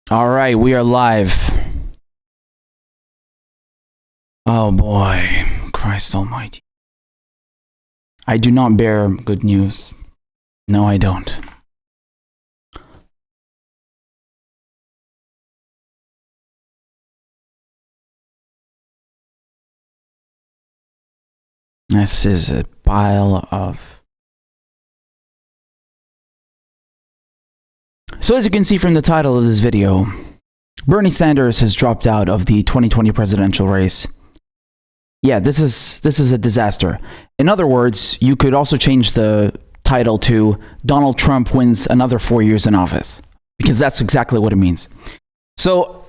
All right, we are live. Oh boy, Christ almighty. I do not bear good news. No, I don't. This is a pile of... So as you can see from the title of this video, Bernie Sanders has dropped out of the 2020 presidential race. Yeah, this is a disaster. In other words, you could also change the title to Donald Trump wins another 4 years in office, because that's exactly what it means. So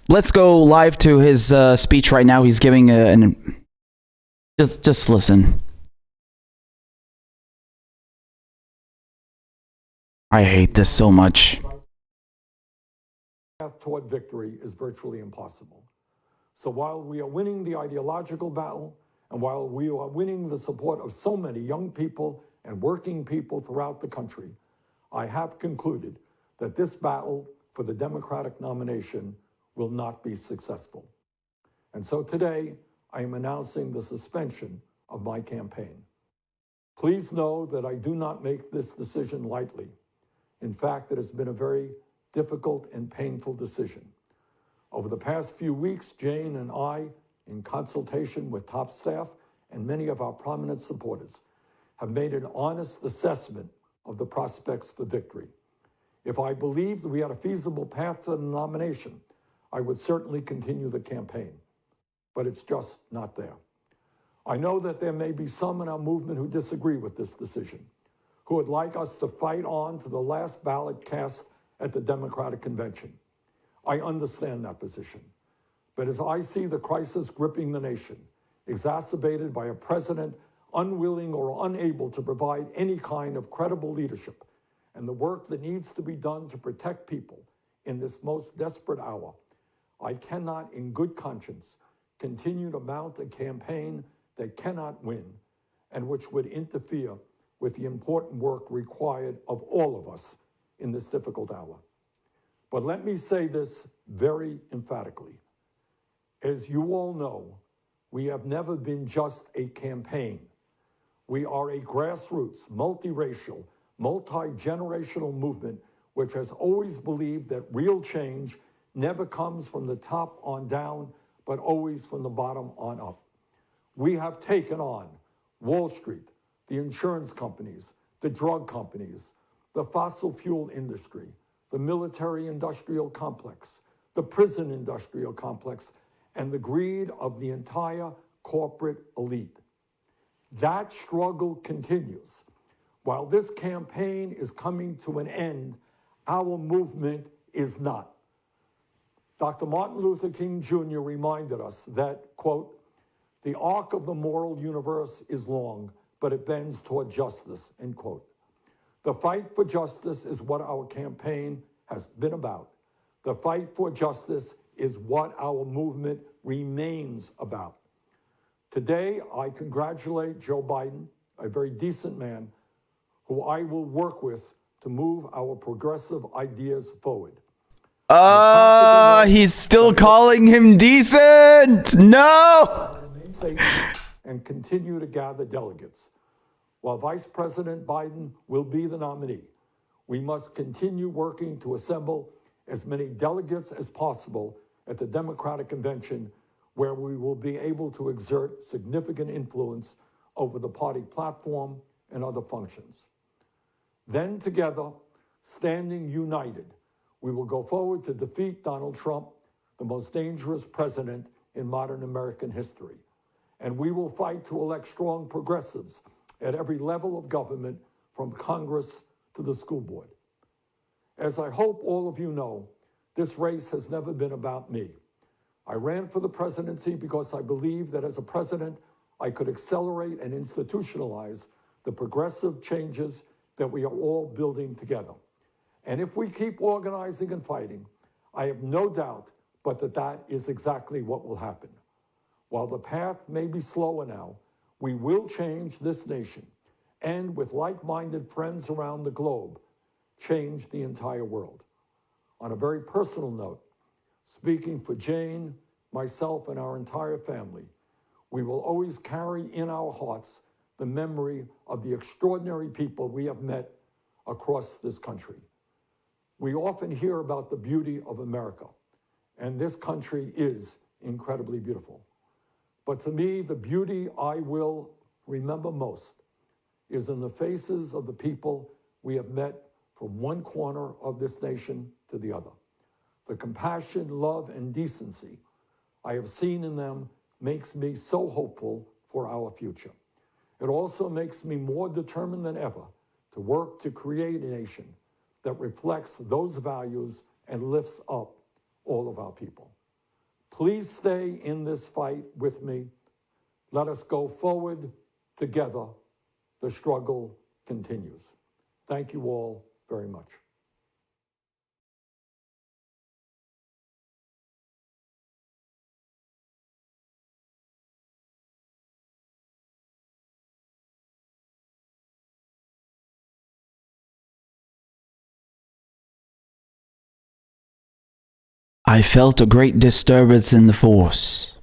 let's go live to his speech right now. He's giving just listen. I hate this so much. The path toward victory is virtually impossible. So while we are winning the ideological battle, and while we are winning the support of so many young people and working people throughout the country, I have concluded that this battle for the Democratic nomination will not be successful. And so today, I am announcing the suspension of my campaign. Please know that I do not make this decision lightly. In fact, it has been a very difficult and painful decision. Over the past few weeks, Jane and I, in consultation with top staff and many of our prominent supporters, have made an honest assessment of the prospects for victory. If I believed we had a feasible path to the nomination, I would certainly continue the campaign, but it's just not there. I know that there may be some in our movement who disagree with this decision, who would like us to fight on to the last ballot cast at the Democratic Convention. I understand that position. But as I see the crisis gripping the nation, exacerbated by a president unwilling or unable to provide any kind of credible leadership, and the work that needs to be done to protect people in this most desperate hour, I cannot in good conscience continue to mount a campaign that cannot win and which would interfere with the important work required of all of us in this difficult hour. But let me say this very emphatically. As you all know, we have never been just a campaign. We are a grassroots, multiracial, multi-generational movement which has always believed that real change never comes from the top on down, but always from the bottom on up. We have taken on Wall Street, the insurance companies, the drug companies, the fossil fuel industry, the military-industrial complex, the prison-industrial complex, and the greed of the entire corporate elite. That struggle continues. While this campaign is coming to an end, our movement is not. Dr. Martin Luther King Jr. reminded us that, quote, "The arc of the moral universe is long, but it bends toward justice," end quote. The fight for justice is what our campaign has been about. The fight for justice is what our movement remains about. Today, I congratulate Joe Biden, a very decent man, who I will work with to move our progressive ideas forward. He's still calling him decent! No! And continue to gather delegates. While Vice President Biden will be the nominee, we must continue working to assemble as many delegates as possible at the Democratic Convention, where we will be able to exert significant influence over the party platform and other functions. Then together, standing united, we will go forward to defeat Donald Trump, the most dangerous president in modern American history. And we will fight to elect strong progressives at every level of government, from Congress to the school board. As I hope all of you know, this race has never been about me. I ran for the presidency because I believed that as a president, I could accelerate and institutionalize the progressive changes that we are all building together. And if we keep organizing and fighting, I have no doubt but that is exactly what will happen. While the path may be slower now, we will change this nation, and with like-minded friends around the globe, change the entire world. On a very personal note, speaking for Jane, myself, and our entire family, we will always carry in our hearts the memory of the extraordinary people we have met across this country. We often hear about the beauty of America, and this country is incredibly beautiful. But to me, the beauty I will remember most is in the faces of the people we have met from one corner of this nation to the other. The compassion, love, and decency I have seen in them makes me so hopeful for our future. It also makes me more determined than ever to work to create a nation that reflects those values and lifts up all of our people. Please stay in this fight with me. Let us go forward together. The struggle continues. Thank you all very much. I felt a great disturbance in the force,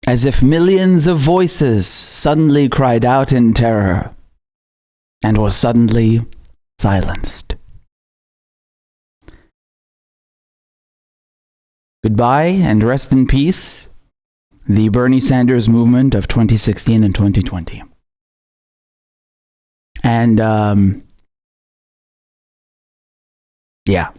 as if millions of voices suddenly cried out in terror and was suddenly silenced. Goodbye and rest in peace, the Bernie Sanders movement of 2016 and 2020. And, yeah.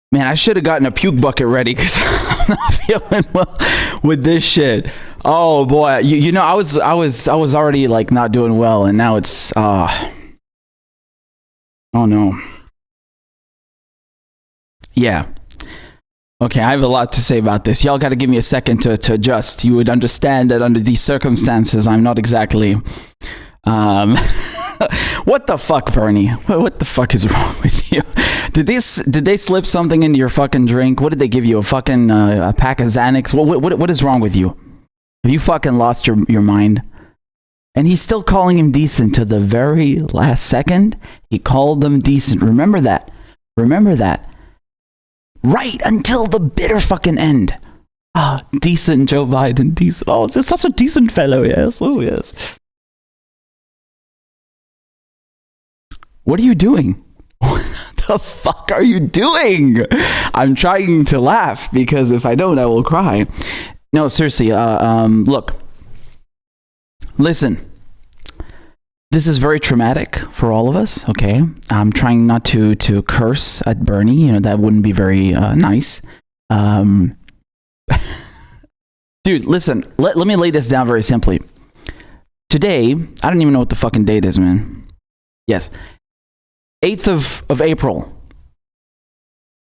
Man, I should have gotten a puke bucket ready because I'm not feeling well with this shit. Oh boy, you know, I was already like not doing well, and now it's oh no. Yeah. Okay, I have a lot to say about this. Y'all got to give me a second to adjust. You would understand that under these circumstances, I'm not exactly. What the fuck, Bernie? What the fuck is wrong with you? Did they slip something into your fucking drink? What did they give you? A fucking a pack of Xanax? What is wrong with you? Have you fucking lost your mind? And he's still calling him decent to the very last second. He called them decent. Remember that. Remember that. Right until the bitter fucking end. Ah, decent Joe Biden. Decent. Oh, he's such a decent fellow. Yes. Oh, yes. What are you doing? What the fuck are you doing? I'm trying to laugh because if I don't, I will cry. No, seriously. Look. Listen. This is very traumatic for all of us. Okay, I'm trying not to curse at Bernie. You know, that wouldn't be very nice. Dude, listen. Let me lay this down very simply. Today, I don't even know what the fucking date is, man. Yes. 8th of April.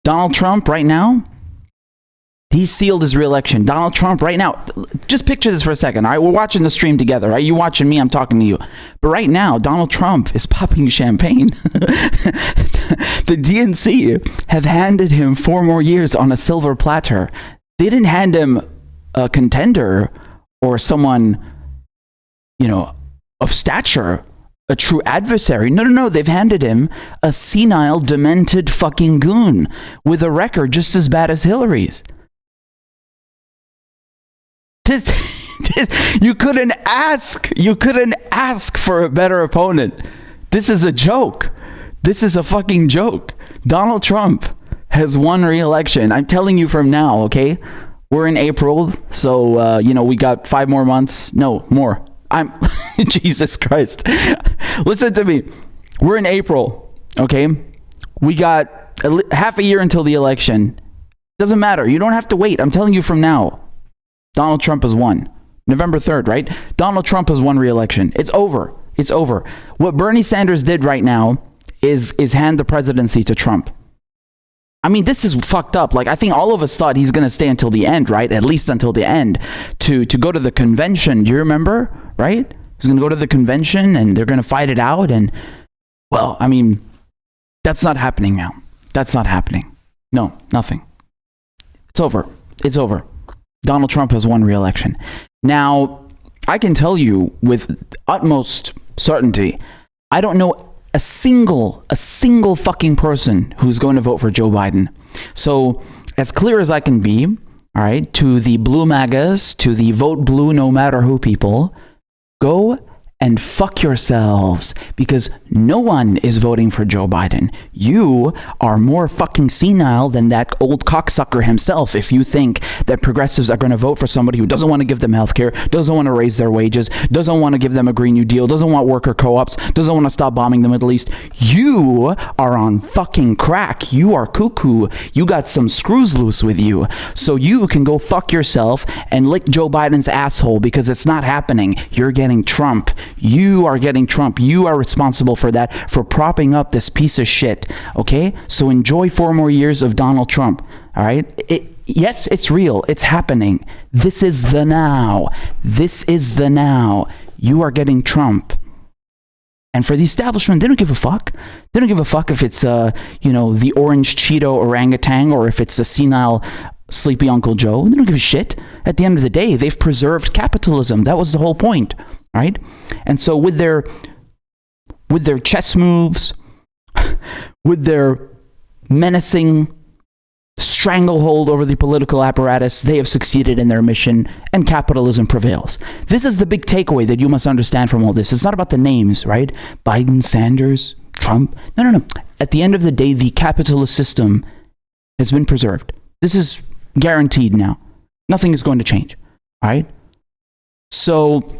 Donald Trump right now, he sealed his re-election. Donald Trump right now, just picture this for a second, all right? We're watching the stream together, right? You watching me, I'm talking to you. But right now, Donald Trump is popping champagne. The DNC have handed him 4 more years on a silver platter. They didn't hand him a contender or someone, you know, of stature, a true adversary. No. They've handed him a senile, demented fucking goon with a record just as bad as Hillary's. You couldn't ask for a better opponent. This is a joke. This is a fucking joke. Donald Trump has won re-election. I'm telling you from now, okay? We're in April, so you know, we got 5 more months. No, more. Jesus Christ. Listen to me. We're in April, okay? We got half a year until the election. Doesn't matter. You don't have to wait. I'm telling you from now. Donald Trump has won. November 3rd, right? Donald Trump has won re-election. It's over. It's over. What Bernie Sanders did right now is hand the presidency to Trump. I mean, this is fucked up. Like, I think all of us thought he's going to stay until the end, right? At least until the end to go to the convention. Do you remember, right? He's going to go to the convention and they're going to fight it out. And, well, I mean, that's not happening now. That's not happening. No, nothing. It's over. It's over. Donald Trump has won re-election. Now, I can tell you with utmost certainty, I don't know a single fucking person who's going to vote for Joe Biden. So as clear as I can be, all right, to the blue MAGAs, to the vote blue no matter who people, go and fuck yourselves, because no one is voting for Joe Biden. You are more fucking senile than that old cocksucker himself if you think that progressives are going to vote for somebody who doesn't want to give them health care, doesn't want to raise their wages, doesn't want to give them a Green New Deal, doesn't want worker co-ops, doesn't want to stop bombing the Middle East. You are on fucking crack. You are cuckoo. You got some screws loose with you. So you can go fuck yourself and lick Joe Biden's asshole, because it's not happening. You're getting Trump. You are getting Trump. You are responsible for that, for propping up this piece of shit. Okay? So enjoy 4 more years of Donald Trump. All right? Yes, it's real. It's happening. This is the now. This is the now. You are getting Trump. And for the establishment, they don't give a fuck. They don't give a fuck if it's, the orange Cheeto orangutan, or if it's a senile sleepy Uncle Joe. They don't give a shit. At the end of the day, they've preserved capitalism. That was the whole point. Right? And so with their chess moves, with their menacing stranglehold over the political apparatus, they have succeeded in their mission, and capitalism prevails. This is the big takeaway that you must understand from all this. It's not about the names, right? Biden, Sanders, Trump. No. At the end of the day, the capitalist system has been preserved. This is guaranteed now. Nothing is going to change. All right? So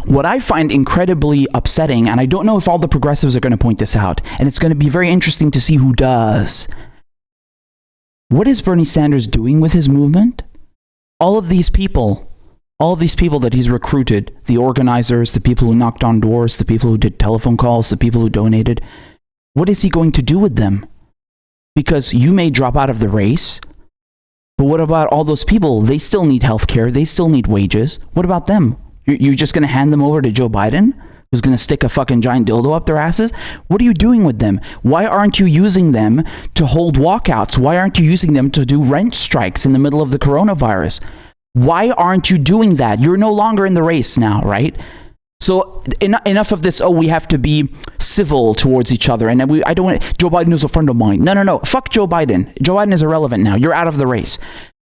what I find incredibly upsetting, and I don't know if all the progressives are going to point this out, and it's going to be very interesting to see who does. What is Bernie Sanders doing with his movement? All of these people that he's recruited, the organizers, the people who knocked on doors, the people who did telephone calls, the people who donated, what is he going to do with them? Because you may drop out of the race, but what about all those people? They still need health care. They still need wages. What about them? You're just going to hand them over to Joe Biden, who's going to stick a fucking giant dildo up their asses? What are you doing with them? Why aren't you using them to hold walkouts? Why aren't you using them to do rent strikes in the middle of the coronavirus? Why aren't you doing that? You're no longer in the race now, right? So enough of this, we have to be civil towards each other. And I don't want, Joe Biden is a friend of mine. No. Fuck Joe Biden. Joe Biden is irrelevant now. You're out of the race.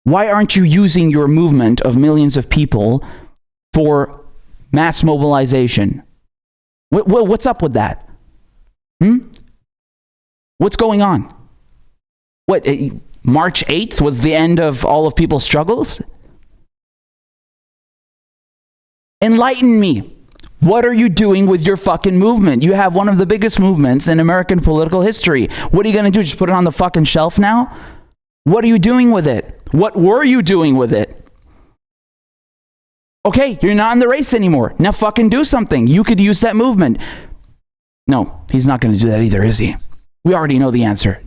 Why aren't you using your movement of millions of people for mass mobilization? What's up with that? What's going on? What, March 8th was the end of all of people's struggles? Enlighten me. What are you doing with your fucking movement? You have one of the biggest movements in American political history. What are you going to do? Just put it on the fucking shelf now? What are you doing with it? What were you doing with it? Okay, you're not in the race anymore. Now fucking do something. You could use that movement. No, he's not going to do that either, is he? We already know the answer.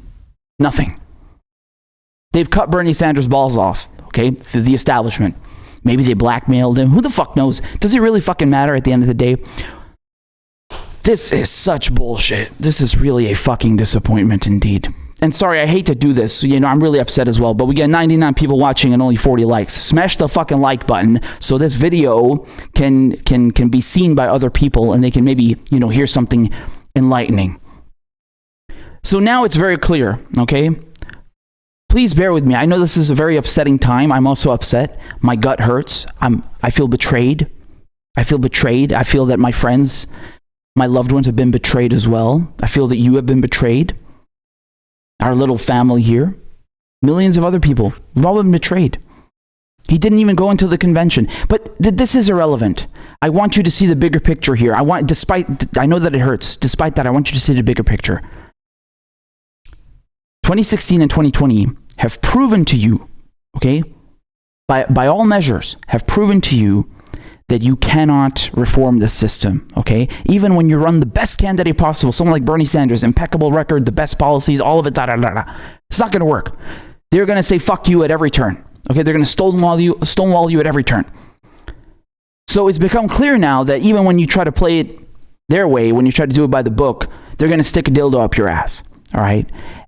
Nothing. They've cut Bernie Sanders' balls off, okay, through the establishment. Maybe they blackmailed him. Who the fuck knows? Does it really fucking matter at the end of the day? This is such bullshit. This is really a fucking disappointment indeed. And sorry, I hate to do this. I'm really upset as well. But we get 99 people watching and only 40 likes. Smash the fucking like button so this video can be seen by other people and they can maybe, hear something enlightening. So now it's very clear, okay? Please bear with me. I know this is a very upsetting time. I'm also upset. My gut hurts. I feel betrayed. I feel that my friends, my loved ones have been betrayed as well. I feel that you have been betrayed. Our little family here. Millions of other people. We've all been betrayed. He didn't even go into the convention. But this is irrelevant. I want you to see the bigger picture here. I know that it hurts. Despite that, I want you to see the bigger picture. 2016 and 2020 have proven to you, okay, by all measures, have proven to you that you cannot reform the system, okay? Even when you run the best candidate possible, someone like Bernie Sanders, impeccable record, the best policies, all of it, it's not going to work. They're going to say fuck you at every turn, okay? They're going to stonewall you at every turn. So it's become clear now that even when you try to play it their way, when you try to do it by the book, they're going to stick a dildo up your ass, all right?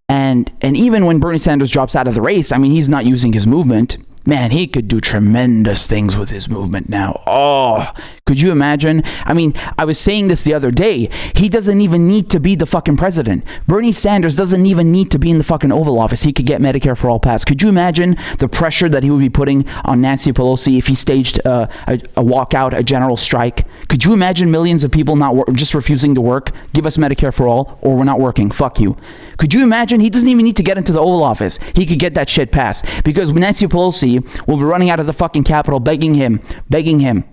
And even when Bernie Sanders drops out of the race, I mean, he's not using his movement. Man, he could do tremendous things with his movement now. Oh, could you imagine? I mean, I was saying this the other day. He doesn't even need to be the fucking president. Bernie Sanders doesn't even need to be in the fucking Oval Office. He could get Medicare for all passed. Could you imagine the pressure that he would be putting on Nancy Pelosi if he staged a walkout, a general strike? Could you imagine millions of people just refusing to work? Give us Medicare for all, or we're not working. Fuck you. Could you imagine? He doesn't even need to get into the Oval Office. He could get that shit passed because Nancy Pelosi will be running out of the fucking Capitol begging him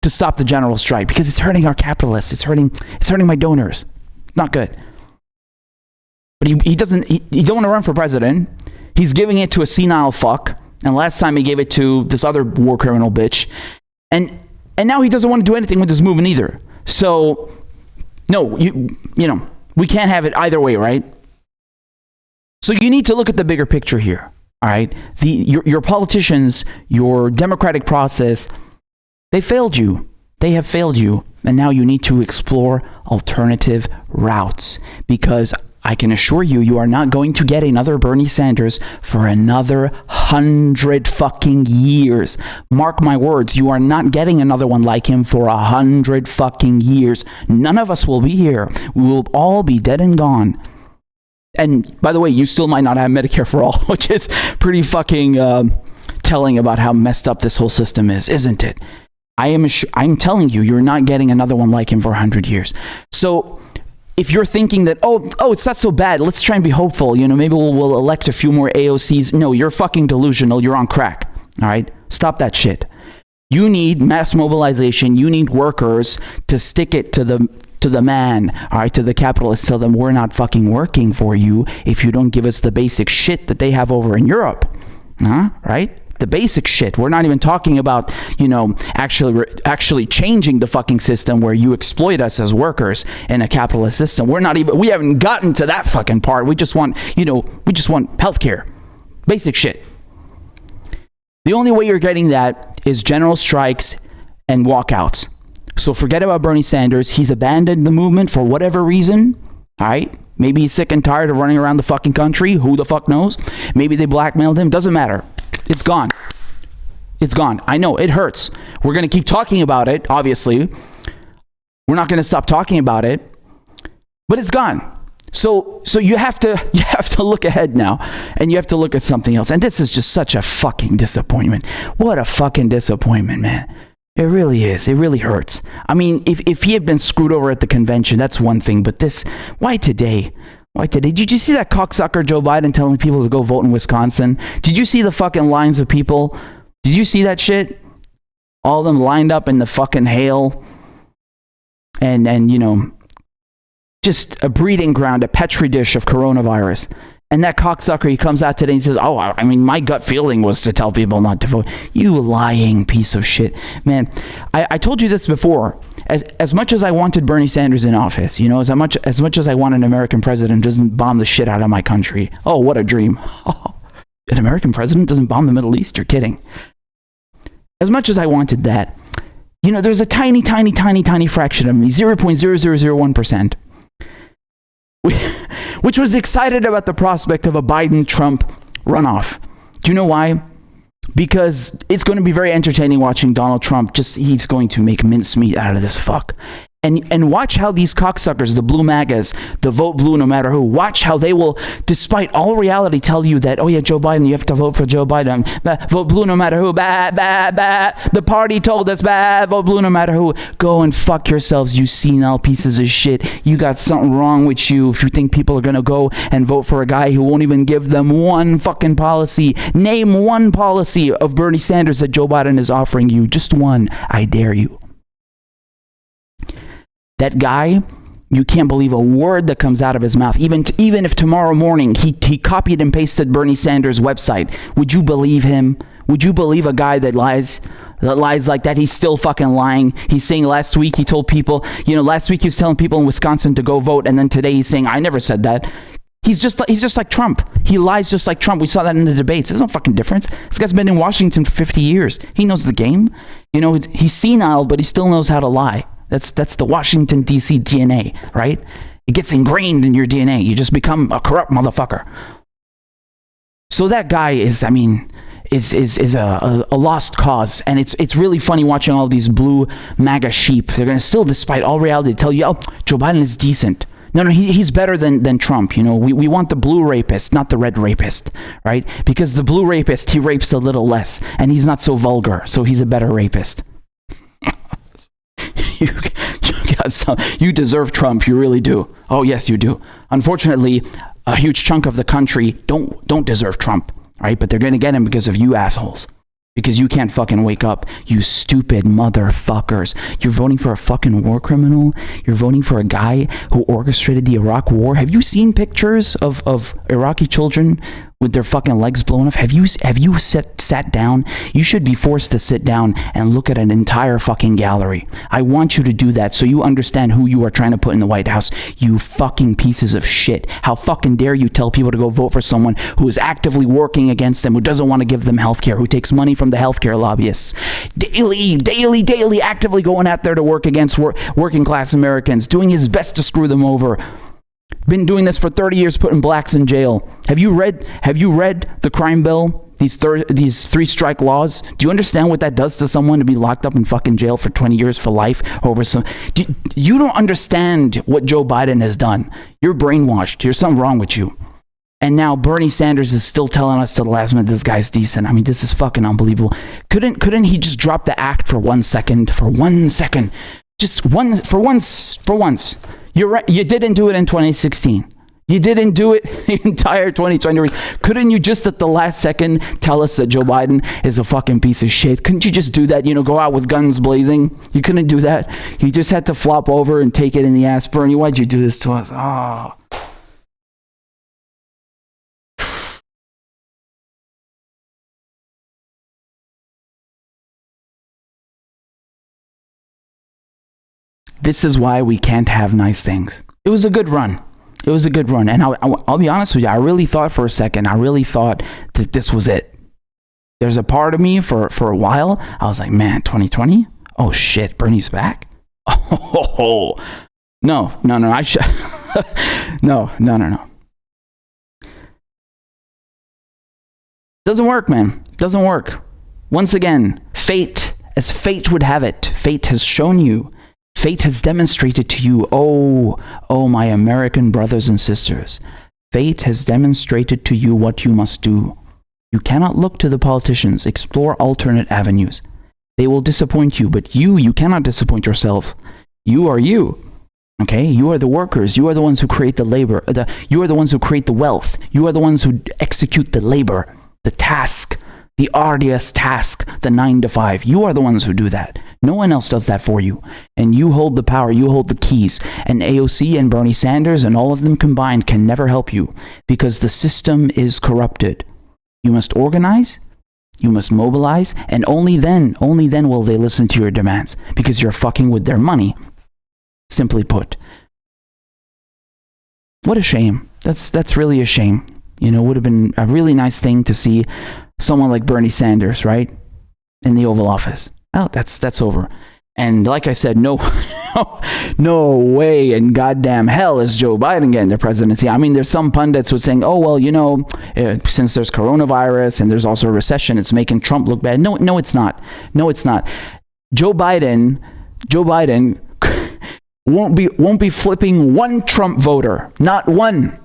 to stop the general strike because it's hurting our capitalists. It's hurting my donors. Not good. But he don't want to run for president. He's giving it to a senile fuck. And last time he gave it to this other war criminal bitch. And now he doesn't want to do anything with his movement either. So no, you know, we can't have it either way, right? So you need to look at the bigger picture here. All right, your politicians, your democratic process, they failed you. They have failed you. And now you need to explore alternative routes because I can assure you, you are not going to get another Bernie Sanders for another 100 fucking years. Mark my words, you are not getting another one like him for 100 fucking years. None of us will be here. We will all be dead and gone. And by the way, you still might not have Medicare for all, which is pretty fucking telling about how messed up this whole system is, isn't it? I'm telling you, you're not getting another one like him for 100 years. So if you're thinking that, oh, it's not so bad, let's try and be hopeful, you know, maybe we'll elect a few more AOCs. No, you're fucking delusional. You're on crack. All right? Stop that shit. You need mass mobilization. You need workers to stick it to the man, all right, to the capitalists, tell them we're not fucking working for you if you don't give us the basic shit that they have over in Europe, right? The basic shit. We're not even talking about, you know, actually changing the fucking system where you exploit us as workers in a capitalist system. We haven't gotten to that fucking part. We just want healthcare, basic shit. The only way you're getting that is general strikes and walkouts. So forget about Bernie Sanders. He's abandoned the movement for whatever reason. All right. Maybe he's sick and tired of running around the fucking country. Who the fuck knows? Maybe they blackmailed him. Doesn't matter. It's gone. It's gone. I know it hurts. We're going to keep talking about it. Obviously, we're not going to stop talking about it, but it's gone. So you have to look ahead now, and you have to look at something else. And this is just such a fucking disappointment. What a fucking disappointment, man. It really is. It really hurts. I mean, if he had been screwed over at the convention, that's one thing. But this, why today? Why today? Did you see that cocksucker Joe Biden telling people to go vote in Wisconsin? Did you see the fucking lines of people? Did you see that shit? All of them lined up in the fucking hail. And you know, just a breeding ground, a petri dish of coronavirus. And that cocksucker, he comes out today and says, oh, I mean, my gut feeling was to tell people not to vote. You lying piece of shit. Man, I told you this before. As much as I wanted Bernie Sanders in office, you know, as much as I want an American president who doesn't bomb the shit out of my country. Oh, what a dream. An American president doesn't bomb the Middle East? You're kidding. As much as I wanted that, you know, there's a tiny fraction of me, 0.0001%. Which was excited about the prospect of a Biden-Trump runoff. Do you know why? Because it's going to be very entertaining watching Donald Trump. He's going to make mincemeat out of this fuck. And watch how these cocksuckers, the blue MAGAs, the vote blue no matter who, watch how they will, despite all reality, tell you that, oh yeah, Joe Biden, you have to vote for Joe Biden. Vote blue no matter who. The party told us, vote blue no matter who. Go and fuck yourselves, you senile pieces of shit. You got something wrong with you if you think people are going to go and vote for a guy who won't even give them one fucking policy. Name one policy of Bernie Sanders that Joe Biden is offering you. Just one. I dare you. That guy, you can't believe a word that comes out of his mouth. Even if tomorrow morning he copied and pasted Bernie Sanders' website, would you believe him? Would you believe a guy that lies like that? He's still fucking lying. He's saying last week he told people, you know, last week he was telling people in Wisconsin to go vote, and then today he's saying, I never said that. He's just like Trump. He lies just like Trump. We saw that in the debates. There's no fucking difference. This guy's been in Washington for 50 years. He knows the game. You know, he's senile, but he still knows how to lie. That's the Washington, D.C. DNA, right? It gets ingrained in your DNA. You just become a corrupt motherfucker. So that guy is, I mean, is a lost cause. And it's really funny watching all these blue MAGA sheep. They're going to still, despite all reality, tell you, oh, Joe Biden is decent. No, he's better than Trump. You know, we want the blue rapist, not the red rapist, right? Because the blue rapist, he rapes a little less, and he's not so vulgar, so he's a better rapist. You deserve Trump, you really do. Oh, yes, you do. Unfortunately, a huge chunk of the country don't deserve Trump, right? But they're going to get him because of you assholes. Because you can't fucking wake up, you stupid motherfuckers. You're voting for a fucking war criminal. You're voting for a guy who orchestrated the Iraq war. Have you seen pictures of Iraqi children with their fucking legs blown off? Have you sat down? You should be forced to sit down and look at an entire fucking gallery. I want you to do that so you understand who you are trying to put in the White House. You fucking pieces of shit. How fucking dare you tell people to go vote for someone who is actively working against them, who doesn't want to give them healthcare, who takes money from the healthcare lobbyists. Daily, actively going out there to work against working class Americans, doing his best to screw them over. Been doing this for 30 years, putting blacks in jail. Have you read the crime bill? These 3-strike laws? Do you understand what that does to someone to be locked up in fucking jail for 20 years for life over some? You don't understand what Joe Biden has done. You're brainwashed. There's something wrong with you. And now Bernie Sanders is still telling us to the last minute this guy's decent. I mean, this is fucking unbelievable. Couldn't he just drop the act for 1 second? For 1 second. Just for once. You're right. You didn't do it in 2016. You didn't do it the entire 2020. Couldn't you just at the last second tell us that Joe Biden is a fucking piece of shit? Couldn't you just do that? You know, go out with guns blazing. You couldn't do that. You just had to flop over and take it in the ass. Bernie, why'd you do this to us? Oh. This is why we can't have nice things. It was a good run. And I'll be honest with you. I really thought for a second, that this was it. There's a part of me for a while. I was like, man, 2020? Oh shit, Bernie's back? Oh, no. I should. No. Doesn't work, man. Doesn't work. Once again, fate, as fate would have it, fate has shown you. Fate has demonstrated to you, oh, my American brothers and sisters. Fate has demonstrated to you what you must do. You cannot look to the politicians. Explore alternate avenues. They will disappoint you, but you cannot disappoint yourselves. You are you. Okay? You are the workers. You are the ones who create the labor. You are the ones who create the wealth. You are the ones who execute the labor, the task, the arduous task, the 9 to 5. You are the ones who do that. No one else does that for you. And you hold the power, you hold the keys. And AOC and Bernie Sanders and all of them combined can never help you because the system is corrupted. You must organize, you must mobilize, and only then will they listen to your demands because you're fucking with their money. Simply put. What a shame. That's really a shame. You know, it would have been a really nice thing to see someone like Bernie Sanders, right? In the Oval Office. Oh, that's over. And like I said, no way in goddamn hell is Joe Biden getting the presidency. I mean, there's some pundits who are saying, oh, well, you know, since there's coronavirus and there's also a recession, it's making Trump look bad. No, it's not. Joe Biden won't be flipping one Trump voter. Not one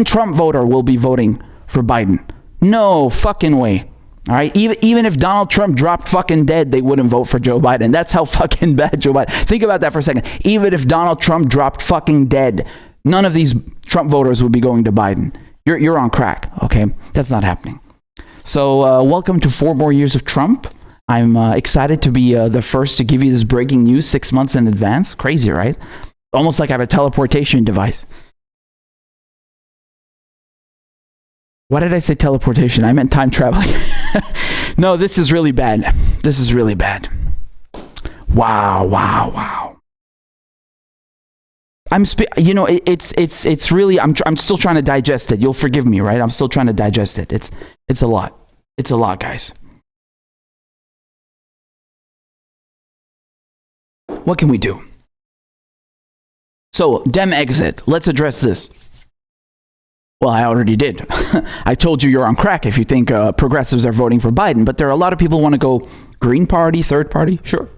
Trump voter will be voting for Biden. No fucking way. All right, even if Donald Trump dropped fucking dead, they wouldn't vote for Joe Biden. That's how fucking bad Joe Biden. Think about that for a second. Even if Donald Trump dropped fucking dead, none of these Trump voters would be going to Biden. You're on crack, okay? That's not happening. So welcome to 4 more years of Trump. I'm excited to be the first to give you this breaking news 6 months in advance. Crazy, right? Almost like I have a teleportation device. Why did I say teleportation? I meant time traveling. No, this is really bad. Wow. It's really, I'm still trying to digest it. You'll forgive me, right? I'm still trying to digest it. It's a lot. It's a lot, guys. What can we do? So, Dem exit. Let's address this. Well, I already did. I told you you're on crack if you think progressives are voting for Biden. But there are a lot of people who want to go Green Party, Third Party. Sure.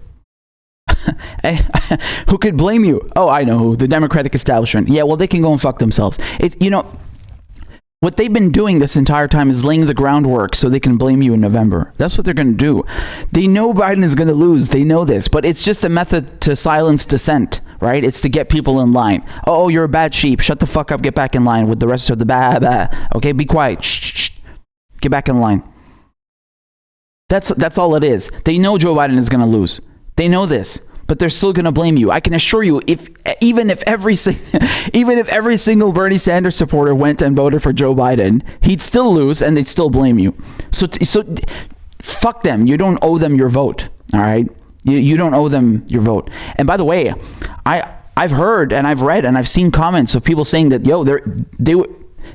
Hey, who could blame you? Oh, I know who. The Democratic establishment. Yeah, well, they can go and fuck themselves. What they've been doing this entire time is laying the groundwork so they can blame you in November. That's what they're going to do. They know Biden is going to lose. They know this. But it's just a method to silence dissent, right? It's to get people in line. Oh, you're a bad sheep. Shut the fuck up. Get back in line with the rest of the bah. Okay, be quiet. Shh. Get back in line. That's all it is. They know Joe Biden is going to lose. They know this. But they're still going to blame you. I can assure you, even if every single Bernie Sanders supporter went and voted for Joe Biden, he'd still lose and they'd still blame you. So fuck them. You don't owe them your vote. All right, you don't owe them your vote. And by the way, I've heard and I've read and I've seen comments of people saying that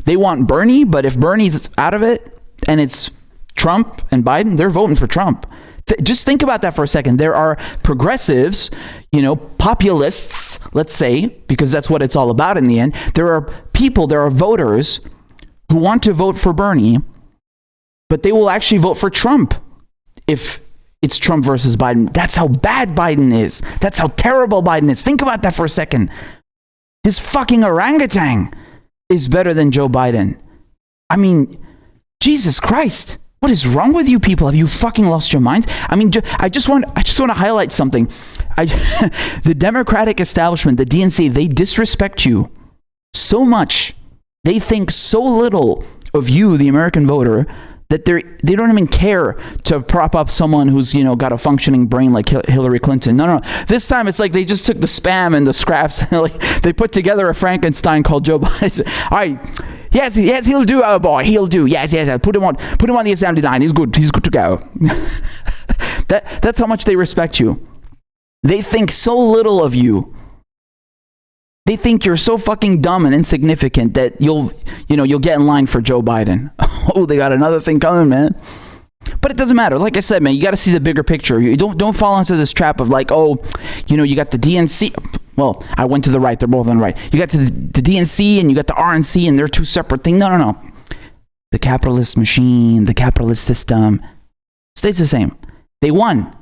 they want Bernie, but if Bernie's out of it and it's Trump and Biden, they're voting for Trump. Just think about that for a second. There are progressives, populists, let's say, because that's what it's all about in the end. There are voters who want to vote for Bernie, but they will actually vote for Trump if it's Trump versus Biden. That's how bad Biden is. That's how terrible Biden is. Think about that for a second. This fucking orangutan is better than Joe Biden. I mean, Jesus Christ. What is wrong with you people? Have you fucking lost your minds? I mean, I just want to highlight something. The Democratic establishment, the DNC, they disrespect you so much. They think so little of you, the American voter, that they don't even care to prop up someone who's got a functioning brain like Hillary Clinton. No. This time it's like they just took the spam and the scraps. They put together a Frankenstein called Joe Biden. All right. Yes, he'll do, oh boy, he'll do. Yes, put him on the assembly line. He's good to go. That's how much they respect you. They think so little of you. They think you're so fucking dumb and insignificant that you'll get in line for Joe Biden. Oh, they got another thing coming, man. But it doesn't matter. Like I said, man, you got to see the bigger picture. You don't fall into this trap of like, oh, you got the DNC. Well, I went to the right. They're both on the right. You got the DNC and you got the RNC, and they're two separate things. No. The capitalist machine, the capitalist system stays the same. They won.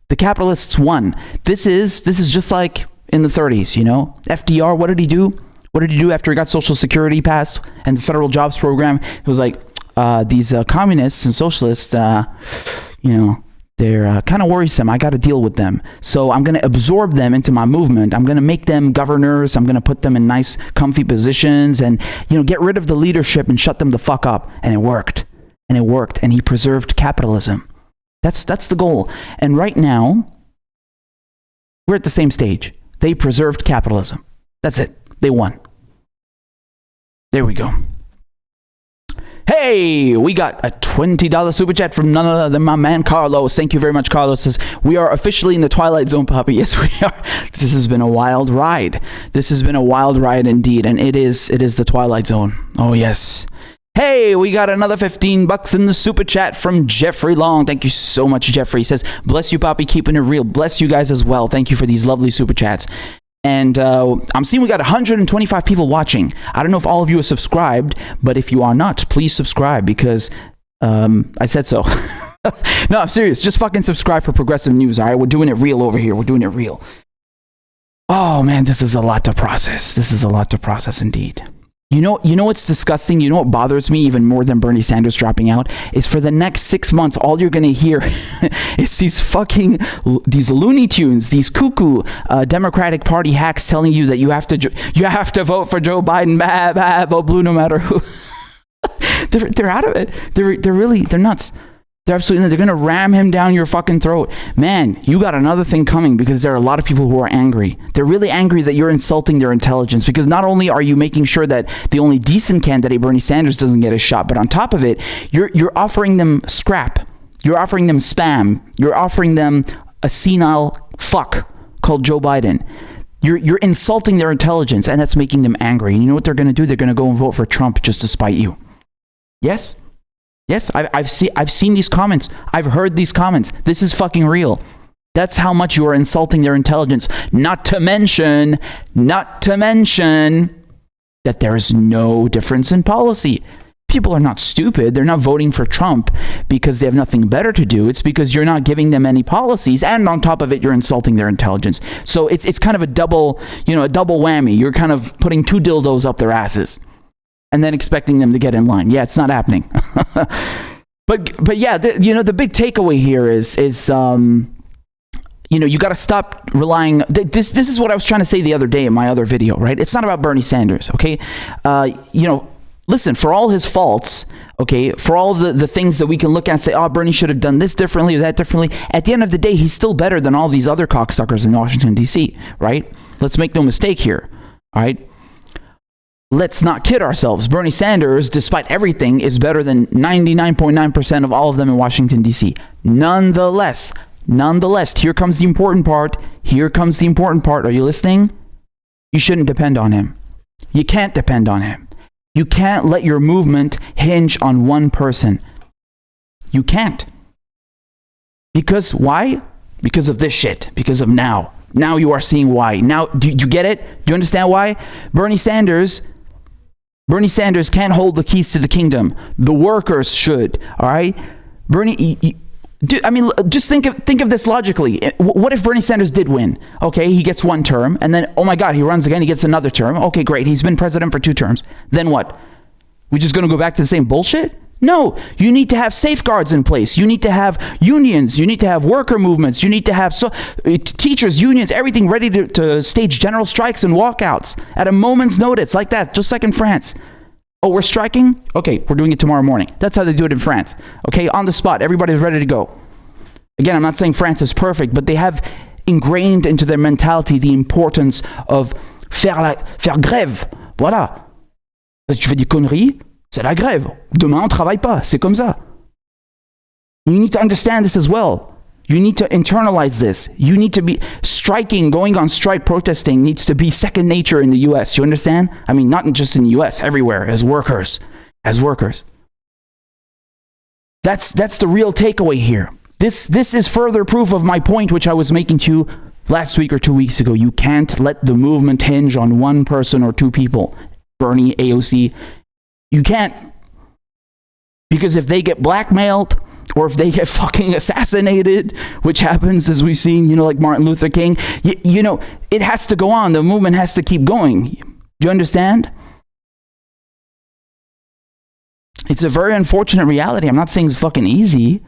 The capitalists won. This is just like in the 30s, FDR, what did he do? What did he do after he got Social Security passed and the federal jobs program? It was like, these communists and socialists, they're kind of worrisome. I got to deal with them. So I'm going to absorb them into my movement. I'm going to make them governors. I'm going to put them in nice, comfy positions and, get rid of the leadership and shut them the fuck up. And it worked. And he preserved capitalism. That's the goal. And right now, we're at the same stage. They preserved capitalism. That's it. They won. There we go. Hey, we got a $20 super chat from none other than my man Carlos. Thank you very much, Carlos. Says, we are officially in the Twilight Zone, Poppy. Yes, we are. This has been a wild ride. This has been a wild ride indeed, and it is the Twilight Zone. Oh, yes. Hey, we got another $15 in the super chat from Jeffrey Long. Thank you so much, Jeffrey. He says, bless you, Poppy, keeping it real. Bless you guys as well. Thank you for these lovely super chats. And I'm seeing we got 125 people watching. I don't know if all of you are subscribed, but if you are not, please subscribe because I said so. No, I'm serious. Just fucking subscribe for progressive news, all right? We're doing it real over here. We're doing it real. Oh, man, this is a lot to process. This is a lot to process indeed. You know what's disgusting? You know what bothers me even more than Bernie Sanders dropping out? Is for the next 6 months, all you're going to hear is these Looney Tunes, these cuckoo Democratic Party hacks telling you that you have to vote for Joe Biden, vote blue no matter who. They're out of it. They're nuts. They're absolutely, they're going to ram him down your fucking throat. Man, you got another thing coming because there are a lot of people who are angry. They're really angry that you're insulting their intelligence because not only are you making sure that the only decent candidate, Bernie Sanders, doesn't get a shot, but on top of it, you're offering them scrap. You're offering them spam. You're offering them a senile fuck called Joe Biden. You're insulting their intelligence, and that's making them angry. And you know what they're going to do? They're going to go and vote for Trump just to spite you. Yes? Yes, I've seen these comments. I've heard these comments. This is fucking real. That's how much you are insulting their intelligence. Not to mention, that there is no difference in policy. People are not stupid. They're not voting for Trump because they have nothing better to do. It's because you're not giving them any policies, and on top of it, you're insulting their intelligence. So it's kind of a double whammy. You're kind of putting two dildos up their asses and then expecting them to get in line. Yeah, it's not happening. But yeah, the big takeaway here is you got to stop relying. This is what I was trying to say the other day in my other video, right? It's not about Bernie Sanders, okay? Listen, for all his faults, okay, for all of the things that we can look at and say, oh, Bernie should have done this differently or that differently, at the end of the day, he's still better than all these other cocksuckers in Washington, D.C., right? Let's make no mistake here, all right? Let's not kid ourselves. Bernie Sanders, despite everything, is better than 99.9% of all of them in Washington, D.C. Nonetheless, here comes the important part. Are you listening? You shouldn't depend on him. You can't depend on him. You can't let your movement hinge on one person. You can't. Because why? Because of this shit. Because of now. Now you are seeing why. Now, do you get it? Do you understand why? Bernie Sanders can't hold the keys to the kingdom. The workers should. All right? Just think of this logically. What if Bernie Sanders did win? Okay, he gets one term, and then, oh my God, he runs again, he gets another term. Okay, great, he's been president for 2 terms. Then what? We just going to go back to the same bullshit? No, you need to have safeguards in place. You need to have unions. You need to have worker movements. You need to have teachers, unions, everything ready to stage general strikes and walkouts at a moment's notice, like that, just like in France. Oh, we're striking? Okay, we're doing it tomorrow morning. That's how they do it in France. Okay, on the spot, everybody's ready to go. Again, I'm not saying France is perfect, but they have ingrained into their mentality the importance of faire grève. Voilà. Si tu fais des conneries, c'est la grève. Demain, on travaille pas. C'est comme ça. You need to understand this as well. You need to internalize this. You need to be striking, going on strike, protesting needs to be second nature in the U.S. You understand? I mean, not just in the U.S., everywhere, as workers. That's the real takeaway here. This is further proof of my point, which I was making to you last week or 2 weeks ago. You can't let the movement hinge on one person or 2 people. Bernie, AOC. You can't. Because if they get blackmailed, or if they get fucking assassinated, which happens, as we've seen, like Martin Luther King, it has to go on. The movement has to keep going. Do you understand? It's a very unfortunate reality. I'm not saying it's fucking easy.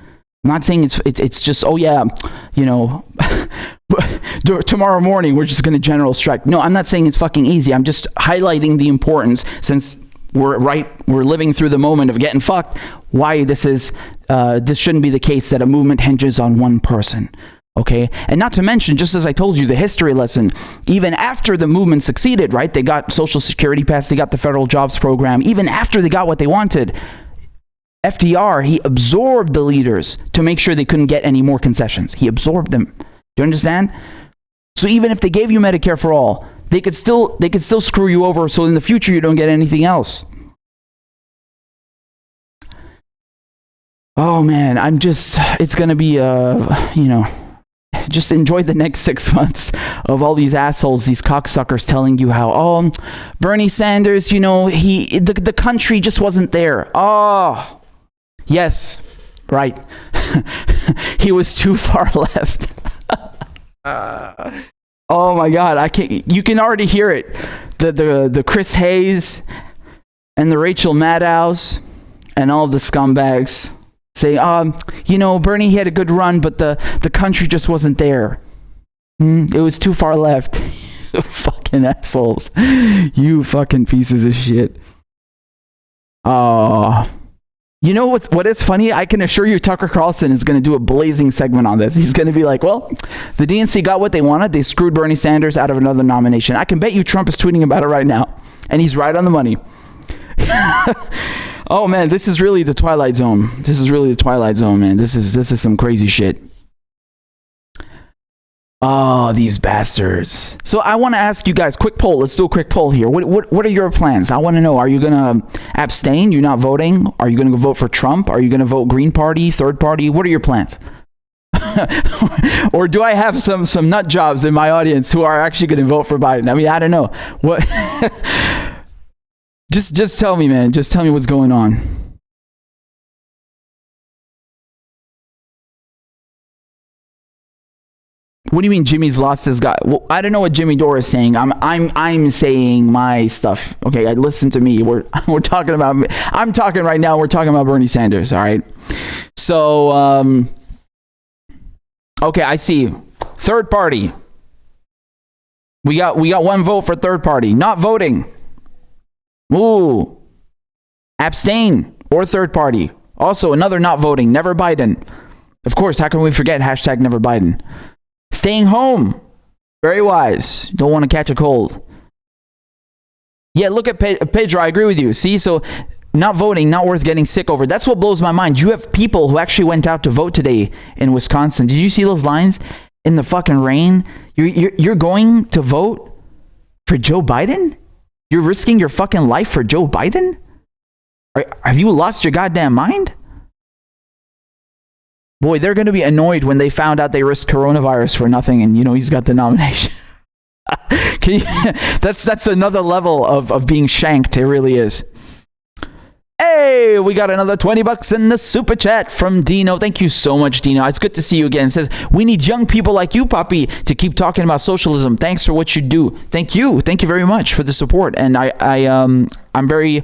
I'm not saying it's just, oh yeah, tomorrow morning we're just going to general strike. No, I'm not saying it's fucking easy. I'm just highlighting the importance, since we're living through the moment of getting fucked, why this shouldn't be the case, that a movement hinges on one person. Okay? And not to mention, just as I told you, the history lesson, even after the movement succeeded, right? They got Social Security passed, they got the federal jobs program, even after they got what they wanted, FDR, he absorbed the leaders to make sure they couldn't get any more concessions. He absorbed them. Do you understand? So even if they gave you Medicare for all, they could still screw you over, so in the future you don't get anything else. Oh man, it's going to be, just enjoy the next 6 months of all these assholes, these cocksuckers telling you how, Bernie Sanders, the country just wasn't there. Oh, yes, right. He was too far left. Oh my God, you can already hear it. The Chris Hayes and the Rachel Maddows and all the scumbags say, Bernie, he had a good run, but the country just wasn't there. It was too far left. You fucking assholes. You fucking pieces of shit. You know what is funny? I can assure you Tucker Carlson is going to do a blazing segment on this. He's going to be like, well, the DNC got what they wanted. They screwed Bernie Sanders out of another nomination. I can bet you Trump is tweeting about it right now. And he's right on the money. Oh man, this is really the Twilight Zone. Man. This is some crazy shit. Oh, these bastards. So I want to ask you guys, quick poll. Let's do a quick poll here. What are your plans? I want to know, are you going to abstain? You're not voting? Are you going to vote for Trump? Are you going to vote Green Party, Third Party? What are your plans? Or do I have some nut jobs in my audience who are actually going to vote for Biden? I mean, I don't know. What Just tell me, man. Just tell me what's going on. What do you mean Jimmy's lost his guy? Well, I don't know what Jimmy Dore is saying. I'm saying my stuff. Okay, listen to me. We're talking about. I'm talking right now. We're talking about Bernie Sanders. All right. So okay, I see. Third party. We got one vote for third party. Not voting. Ooh. Abstain or third party. Also another not voting. Never Biden. Of course. How can we forget hashtag Never Biden? Staying home. Very wise. Don't want to catch a cold. Yeah, look at Pedro. I agree with you. See, so not voting, not worth getting sick over. That's what blows my mind. You have people who actually went out to vote today in Wisconsin. Did you see those lines in the fucking rain? You're going to vote for Joe Biden? You're risking your fucking life for Joe Biden? Have you lost your goddamn mind? Boy, they're going to be annoyed when they found out they risked coronavirus for nothing and, he's got the nomination. That's another level of being shanked. It really is. Hey, we got another $20 in the super chat from Dino. Thank you so much, Dino. It's good to see you again. It says, we need young people like you, Papi, to keep talking about socialism. Thanks for what you do. Thank you. Thank you very much for the support. And I'm very,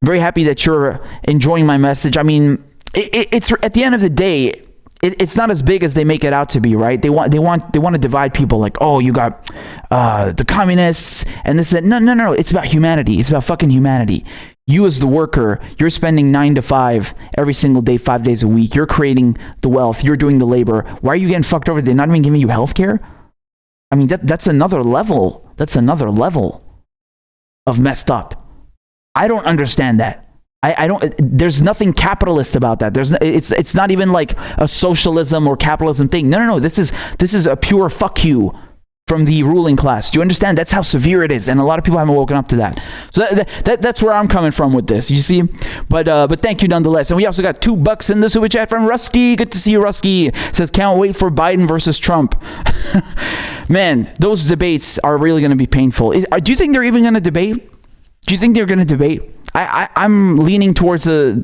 very happy that you're enjoying my message. I mean, it's at the end of the day, it's not as big as they make it out to be, right? They want to divide people like, oh, you got the communists and this and no. It's about humanity. It's about fucking humanity. You as the worker, you're spending 9 to 5 every single day, 5 days a week. You're creating the wealth. You're doing the labor. Why are you getting fucked over? They're not even giving you health care? I mean, that's another level. That's another level of messed up. I don't understand that. I don't. There's nothing capitalist about that. It's not even like a socialism or capitalism thing. No. This is a pure fuck you from the ruling class. Do you understand? That's how severe it is, and a lot of people haven't woken up to that. So that's where I'm coming from with this. You see, but thank you nonetheless. And we also got $2 in the super chat from Rusky. Good to see you, Rusky. Says can't wait for Biden versus Trump. Man, those debates are really going to be painful. Do you think they're even going to debate? Do you think they're going to debate? I'm leaning towards I'm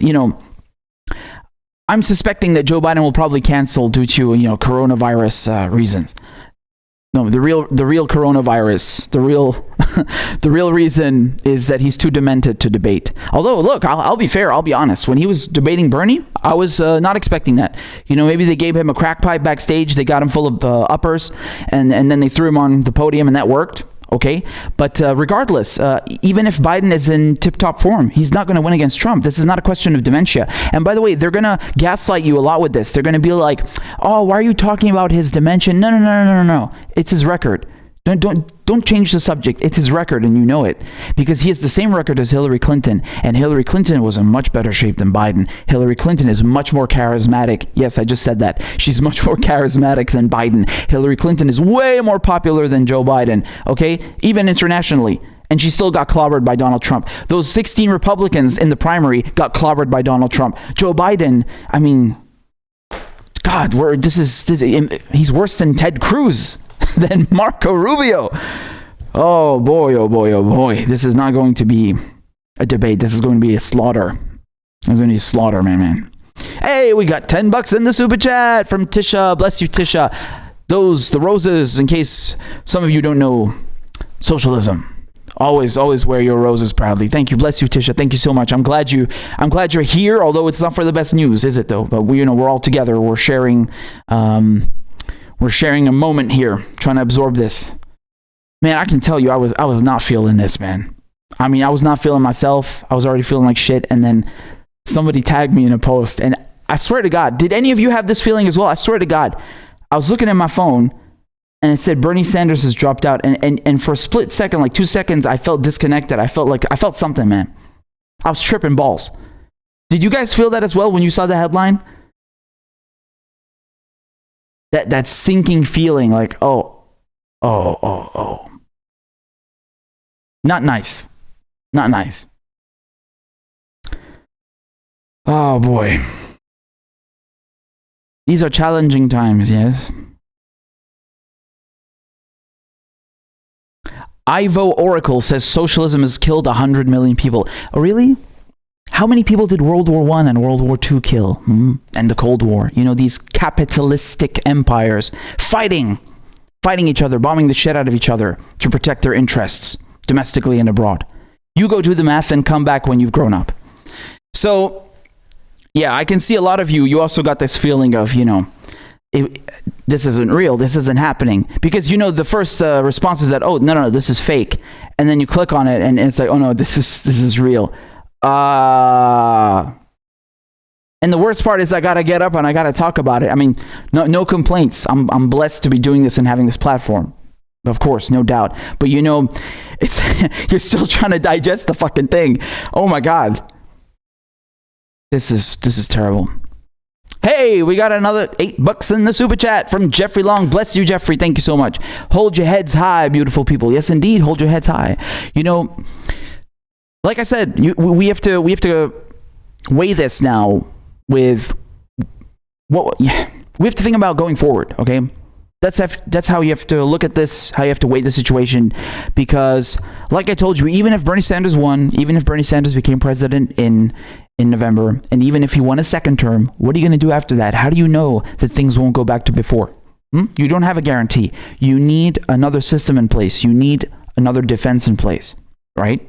suspecting that Joe Biden will probably cancel due to, coronavirus reasons. No, the real coronavirus, the real reason is that he's too demented to debate. Although, look, I'll be fair, I'll be honest. When he was debating Bernie, I was not expecting that. Maybe they gave him a crack pipe backstage, they got him full of uppers, and then they threw him on the podium, and that worked. Okay, but regardless, even if Biden is in tip-top form, he's not going to win against Trump. This is not a question of dementia. And by the way, they're going to gaslight you a lot with this. They're going to be like, oh, why are you talking about his dementia? No. It's his record. Don't change the subject. It's his record, and you know it. Because he has the same record as Hillary Clinton, and Hillary Clinton was in much better shape than Biden. Hillary Clinton is much more charismatic. Yes, I just said that. She's much more charismatic than Biden. Hillary Clinton is way more popular than Joe Biden, okay? Even internationally. And she still got clobbered by Donald Trump. Those 16 Republicans in the primary got clobbered by Donald Trump. Joe Biden, I mean, God, he's worse than Ted Cruz. Than Marco Rubio. Oh boy. This is not going to be a debate. This is going to be a slaughter. It's going to be a slaughter, man. Hey, we got $10 in the super chat from Tisha. Bless you, Tisha. The roses, in case some of you don't know socialism. Always wear your roses proudly. Thank you. Bless you, Tisha. Thank you so much. I'm glad you're here, although it's not for the best news, is it though? But we're all together. We're sharing a moment here, trying to absorb this. Man, I can tell you, I was not feeling this, man. I mean, I was not feeling myself. I was already feeling like shit, and then somebody tagged me in a post, and I swear to God, did any of you have this feeling as well? I swear to God, I was looking at my phone, and it said Bernie Sanders has dropped out, and for a split second, like 2 seconds, I felt disconnected. I felt something, man. I was tripping balls. Did you guys feel that as well when you saw the headline? That sinking feeling, like, oh. Not nice. Oh boy. These are challenging times, yes. Ivo Oracle says socialism has killed 100 million people. Oh, really? How many people did World War I and World War II kill? And the Cold War. You know, these capitalistic empires fighting each other, bombing the shit out of each other to protect their interests domestically and abroad. You go do the math and come back when you've grown up. So, yeah, I can see a lot of you also got this feeling of, this isn't real, this isn't happening. Because, the first response is that, oh, no, this is fake. And then you click on it and it's like, oh no, this is real. And the worst part is I gotta get up and I gotta talk about it. I mean, no complaints. I'm blessed to be doing this and having this platform. Of course, no doubt. But it's you're still trying to digest the fucking thing. Oh my God. This is terrible. Hey, we got another $8 in the super chat from Jeffrey Long. Bless you, Jeffrey. Thank you so much. Hold your heads high, beautiful people. Yes, indeed. Hold your heads high. Like I said, we have to weigh this now with what we have to think about going forward. Okay, that's how you have to look at this. How you have to weigh the situation, because, like I told you, even if Bernie Sanders won, even if Bernie Sanders became president in November, and even if he won a second term, what are you going to do after that? How do you know that things won't go back to before? You don't have a guarantee. You need another system in place. You need another defense in place, right?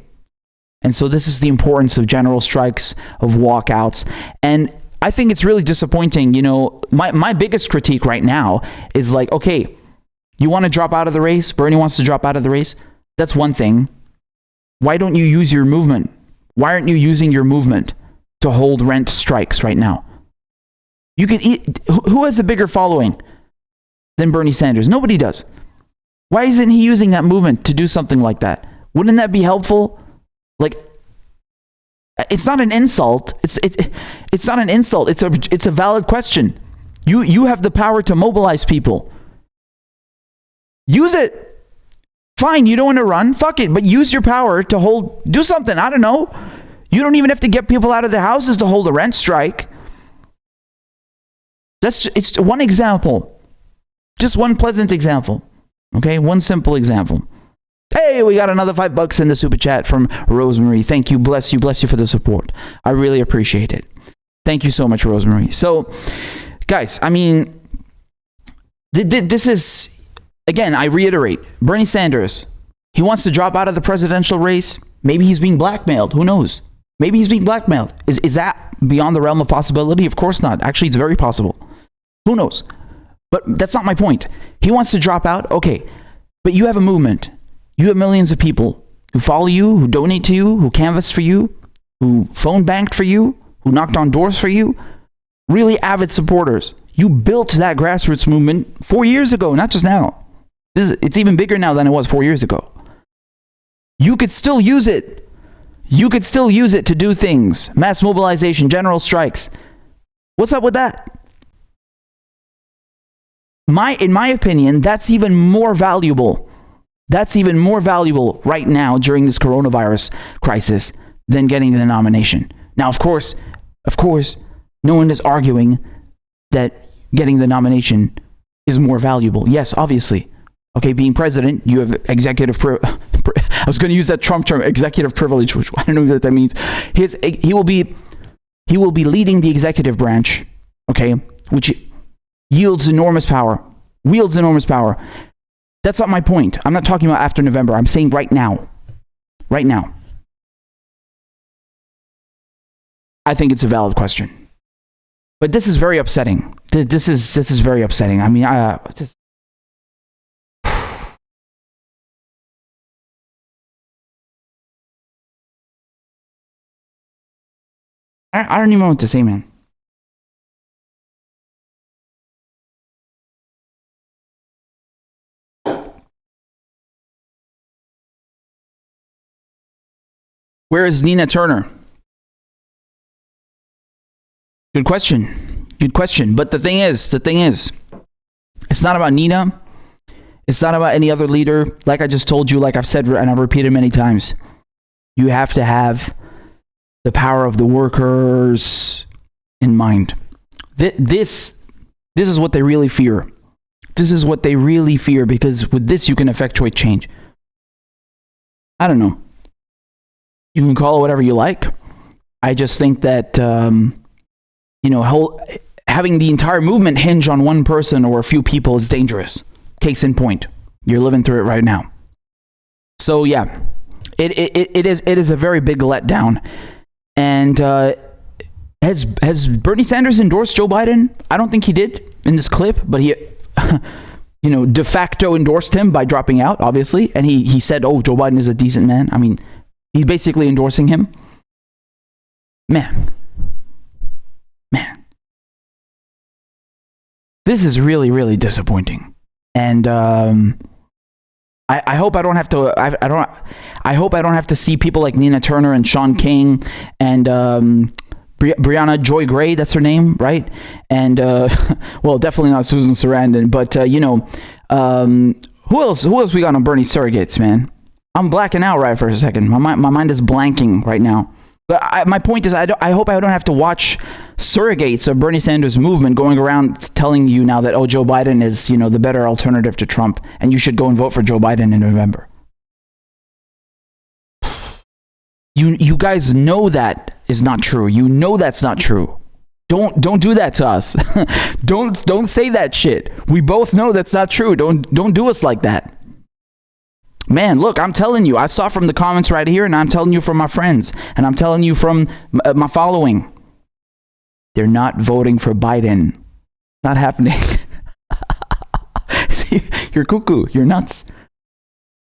And so this is the importance of general strikes, of walkouts. And I think it's really disappointing. My biggest critique right now is like, okay, you want to drop out of the race? Bernie wants to drop out of the race? That's one thing. Why don't you use your movement? Why aren't you using your movement to hold rent strikes right now? You could who has a bigger following than Bernie Sanders? Nobody does. Why isn't he using that movement to do something like that? Wouldn't that be helpful? Like, it's not an insult. It's not an insult. It's a valid question. You have the power to mobilize people. Use it. Fine, you don't want to run. Fuck it. But use your power to do something. I don't know. You don't even have to get people out of their houses to hold a rent strike. It's one example. Just one pleasant example. Okay? One simple example. Hey, we got another $5 in the super chat from Rosemary. Thank you. Bless you for the support. I really appreciate it. Thank you so much, Rosemary. So, guys, I mean, this is, again, I reiterate, Bernie Sanders, he wants to drop out of the presidential race. Maybe he's being blackmailed. Who knows? Maybe he's being blackmailed. Is that beyond the realm of possibility? Of course not. Actually, it's very possible. Who knows? But that's not my point. He wants to drop out. Okay. But you have a movement. You have millions of people who follow you, who donate to you, who canvass for you, who phone banked for you, who knocked on doors for you. Really avid supporters. You built that grassroots movement 4 years ago, not just now. It's even bigger now than it was 4 years ago. You could still use it. You could still use it to do things. Mass mobilization, general strikes. What's up with that? In my opinion, that's even more valuable. That's even more valuable right now during this coronavirus crisis than getting the nomination. Now, of course, no one is arguing that getting the nomination is more valuable. Yes, obviously. Okay, being president, you have executive I was going to use that Trump term, executive privilege, which I don't know what that means. He will be leading the executive branch, okay, which wields enormous power. That's not my point. I'm not talking about after November. I'm saying right now. Right now. I think it's a valid question. But this is very upsetting. This is very upsetting. I mean, I don't even know what to say, man. Where is Nina Turner? Good question. But the thing is, it's not about Nina. It's not about any other leader. Like I just told you, like I've said, and I've repeated many times, you have to have the power of the workers in mind. This is what they really fear. This is what they really fear, because with this you can effectuate change. I don't know. You can call it whatever you like. I just think that, having the entire movement hinge on one person or a few people is dangerous. Case in point. You're living through it right now. So yeah, it is a very big letdown. And has Bernie Sanders endorsed Joe Biden? I don't think he did in this clip, but he, de facto endorsed him by dropping out, obviously. And he said, oh, Joe Biden is a decent man. I mean, he's basically endorsing him. Man. This is really, really disappointing. And I hope I don't have to. I hope I don't have to see people like Nina Turner and Sean King and Brianna Joy Gray. That's her name, right? And well, definitely not Susan Sarandon. But who else? Who else we got on Bernie surrogates, man? I'm blacking out right for a second. My mind is blanking right now. But my point is, I hope I don't have to watch surrogates of Bernie Sanders' movement going around telling you now that, oh, Joe Biden is, the better alternative to Trump, and you should go and vote for Joe Biden in November. You guys know that is not true. You know that's not true. Don't do that to us. Don't say that shit. We both know that's not true. Don't do us like that. Man, look, I'm telling you, I saw from the comments right here, and I'm telling you from my friends, and I'm telling you from my following. They're not voting for Biden. Not happening. You're cuckoo. You're nuts.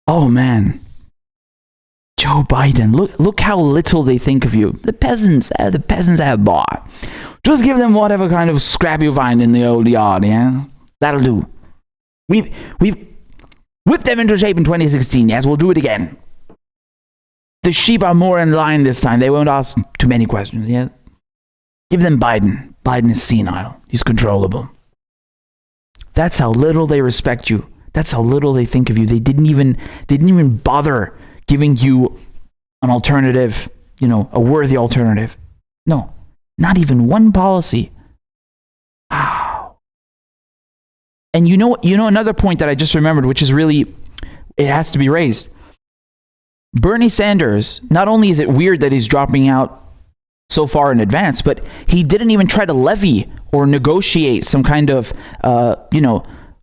Oh, man. Joe Biden. Look how little they think of you. The peasants have bought. Just give them whatever kind of scrap you find in the old yard, yeah? That'll do. We've whipped them into shape in 2016. Yes, we'll do it again. The sheep are more in line this time. They won't ask too many questions. Yeah, give them Biden. Biden is senile. He's controllable. That's how little they respect you. That's how little they think of you. They didn't even bother giving you an alternative. A worthy alternative. No, not even one policy. And another point that I just remembered, which is really, it has to be raised. Bernie Sanders, not only is it weird that he's dropping out so far in advance, but he didn't even try to levy or negotiate some kind of,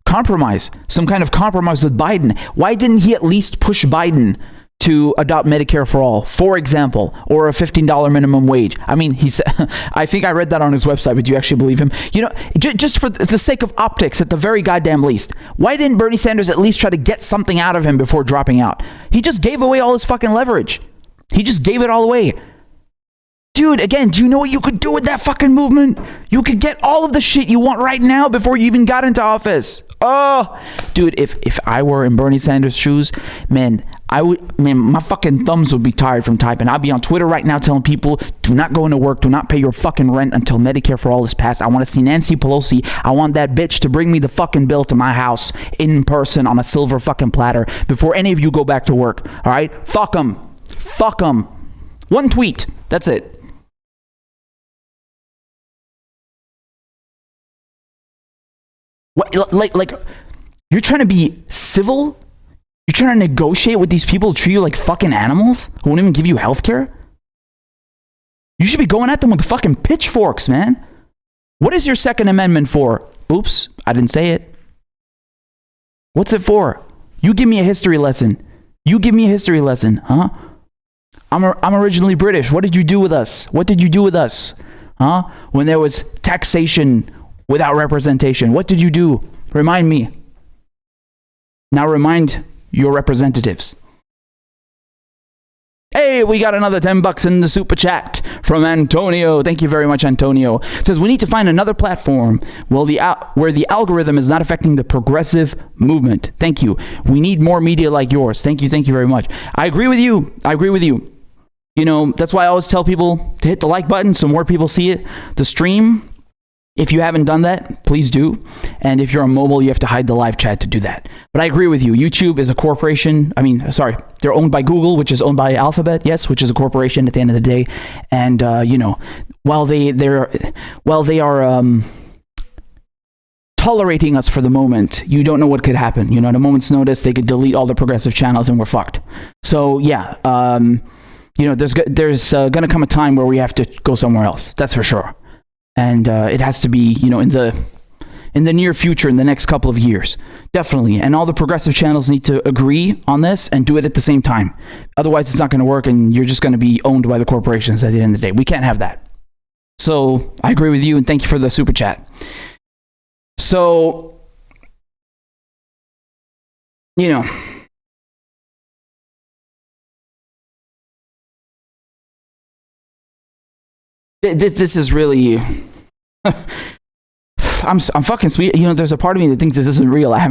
compromise, some kind of compromise with Biden. Why didn't he at least push Biden to adopt Medicare for all, for example, or a $15 minimum wage? I mean, he said, I think I read that on his website, but do you actually believe him? Just for the sake of optics, at the very goddamn least, why didn't Bernie Sanders at least try to get something out of him before dropping out? He just gave away all his fucking leverage. He just gave it all away. Dude, again, do you know what you could do with that fucking movement? You could get all of the shit you want right now before you even got into office. Oh, dude, if I were in Bernie Sanders' shoes, man, my fucking thumbs would be tired from typing. I'd be on Twitter right now telling people, do not go into work, do not pay your fucking rent until Medicare for all is passed. I want to see Nancy Pelosi. I want that bitch to bring me the fucking bill to my house in person on a silver fucking platter before any of you go back to work. All right? Fuck them. Fuck them. One tweet. That's it. What, like, you're trying to be civil? You're trying to negotiate with these people who treat you like fucking animals? Who won't even give you healthcare? You should be going at them with fucking pitchforks, man. What is your Second Amendment for? Oops, I didn't say it. What's it for? You give me a history lesson. You give me a history lesson, huh? I'm originally British. What did you do with us? What did you do with us? Huh? When there was taxation without representation. What did you do? Remind me. Now remind your representatives. Hey, we got another $10 in the super chat from Antonio. Thank you very much, Antonio. It says, we need to find another platform where the algorithm is not affecting the progressive movement. Thank you. We need more media like yours. Thank you very much. I agree with you. That's why I always tell people to hit the like button so more people see it. The stream, if you haven't done that, please do. And if you're on mobile, you have to hide the live chat to do that. But I agree with you. YouTube is a corporation. They're owned by Google, which is owned by Alphabet, yes, which is a corporation at the end of the day. And while they are tolerating us for the moment, you don't know what could happen. You know, at a moment's notice, they could delete all the progressive channels and we're fucked. So yeah, you know, there's going to come a time where we have to go somewhere else. That's for sure. And it has to be, you know, in the near future, in the next couple of years, definitely. And all the progressive channels need to agree on this and do it at the same time. Otherwise, it's not going to work, and you're just going to be owned by the corporations at the end of the day. We can't have that. So I agree with you, and thank you for the super chat. So, you know, this is really... I'm fucking sweet. You know, there's a part of me that thinks this isn't real. I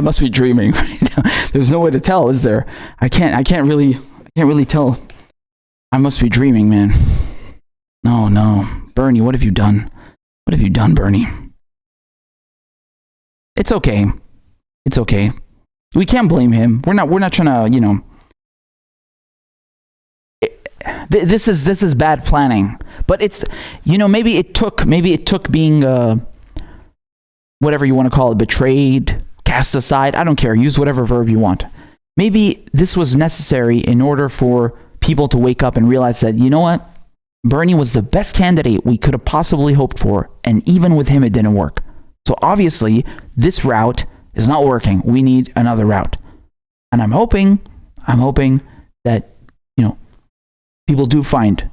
must be dreaming right now. There's no way to tell, is there? I can't really tell. I must be dreaming, man. No. Bernie, what have you done? What have you done, Bernie? It's okay. It's okay. We can't blame him. We're not trying to, you know. This is bad planning. But it's, you know, maybe it took being whatever you want to call it, betrayed, cast aside. I don't care. Use whatever verb you want. Maybe this was necessary in order for people to wake up and realize that, you know what? Bernie was the best candidate we could have possibly hoped for, and even with him, it didn't work. So obviously, this route is not working. We need another route. And I'm hoping that, you know, people do find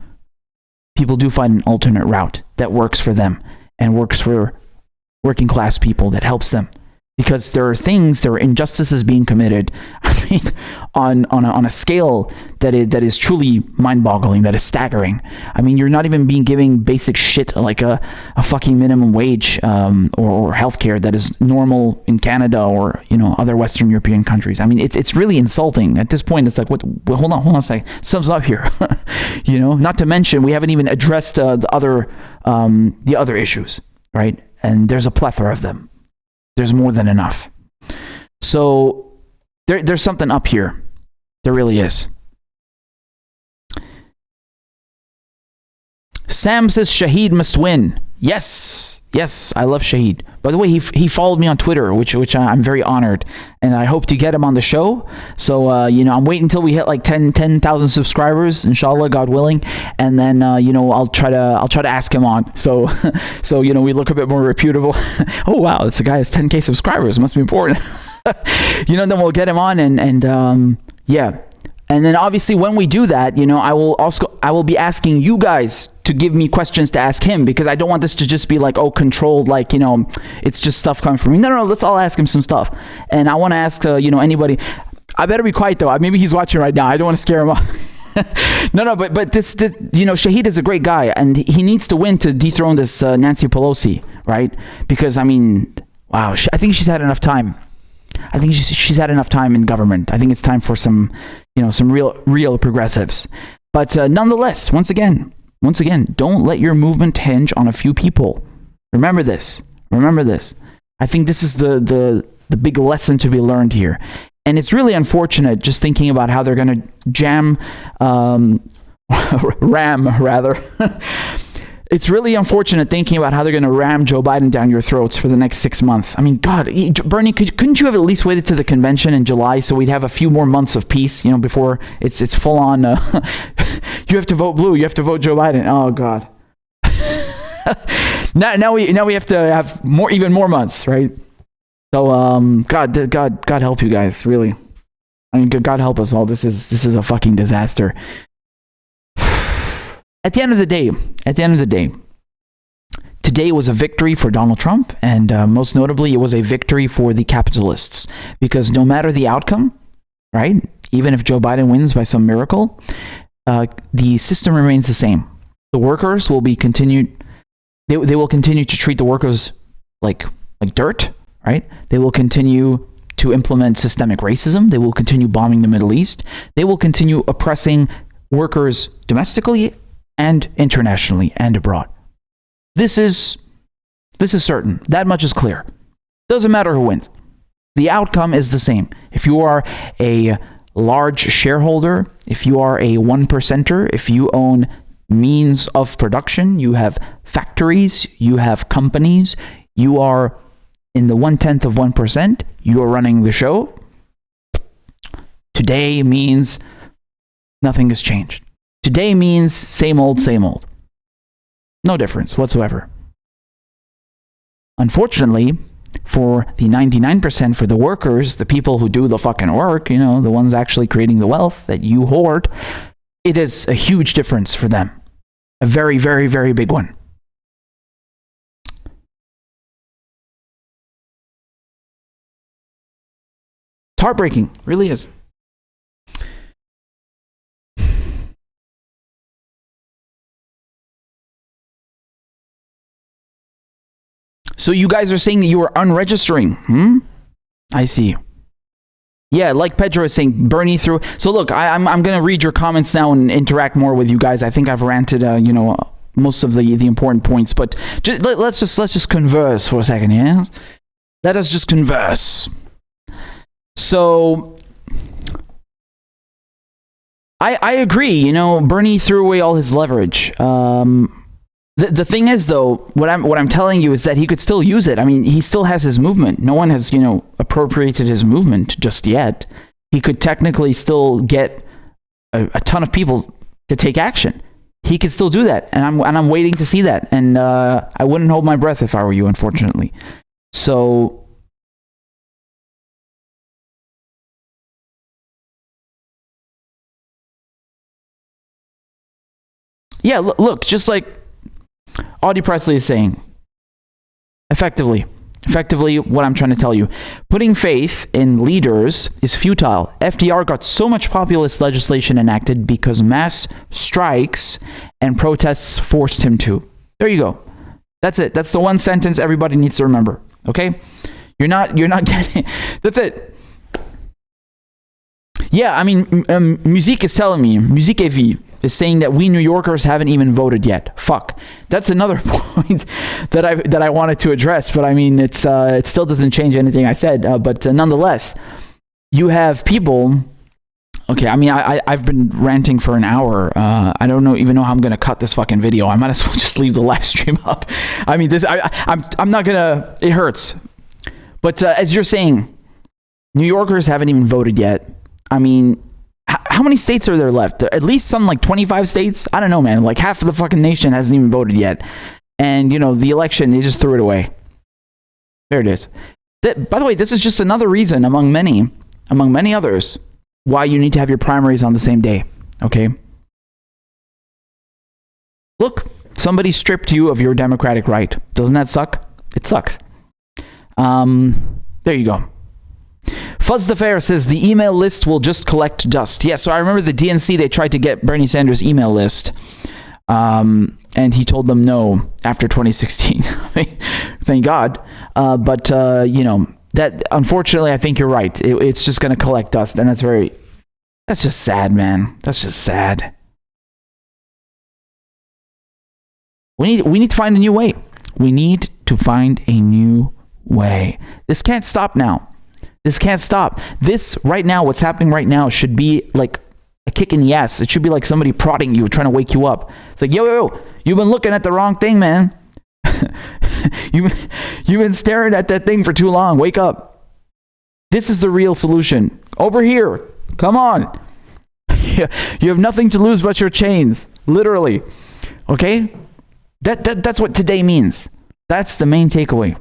an alternate route that works for them and works for working class people, that helps them. Because there are injustices being committed, I mean, on a scale that is truly mind-boggling, that is staggering. I mean, you're not even being given basic shit like a fucking minimum wage or healthcare that is normal in Canada or, you know, other Western European countries. I mean, it's really insulting. At this point, it's like, what? Well, hold on a second. Something's up here. You know, not to mention we haven't even addressed the other issues, right? And there's a plethora of them. There's more than enough. So there's something up here. There really is. Sam says Shahid must win. Yes, I love Shahid. By the way, he followed me on Twitter, which I'm very honored, and I hope to get him on the show. So you know, I'm waiting until we hit like 10,000 subscribers, inshallah, God willing, and then you know, I'll try to ask him on. So you know, we look a bit more reputable. Oh wow, this guy has 10K subscribers. Must be important. You know, then we'll get him on, and yeah. And then obviously when we do that, you know, I will be asking you guys to give me questions to ask him, because I don't want this to just be like, oh, controlled, like, you know, it's just stuff coming from me. No, let's all ask him some stuff. And I want to ask, you know, anybody. I better be quiet though. Maybe he's watching right now. I don't want to scare him off. No, but this, you know, Shahid is a great guy, and he needs to win to dethrone this Nancy Pelosi, right? Because I mean, wow, I think she's had enough time. I think she's had enough time in government. I think it's time for some, you know, some real progressives. But nonetheless, once again, don't let your movement hinge on a few people. Remember this. I think this is the big lesson to be learned here. And it's really unfortunate just thinking about how they're going to ram rather. It's really unfortunate thinking about how they're going to ram Joe Biden down your throats for the next 6 months. I mean, God, Bernie, couldn't you have at least waited to the convention in July so we'd have a few more months of peace, you know, before it's full on, you have to vote blue, you have to vote Joe Biden. Oh, God. now we have to have even more months, right? So, God help you guys, really. I mean, God help us all. This is a fucking disaster. At the end of the day, today was a victory for Donald Trump, and most notably, it was a victory for the capitalists. Because no matter the outcome, right, even if Joe Biden wins by some miracle, the system remains the same. The workers will be continued. They will continue to treat the workers like dirt, right? They will continue to implement systemic racism. They will continue bombing the Middle East. They will continue oppressing workers domestically and internationally and abroad. This is certain. That much is clear. Doesn't matter who wins. The outcome is the same. If you are a large shareholder, if you are a 1%er, if you own means of production, you have factories, you have companies, You are in the 1/10 of 1%. You are running the show. Today means nothing has changed. Today means same old, same old. No difference whatsoever. Unfortunately, for the 99%, for the workers, the people who do the fucking work, the ones actually creating the wealth that you hoard, it is a huge difference for them. A very, very, very big one. It's heartbreaking, really is. So you guys are saying that you are unregistering? I see. Yeah, like Pedro is saying, Bernie through. So look, I'm going to read your comments now and interact more with you guys. I think I've ranted, most of the important points. But let's just converse for a second, yeah? Let us just converse. So I agree. Bernie threw away all his leverage. The thing is, though, what I'm telling you is that he could still use it. I mean, he still has his movement. No one has, appropriated his movement just yet. He could technically still get a ton of people to take action. He could still do that, and I'm waiting to see that. And I wouldn't hold my breath if I were you, unfortunately. So yeah, look, just like Audie Presley is saying, effectively, what I'm trying to tell you, putting faith in leaders is futile. FDR got so much populist legislation enacted because mass strikes and protests forced him to. There you go. That's it. That's the one sentence everybody needs to remember. Okay? You're not getting. That's it. Yeah, I mean, Musique is telling me, Musique et Vie is saying that we New Yorkers haven't even voted yet. Fuck. That's another point that I wanted to address, but I mean, it still doesn't change anything I said. But nonetheless, you have people. Okay, I mean, I've been ranting for an hour. I don't even know how I'm gonna cut this fucking video. I might as well just leave the live stream up. I mean, I'm not gonna. It hurts. But as you're saying, New Yorkers haven't even voted yet. I mean, how many states are there left? At least some, like 25 states? I don't know, man. Like half of the fucking nation hasn't even voted yet. And, the election, they just threw it away. There it is. By the way, this is just another reason among many others, why you need to have your primaries on the same day. Okay? Look, somebody stripped you of your democratic right. Doesn't that suck? It sucks. There you go. Fuzz the Fair says the email list will just collect dust. Yeah, so I remember the DNC, they tried to get Bernie Sanders' email list. And he told them no after 2016. Thank God. But that unfortunately, I think you're right. It's just going to collect dust. And that's just sad, man. That's just sad. We need to find a new way. We need to find a new way. This can't stop now. This can't stop. This right now, what's happening right now should be like a kick in the ass. It should be like somebody prodding you, trying to wake you up. It's like, yo, you've been looking at the wrong thing, man. You've been staring at that thing for too long. Wake up. This is the real solution. Over here. Come on. You have nothing to lose but your chains. Literally. Okay? That's what today means. That's the main takeaway.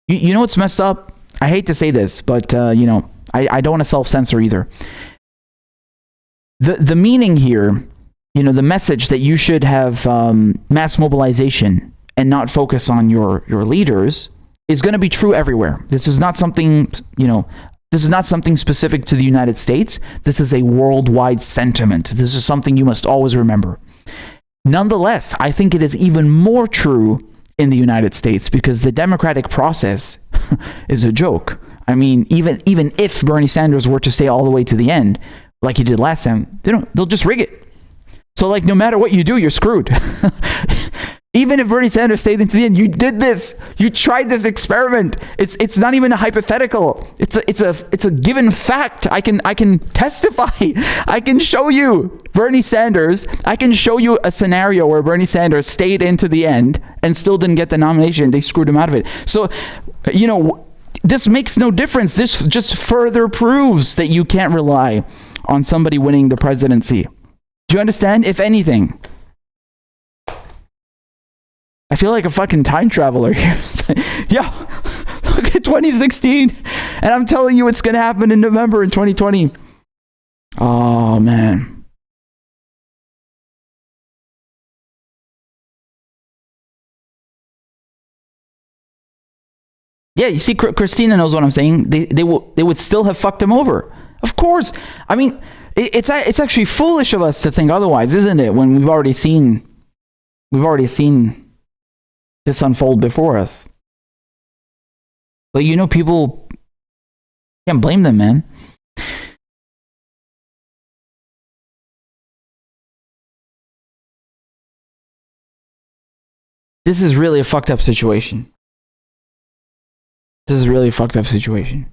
You know what's messed up? I hate to say this, but, I don't want to self-censor either. The meaning here, the message that you should have mass mobilization and not focus on your leaders is going to be true everywhere. This is not something, this is not something specific to the United States. This is a worldwide sentiment. This is something you must always remember. Nonetheless, I think it is even more true in the United States because the democratic process is a joke. I mean, even if Bernie Sanders were to stay all the way to the end, like he did last time, they'll just rig it. So like no matter what you do, you're screwed. Even if Bernie Sanders stayed into the end, you did this. You tried this experiment. It's not even a hypothetical. It's a given fact. I can testify. I can show you Bernie Sanders. I can show you a scenario where Bernie Sanders stayed into the end and still didn't get the nomination. They screwed him out of it. So, this makes no difference. This just further proves that you can't rely on somebody winning the presidency. Do you understand? If anything, I feel like a fucking time traveler here. Yo, look at 2016, and I'm telling you it's going to happen in November in 2020. Oh, man. Yeah, you see, Christina knows what I'm saying. They would still have fucked him over. Of course. I mean, it's actually foolish of us to think otherwise, isn't it? When we've already seen this unfold before us. But people can't blame them, man. This is really a fucked up situation. This is really a fucked up situation.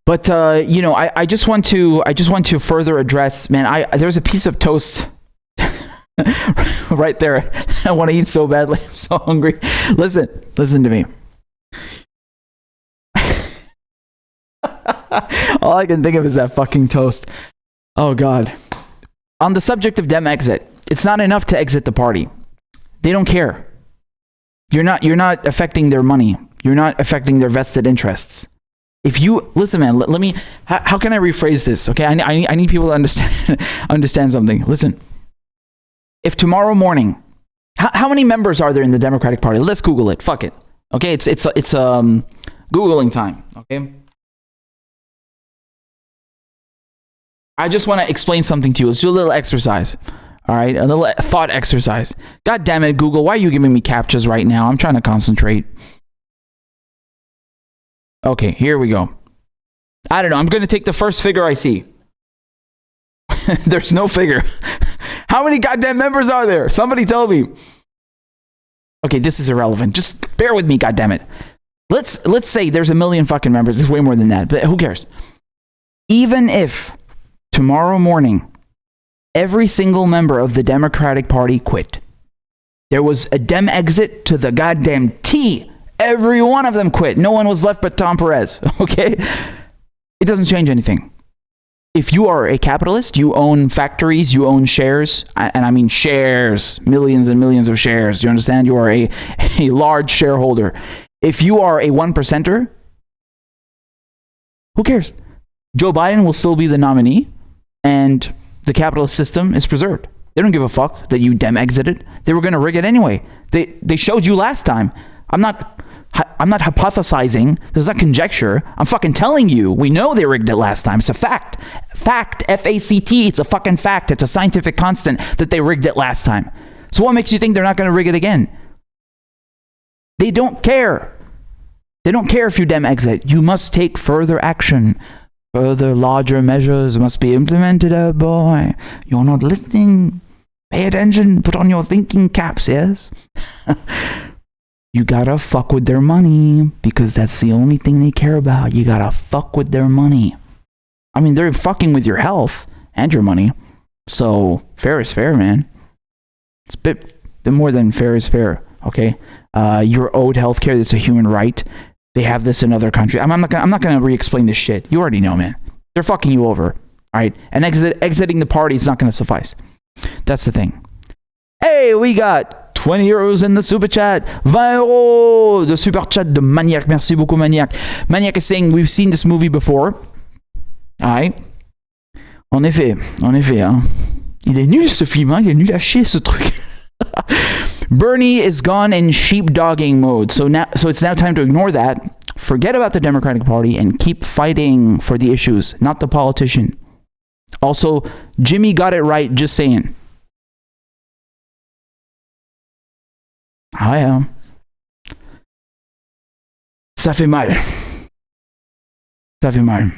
But I just want to further address, man. There's a piece of toast right there. I want to eat so badly. I'm so hungry. Listen to me. All I can think of is that fucking toast. Oh God. On the subject of Dem exit, it's not enough to exit the party. They don't care. You're not affecting their money. You're not affecting their vested interests. If you listen, man, let me. How can I rephrase this? Okay, I need people to understand something. Listen. If tomorrow morning, how many members are there in the Democratic Party? Let's Google it. Fuck it. Okay, it's Googling time. Okay. I just want to explain something to you. Let's do a little exercise. All right, a little thought exercise. God damn it, Google, why are you giving me captchas right now? I'm trying to concentrate. Okay, here we go. I don't know. I'm going to take the first figure I see. There's no figure. How many goddamn members are there? Somebody tell me. Okay, this is irrelevant. Just bear with me, goddammit. Let's say there's 1 million fucking members. There's way more than that, but who cares? Even if tomorrow morning every single member of the Democratic Party quit, there was a Dem exit to the goddamn T. Every one of them quit. No one was left but Tom Perez. Okay? It doesn't change anything. If you are a capitalist, you own factories, you own shares, and I mean shares, millions and millions of shares. Do you understand? You are a large shareholder. If you are a 1%er, who cares? Joe Biden will still be the nominee, and the capitalist system is preserved. They don't give a fuck that you Dem exited. They were going to rig it anyway. They showed you last time. I'm not hypothesizing. This is not conjecture. I'm fucking telling you. We know they rigged it last time. It's a fact. Fact. F-A-C-T. It's a fucking fact. It's a scientific constant that they rigged it last time. So what makes you think they're not going to rig it again? They don't care. They don't care if you Dem exit. You must take further action. Further larger measures must be implemented, oh boy. You're not listening. Pay attention. Put on your thinking caps, yes? You gotta fuck with their money because that's the only thing they care about. You gotta fuck with their money. I mean, they're fucking with your health and your money. So, fair is fair, man. It's a bit more than fair is fair, okay? You're owed healthcare. It's a human right. They have this in other countries. I'm not gonna re-explain this shit. You already know, man. They're fucking you over, all right? And exiting the party is not gonna suffice. That's the thing. Hey, we got 20 euros in the super chat. 20 euros de super chat de Maniac. Merci beaucoup, Maniac. Maniac is saying we've seen this movie before. All right. En effet, hein. Il est nul ce film, hein. Il est nul à chier ce truc. Bernie is gone in sheepdogging mode. So it's now time to ignore that. Forget about the Democratic Party and keep fighting for the issues, not the politician. Also, Jimmy got it right, just saying. Ah yeah. Ça fait mal. Ça fait mal.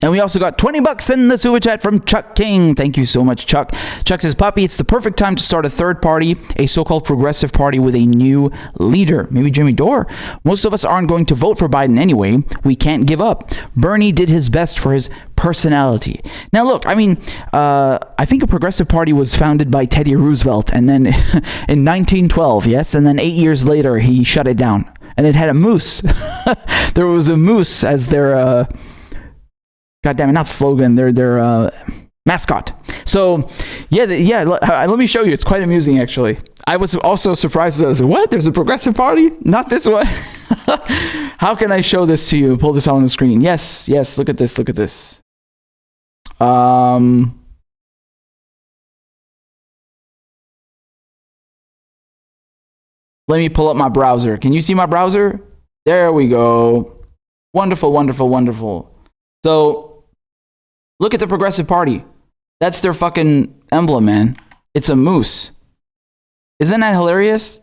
And we also got 20 bucks in the super chat from Chuck King. Thank you so much, Chuck. Chuck says, Poppy, it's the perfect time to start a third party, a so-called progressive party with a new leader. Maybe Jimmy Dore. Most of us aren't going to vote for Biden anyway. We can't give up. Bernie did his best for his personality. Now, look, I mean, I think a progressive party was founded by Teddy Roosevelt, and then in 1912, yes, and then 8 years later, he shut it down. And it had a moose. There was a moose as their, goddamn it, not slogan, their mascot. So, let me show you. It's quite amusing, actually. I was also surprised. I was like, what? There's a progressive party? Not this one. How can I show this to you? Pull this on the screen. Yes, look at this, Let me pull up my browser. Can you see my browser? There we go. Wonderful. So, look at the Progressive Party. That's their fucking emblem, man. It's a moose. Isn't that hilarious?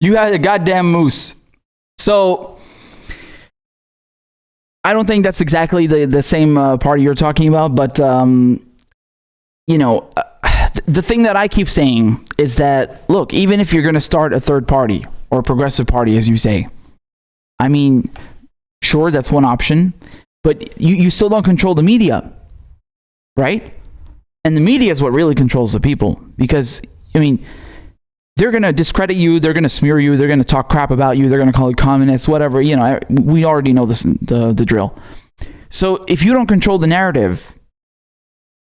You had a goddamn moose. So, I don't think that's exactly the same party you're talking about, but, the thing that I keep saying is that, look, even if you're going to start a third party or a progressive party, as you say, I mean, sure, that's one option, but you still don't control the media, right? And the media is what really controls the people, because, I mean, they're going to discredit you, they're going to smear you, they're going to talk crap about you, they're going to call you communist, whatever, we already know this, the drill. So if you don't control the narrative,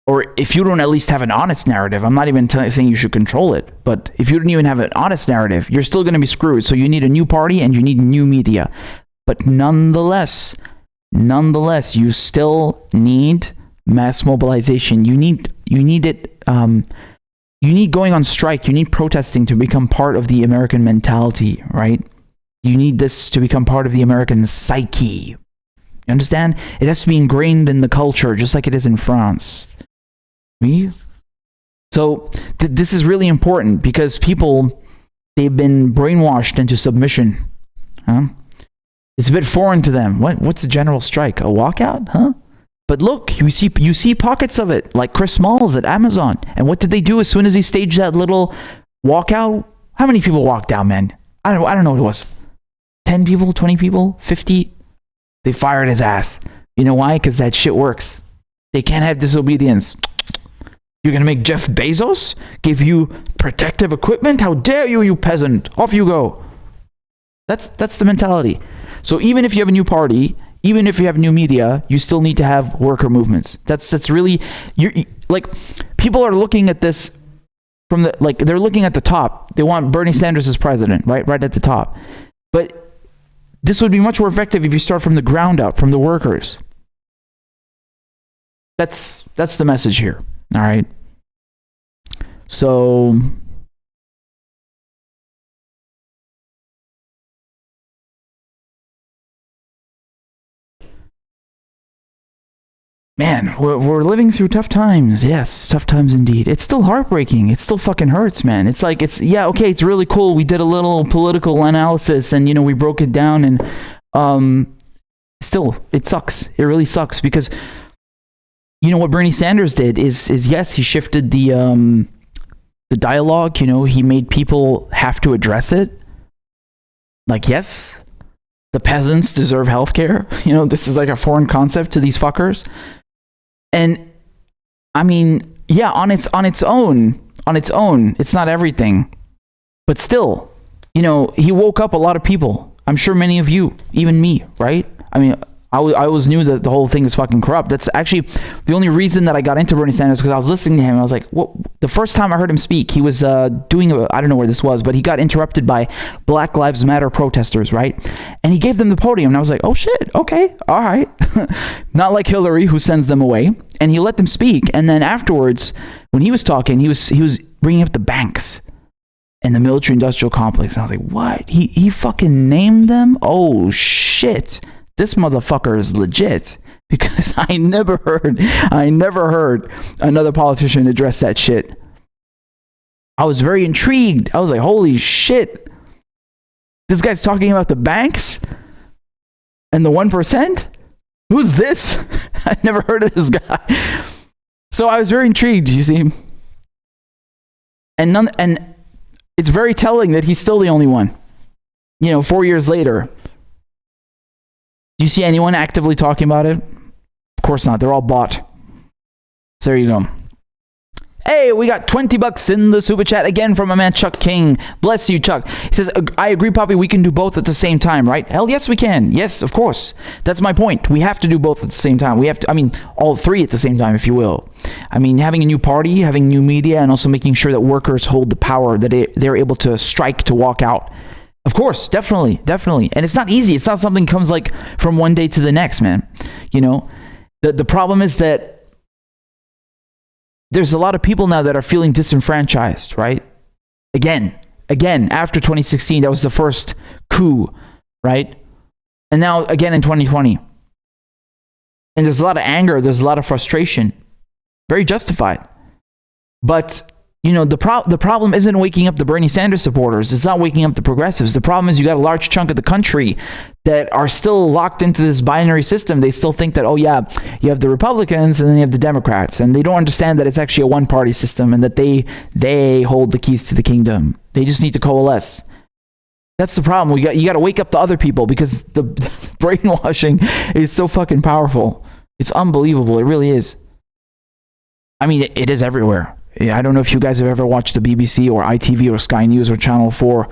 or if you don't at least have an honest narrative, I'm not even saying you should control it, but if you don't even have an honest narrative, you're still going to be screwed. So you need a new party and you need new media. But nonetheless, you still need mass mobilization. You need it. You need going on strike. You need protesting to become part of the American mentality, right? You need this to become part of the American psyche. You understand? It has to be ingrained in the culture, just like it is in France. So this is really important, because people, they've been brainwashed into submission. It's a bit foreign to them. What's a general strike? A walkout? Huh? But look, you see pockets of it, like Chris Smalls at Amazon. And what did they do as soon as he staged that little walkout? How many people walked out, man? I don't know what it was. 10 people, 20 people, 50? They fired his ass. You know why? Because that shit works. They can't have disobedience. You're going to make Jeff Bezos give you protective equipment? How dare you, you peasant? Off you go. That's the mentality. So even if you have a new party, even if you have new media, you still need to have worker movements. That's really, like, people are looking at this from they're looking at the top. They want Bernie Sanders as president, right at the top. But this would be much more effective if you start from the ground up, from the workers. That's the message here. All right. So, man, we're living through tough times. Yes, tough times indeed. It's still heartbreaking. It still fucking hurts, man. It's like, it's really cool. We did a little political analysis and, we broke it down, and still, it sucks. It really sucks, because what Bernie Sanders did is yes, he shifted the dialogue. He made people have to address it. Like, yes, the peasants deserve healthcare. This is like a foreign concept to these fuckers. And I mean, yeah, on its own, it's not everything. But still, he woke up a lot of people. I'm sure many of you, even me, right? I mean, I always knew that the whole thing is fucking corrupt. That's actually the only reason that I got into Bernie Sanders, because I was listening to him. I was like, what? The first time I heard him speak, he was doing, I don't know where this was, but he got interrupted by Black Lives Matter protesters, right? And he gave them the podium. And I was like, oh shit, okay, all right. Not like Hillary, who sends them away. And he let them speak. And then afterwards, when he was talking, he was bringing up the banks and the military-industrial complex. And I was like, what? He fucking named them? Oh shit. This motherfucker is legit, because I never heard another politician address that shit. I was very intrigued. I was like, holy shit. This guy's talking about the banks and the 1%? Who's this? I never heard of this guy. So I was very intrigued, you see. And it's very telling that he's still the only one. 4 years later. Do you see anyone actively talking about it? course not. They're all bought. So there you go. Hey, we got $20 in the super chat again from my man Chuck King. Bless you, Chuck. He says, I agree, Poppy, we can do both at the same time, right? Hell yes, we can. Yes, of course. That's my point. We have to do both at the same time. We have to, all three at the same time, if you will. Having a new party, having new media, and also making sure that workers hold the power, that they're able to strike, to walk out. Of course, definitely. And it's not easy. It's not something that comes like from one day to the next, man. The problem is that there's a lot of people now that are feeling disenfranchised, right? Again, after 2016, that was the first coup, right? And now again in 2020. And there's a lot of anger, there's a lot of frustration. Very justified. But, the problem isn't waking up the Bernie Sanders supporters. It's not waking up the progressives. The problem is you got a large chunk of the country that are still locked into this binary system. They still think that, oh yeah, you have the Republicans and then you have the Democrats. And they don't understand that it's actually a one-party system and that they hold the keys to the kingdom. They just need to coalesce. That's the problem. You got to wake up the other people because the brainwashing is so fucking powerful. It's unbelievable. It really is. It is everywhere. I don't know if you guys have ever watched the BBC or ITV or Sky News or Channel 4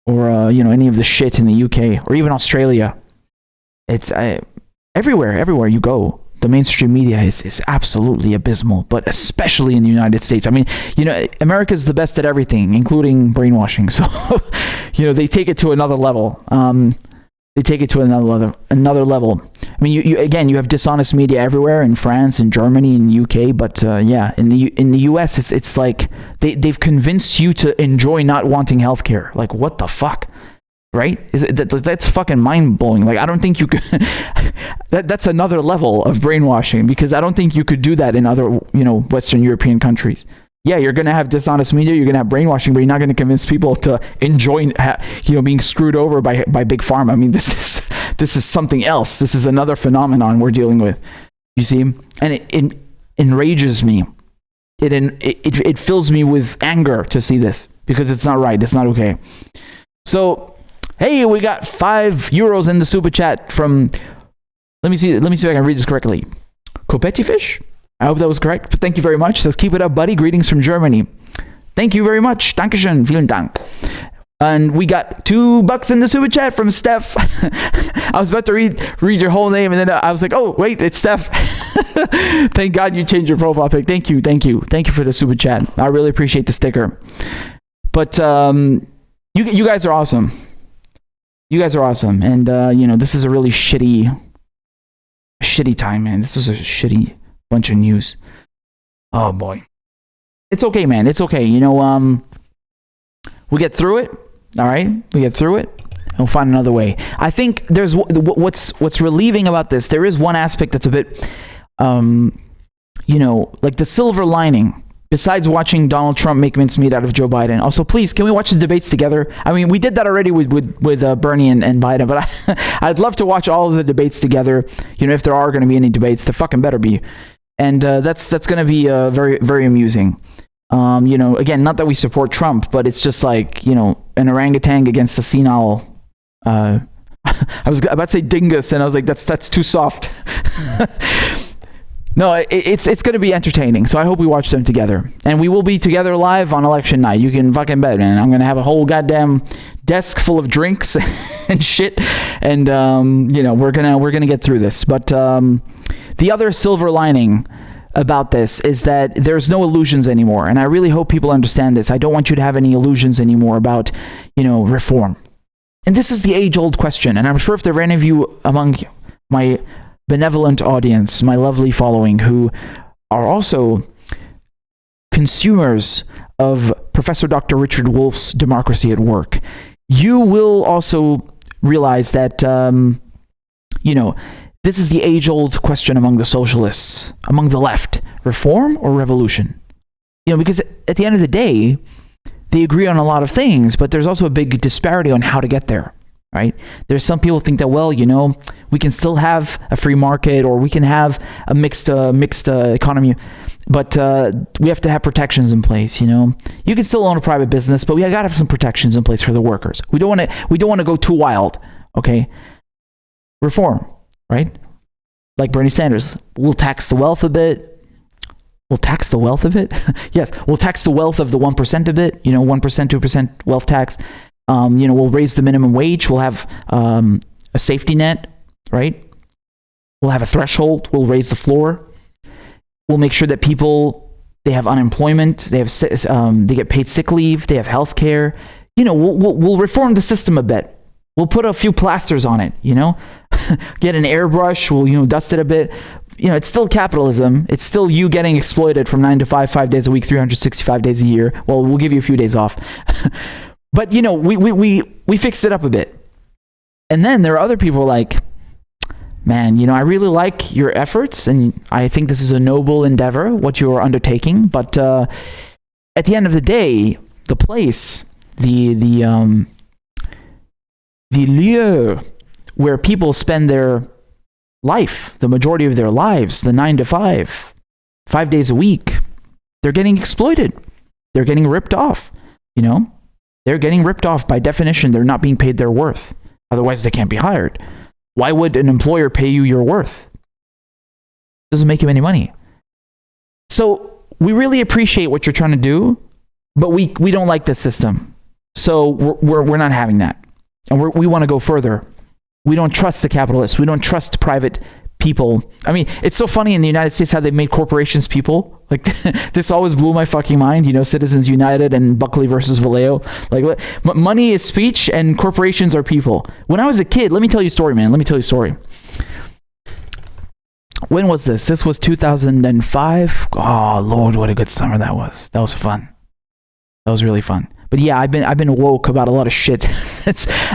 or any of the shit in the UK or even Australia. It's everywhere you go. The mainstream media is absolutely abysmal, but especially in the United States. America's the best at everything, including brainwashing. So, they take it to another level. Another level. You have dishonest media everywhere in France, in Germany, in the UK, but in the US, it's like they've convinced you to enjoy not wanting healthcare. Like, what the fuck, right? That's fucking mind blowing. Like, I don't think you could. That's another level of brainwashing because I don't think you could do that in other Western European countries. Yeah, you're going to have dishonest media, you're going to have brainwashing, but you're not going to convince people to enjoy, being screwed over by big pharma. This is something else. This is another phenomenon we're dealing with. You see, and it enrages me. It fills me with anger to see this because it's not right. It's not okay. So, hey, we got €5 in the super chat from. Let me see if I can read this correctly. Copetti Fish. I hope that was correct. But thank you very much. Says, keep it up, buddy. Greetings from Germany. Thank you very much. Dankeschön. Vielen Dank. And we got $2 in the super chat from Steph. I was about to read your whole name, and then I was like, oh, wait, it's Steph. Thank God you changed your profile pic. Thank you for the super chat. I really appreciate the sticker. But you guys are awesome. And this is a really shitty time, man. This is a shitty bunch of news. Oh boy. It's okay, man. It's okay. We get through it. All right? We get through it. And we'll find another way. I think there's what's relieving about this. There is one aspect that's a bit like the silver lining. Besides watching Donald Trump make mincemeat out of Joe Biden. Also, please, can we watch the debates together? We did that already with Bernie and Biden, but I'd love to watch all of the debates together. If there are going to be any debates, there fucking better be. And that's going to be very, very amusing. Again, not that we support Trump, but it's just like, an orangutan against a senile. I was about to say dingus, and I was like, that's too soft. No, it's going to be entertaining, so I hope we watch them together. And we will be together live on election night. You can fucking bet, man. I'm going to have a whole goddamn desk full of drinks and shit. And, we're going to get through this. But the other silver lining about this is that there's no illusions anymore. And I really hope people understand this. I don't want you to have any illusions anymore about, reform. And this is the age-old question. And I'm sure if there are any of you among my benevolent audience, my lovely following, who are also consumers of Professor Dr. Richard Wolff's Democracy at Work, you will also realize that, this is the age-old question among the socialists, among the left: reform or revolution? Because at the end of the day, they agree on a lot of things, but there's also a big disparity on how to get there. Right? There's some people think that, we can still have a free market, or we can have a mixed economy, but we have to have protections in place. You can still own a private business, but we got to have some protections in place for the workers. We don't want to go too wild. Okay, reform, right? like Bernie Sanders. We'll tax the wealth a bit. We'll tax the wealth of it? Yes, we'll tax the wealth of the 1% a bit, 1%, 2% wealth tax. We'll raise the minimum wage. We'll have a safety net, right? We'll have a threshold. We'll raise the floor. We'll make sure that people, they have unemployment, they get paid sick leave, they have health care. We'll reform the system a bit. We'll put a few plasters on it, get an airbrush, we'll, dust it a bit. It's still capitalism. It's still you getting exploited from 9 to 5, 5 days a week, 365 days a year. Well, we'll give you a few days off. But, we fixed it up a bit. And then there are other people like, man, I really like your efforts, and I think this is a noble endeavor, what you are undertaking. But at the end of the day, the place, the lieu where people spend their life, the majority of their lives, the 9 to 5, 5 days a week, they're getting exploited. They're getting ripped off. They're getting ripped off. By definition, they're not being paid their worth. Otherwise, they can't be hired. Why would an employer pay you your worth? Doesn't make him any money. So we really appreciate what you're trying to do, but we don't like this system. So we're not having that. And we want to go further. We don't trust the capitalists. We don't trust private people. I mean, it's so funny in the United States how they've made corporations people. Like, this always blew my fucking mind. Citizens United and Buckley versus Vallejo. Like, money is speech and corporations are people. When I was a kid, let me tell you a story, man. Let me tell you a story. When was this? This was 2005. Oh, Lord, what a good summer that was. That was fun. That was really fun. But yeah, I've been woke about a lot of shit.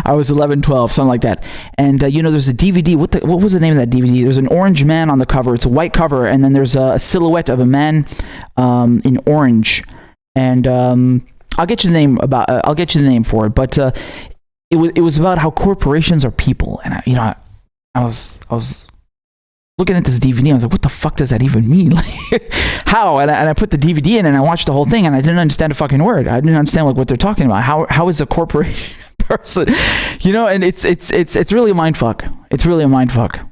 I was 11, 12, something like that. And there's a DVD. What was the name of that DVD? There's an orange man on the cover. It's a white cover, and then there's a silhouette of a man in orange. And I'll get you the name I'll get you the name for it. But it was about how corporations are people. And I was looking at this DVD, I was like, what the fuck does that even mean? How? And I put the DVD in and I watched the whole thing and I didn't understand a fucking word. I didn't understand what they're talking about. How is a corporation a person? And it's really a mindfuck. It's really a mindfuck.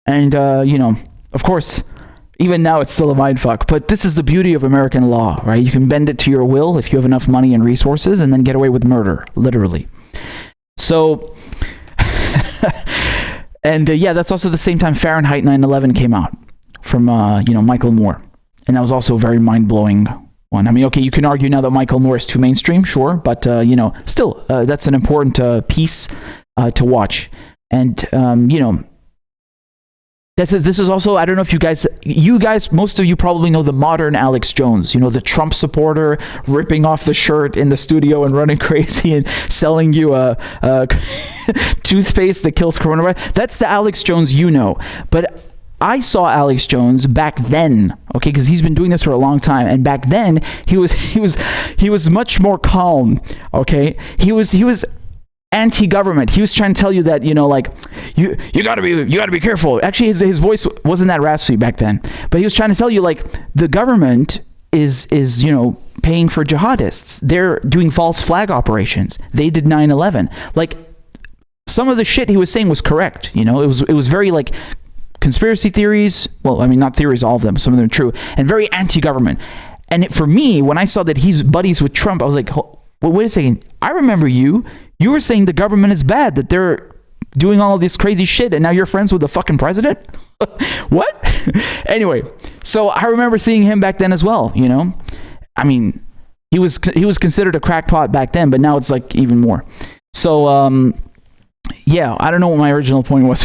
And of course, even now it's still a mindfuck. But this is the beauty of American law, right? You can bend it to your will if you have enough money and resources, and then get away with murder, literally. So. And that's also the same time Fahrenheit 9/11 came out from Michael Moore, and that was also a very mind-blowing one. I mean, okay, you can argue now that Michael Moore is too mainstream, sure, but still, that's an important piece to watch. And this is also, I don't know if you guys, most of you probably know the modern Alex Jones, the Trump supporter ripping off the shirt in the studio and running crazy and selling you a toothpaste that kills coronavirus. That's the Alex Jones But I saw Alex Jones back then, okay, because he's been doing this for a long time, and back then he was much more calm, okay. He was anti-government. He was trying to tell you that, you gotta be careful. Actually, his voice wasn't that raspy back then, but he was trying to tell you, the government is paying for jihadists. They're doing false flag operations. They did 9/11. Some of the shit he was saying was correct. It was very conspiracy theories. Well, I mean, not theories, all of them. Some of them are true, and very anti-government. And for me, when I saw that he's buddies with Trump, I was like, well, wait a second. I remember you. You were saying the government is bad, that they're doing all of this crazy shit, and now you're friends with the fucking president? What? Anyway, so I remember seeing him back then as well, I mean, he was considered a crackpot back then, but now it's even more. So, I don't know what my original point was.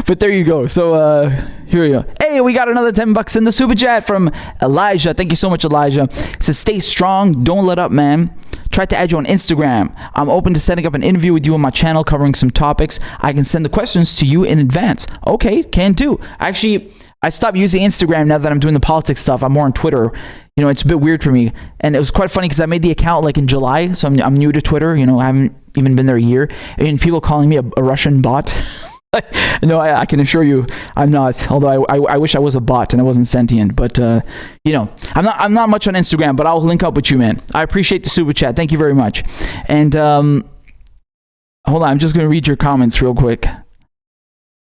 But there you go. So here we go. Hey, we got another $10 in the super chat from Elijah. Thank you so much, Elijah. It says, stay strong, don't let up, man. Tried to add you on Instagram. I'm open to setting up an interview with you on my channel covering some topics. I can send the questions to you in advance. Okay, can do. Actually, I stopped using Instagram now that I'm doing the politics stuff. I'm more on Twitter. It's a bit weird for me. And it was quite funny because I made the account in July, so I'm new to Twitter. I haven't even been there a year. And people calling me a Russian bot. No, I can assure you I'm not, although I wish I was a bot and I wasn't sentient, but I'm not much on Instagram, but I'll link up with you, man. I appreciate the super chat. Thank you very much. And hold on, I'm just going to read your comments real quick.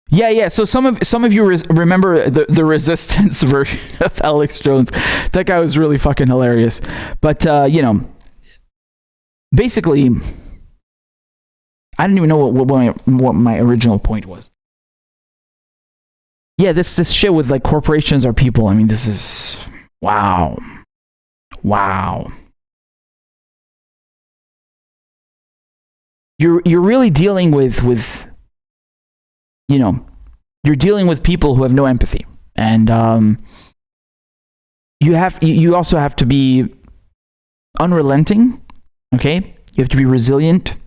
Yeah. So some of you remember the Resistance version of Alex Jones. That guy was really fucking hilarious. But basically, I don't even know what my original point was. Yeah, this shit with like corporations are people. I mean, this is wow. You're really dealing with you're dealing with people who have no empathy, and you also have to be unrelenting. Okay, you have to be resilient,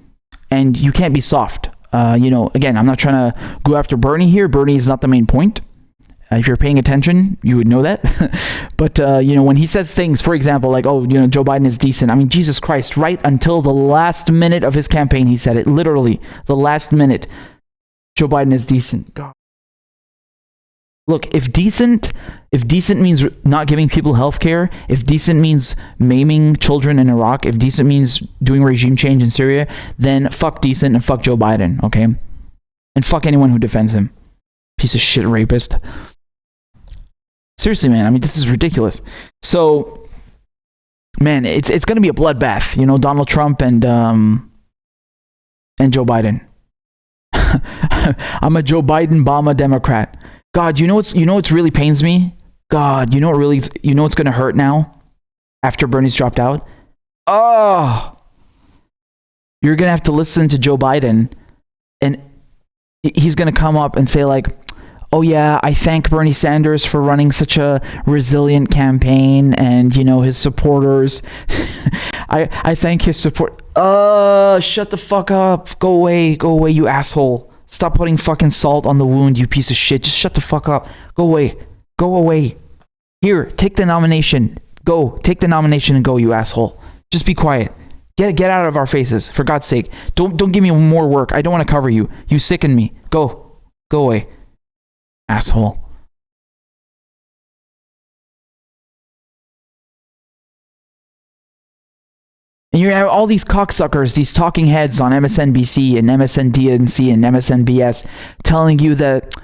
and you can't be soft. Again, I'm not trying to go after Bernie here. Bernie is not the main point. If you're paying attention, you would know that. But, when he says things, for example, like, Joe Biden is decent. I mean, Jesus Christ, right until the last minute of his campaign, he said it. Literally, the last minute. Joe Biden is decent. God. Look, if decent means not giving people health care, if decent means maiming children in Iraq, if decent means doing regime change in Syria, then fuck decent and fuck Joe Biden, okay? And fuck anyone who defends him. Piece of shit rapist. Seriously, man, I mean, this is ridiculous. So, man, it's going to be a bloodbath, Donald Trump and Joe Biden. I'm a Joe Biden-Obama Democrat. God, you know what's really pains me? God, you know what's going to hurt now after Bernie's dropped out? Oh, you're going to have to listen to Joe Biden, and he's going to come up and say like, oh yeah, I thank Bernie Sanders for running such a resilient campaign, and his supporters. I thank his support. Shut the fuck up. Go away, you asshole. Stop putting fucking salt on the wound, you piece of shit. Just shut the fuck up. Go away. Here, take the nomination. Take the nomination and go, you asshole. Just be quiet. Get out of our faces, for God's sake. Don't give me more work. I don't want to cover you. You sicken me. Go away. Asshole. And you have all these cocksuckers, these talking heads on MSNBC and MSNDNC and MSNBS telling you that,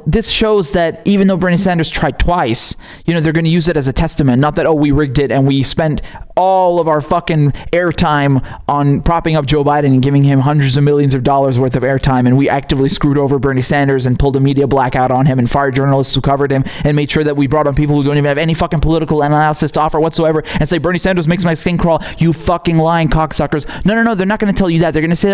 this shows that even though Bernie Sanders tried twice, they're going to use it as a testament. Not that, we rigged it and we spent all of our fucking airtime on propping up Joe Biden and giving him hundreds of millions of dollars worth of airtime, and we actively screwed over Bernie Sanders and pulled a media blackout on him and fired journalists who covered him and made sure that we brought on people who don't even have any fucking political analysis to offer whatsoever and say Bernie Sanders makes my skin crawl. You fucking lying cocksuckers. No, they're not going to tell you that. They're going to say,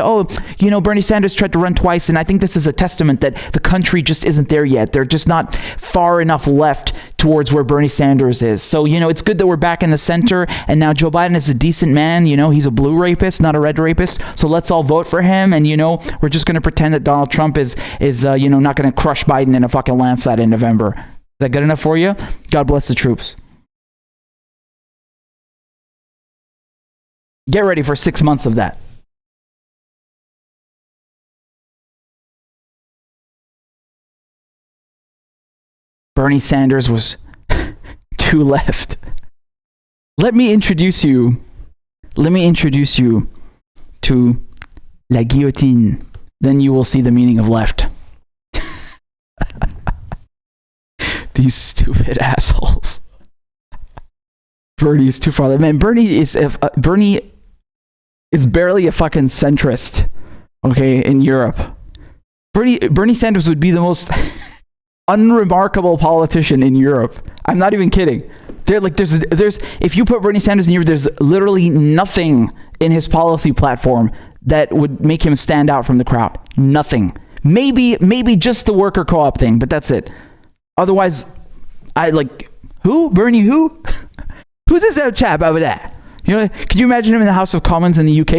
Bernie Sanders tried to run twice, and I think this is a testament that the country just isn't there yet. They're just not far enough left towards where Bernie Sanders is. So, it's good that we're back in the center, and now Joe Biden is a decent man. He's a blue rapist, not a red rapist. So let's all vote for him, and, we're just going to pretend that Donald Trump is not going to crush Biden in a fucking landslide in November. Is that good enough for you? God bless the troops. Get ready for 6 months of that. Bernie Sanders was too left. Let me introduce you to La Guillotine. Then you will see the meaning of left. These stupid assholes. Bernie is too far. Man, Bernie is barely a fucking centrist, okay, in Europe. Bernie Sanders would be the most unremarkable politician in Europe. I'm not even kidding. There's if you put Bernie Sanders in Europe, there's literally nothing in his policy platform that would make him stand out from the crowd. Nothing. Maybe just the worker co-op thing, but that's it. Otherwise, who? Bernie who? Who's this chap over there? Can you imagine him in the House of Commons in the UK,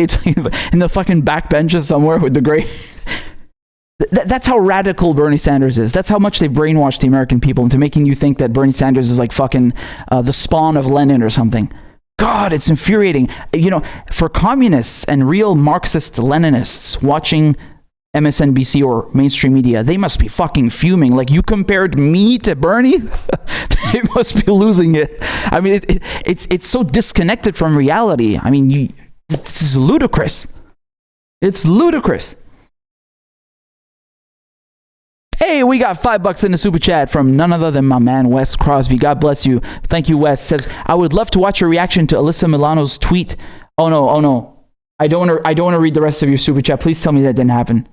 in the fucking backbenches somewhere with the grey? That's how radical Bernie Sanders is. That's how much they've brainwashed the American people into making you think that Bernie Sanders is like fucking the spawn of Lenin or something. God, it's infuriating. For communists and real Marxist-Leninists watching MSNBC or mainstream media, they must be fucking fuming. Like, you compared me to Bernie? They must be losing it. I mean, it's so disconnected from reality. I mean, this is ludicrous. It's ludicrous. Hey, we got $5 in the super chat from none other than my man Wes Crosby. God bless you. Thank you, Wes. Says, I would love to watch your reaction to Alyssa Milano's tweet. Oh no. I don't want to read the rest of your super chat. Please tell me that didn't happen.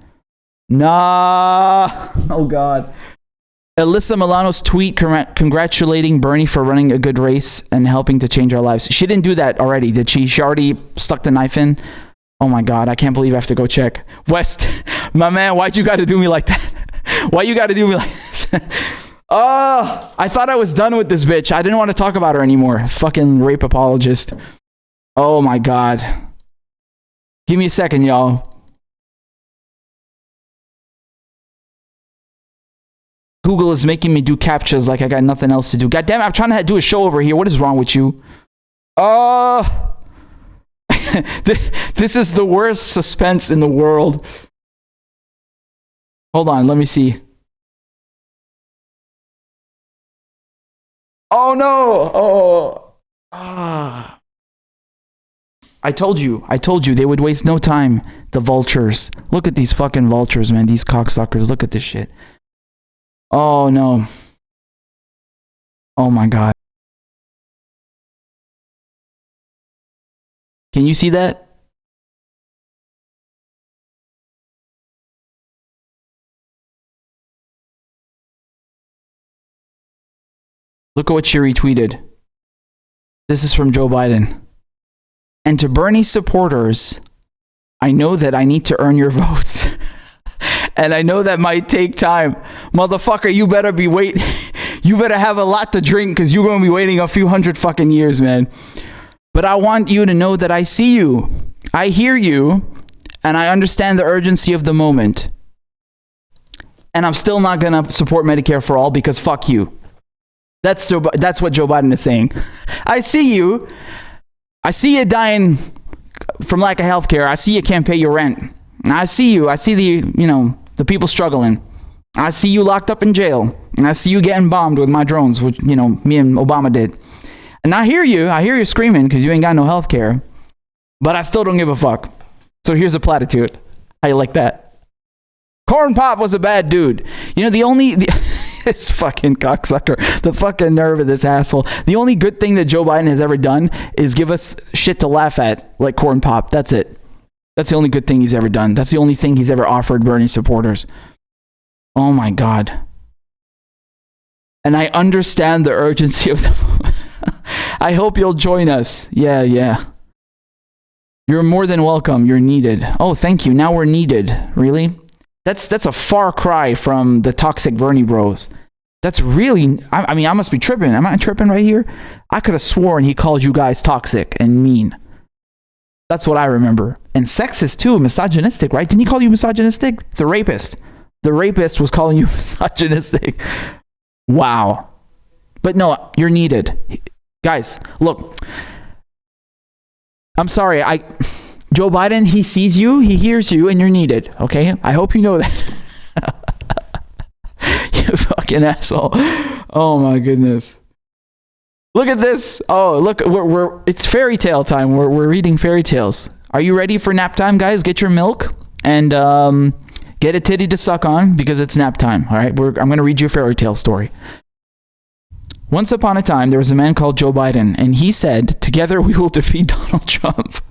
Nah. Oh God. Alyssa Milano's tweet congratulating Bernie for running a good race and helping to change our lives. She didn't do that already, did she? She already stuck the knife in. Oh my God, I can't believe I have to go check. West, my man, why'd you got to do me like that? Why you got to do me like this? Oh, I thought I was done with this bitch. I didn't want to talk about her anymore. Fucking rape apologist. Oh my God. Give me a second, y'all. Google is making me do captchas like I got nothing else to do. God damn it, I'm trying to do a show over here. What is wrong with you? Oh, this is the worst suspense in the world. Hold on, let me see. Oh no! Oh, I told you they would waste no time. The vultures. Look at these fucking vultures, man. These cocksuckers. Look at this shit. Oh no. Oh my God. Can you see that? Look at what she retweeted. This is from Joe Biden. And to Bernie's supporters, I know that I need to earn your votes. And I know that might take time. Motherfucker, you better be waiting. You better have a lot to drink because you're going to be waiting a few hundred fucking years, man. But I want you to know that I see you. I hear you. And I understand the urgency of the moment. And I'm still not going to support Medicare for all because fuck you. That's what Joe Biden is saying. I see you. I see you dying from lack of health care. I see you can't pay your rent. I see you. I see the people struggling. I see you locked up in jail. And I see you getting bombed with my drones, which, me and Obama did. And I hear you screaming because you ain't got no health care. But I still don't give a fuck. So here's a platitude. How you like that? Corn Pop was a bad dude. This fucking cocksucker. The fucking nerve of this asshole. The only good thing that Joe Biden has ever done is give us shit to laugh at, like Corn Pop. That's it. That's the only good thing he's ever done. That's the only thing he's ever offered Bernie supporters. Oh my God. And I understand the urgency of the I hope you'll join us. Yeah. You're more than welcome. You're needed. Oh, thank you. Now we're needed. Really? That's a far cry from the toxic Bernie bros. That's really, I must be tripping. Am I tripping right here? I could have sworn he called you guys toxic and mean. That's what I remember. And sexist too, misogynistic, right? Didn't he call you misogynistic? The rapist. The rapist was calling you misogynistic. Wow. But no, you're needed. Guys, look. I'm sorry. Joe Biden, he sees you, he hears you, and you're needed. Okay? I hope you know that. You fucking asshole. Oh my goodness. Look at this. Oh, look, it's fairy tale time. We're reading fairy tales. Are you ready for nap time, guys? Get your milk and get a titty to suck on because it's nap time. All right? I'm going to read you a fairy tale story. Once upon a time, there was a man called Joe Biden, and he said, "Together we will defeat Donald Trump."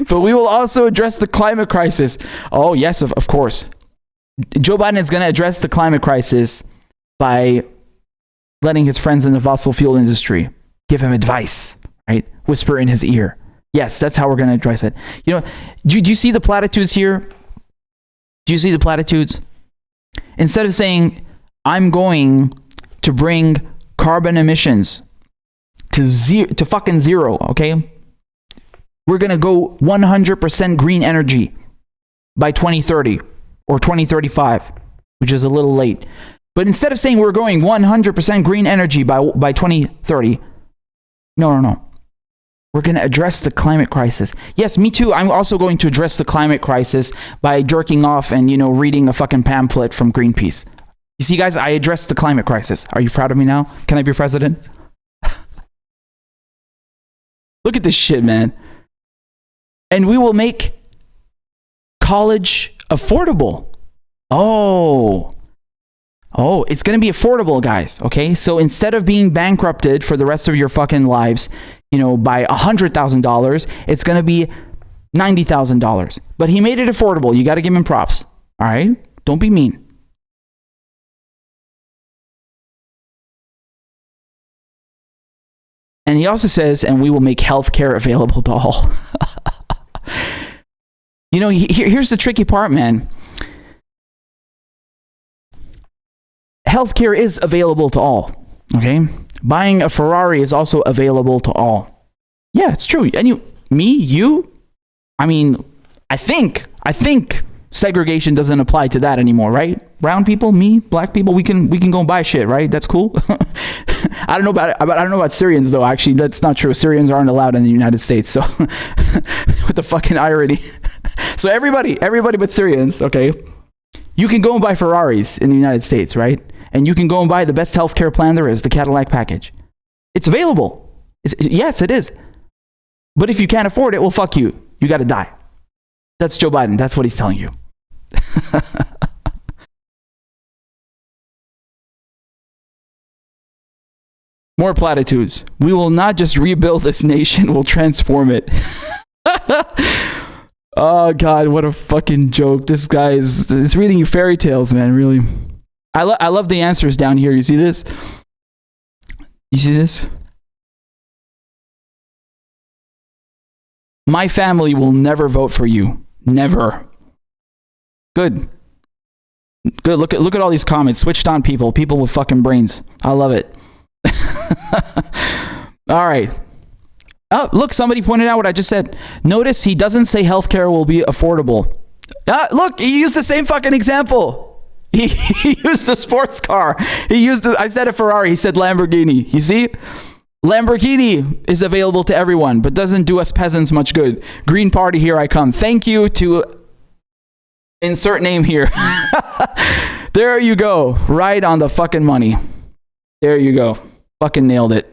But we will also address the climate crisis. Oh, yes, of course. Joe Biden is going to address the climate crisis by letting his friends in the fossil fuel industry give him advice, right? Whisper in his ear. Yes, that's how we're going to address it. Do you see the platitudes here? Do you see the platitudes? Instead of saying, I'm going to bring carbon emissions to fucking zero, okay? We're going to go 100% green energy by 2030 or 2035, which is a little late. But instead of saying we're going 100% green energy by 2030, no. We're going to address the climate crisis. Yes, me too. I'm also going to address the climate crisis by jerking off and, reading a fucking pamphlet from Greenpeace. You see, guys, I addressed the climate crisis. Are you proud of me now? Can I be president? Look at this shit, man. And we will make college affordable. Oh, it's going to be affordable, guys. Okay. So instead of being bankrupted for the rest of your fucking lives, by $100,000, it's going to be $90,000. But he made it affordable. You got to give him props. All right. Don't be mean. And he also says, and we will make healthcare available to all. Here's the tricky part, man. Healthcare is available to all, okay? Buying a Ferrari is also available to all. Yeah, it's true. And you, I think segregation doesn't apply to that anymore, right? Brown people, me, black people, we can go and buy shit, right? That's cool. I don't know about Syrians though. Actually, that's not true. Syrians aren't allowed in the United States. So, what the fucking irony? So everybody but Syrians, okay? You can go and buy Ferraris in the United States, right? And you can go and buy the best healthcare plan there is, the Cadillac package. It's available. Yes, it is. But if you can't afford it, well, fuck you. You got to die. That's Joe Biden. That's what he's telling you. More platitudes. We will not just rebuild this nation, we'll transform it. Oh, God, what a fucking joke. This guy is reading you fairy tales, man, really. I love the answers down here. You see this? You see this? My family will never vote for you. Never. Good. Look at all these comments. Switched on people with fucking brains. I love it. All right. Oh, look, somebody pointed out what I just said. Notice he doesn't say healthcare will be affordable. Look, he used the same fucking example. He used a sports car. I said a Ferrari. He said Lamborghini. You see? Lamborghini is available to everyone, but doesn't do us peasants much good. Green Party, here I come. Thank you to insert name here. There you go. Right on the fucking money. There you go. Fucking nailed it.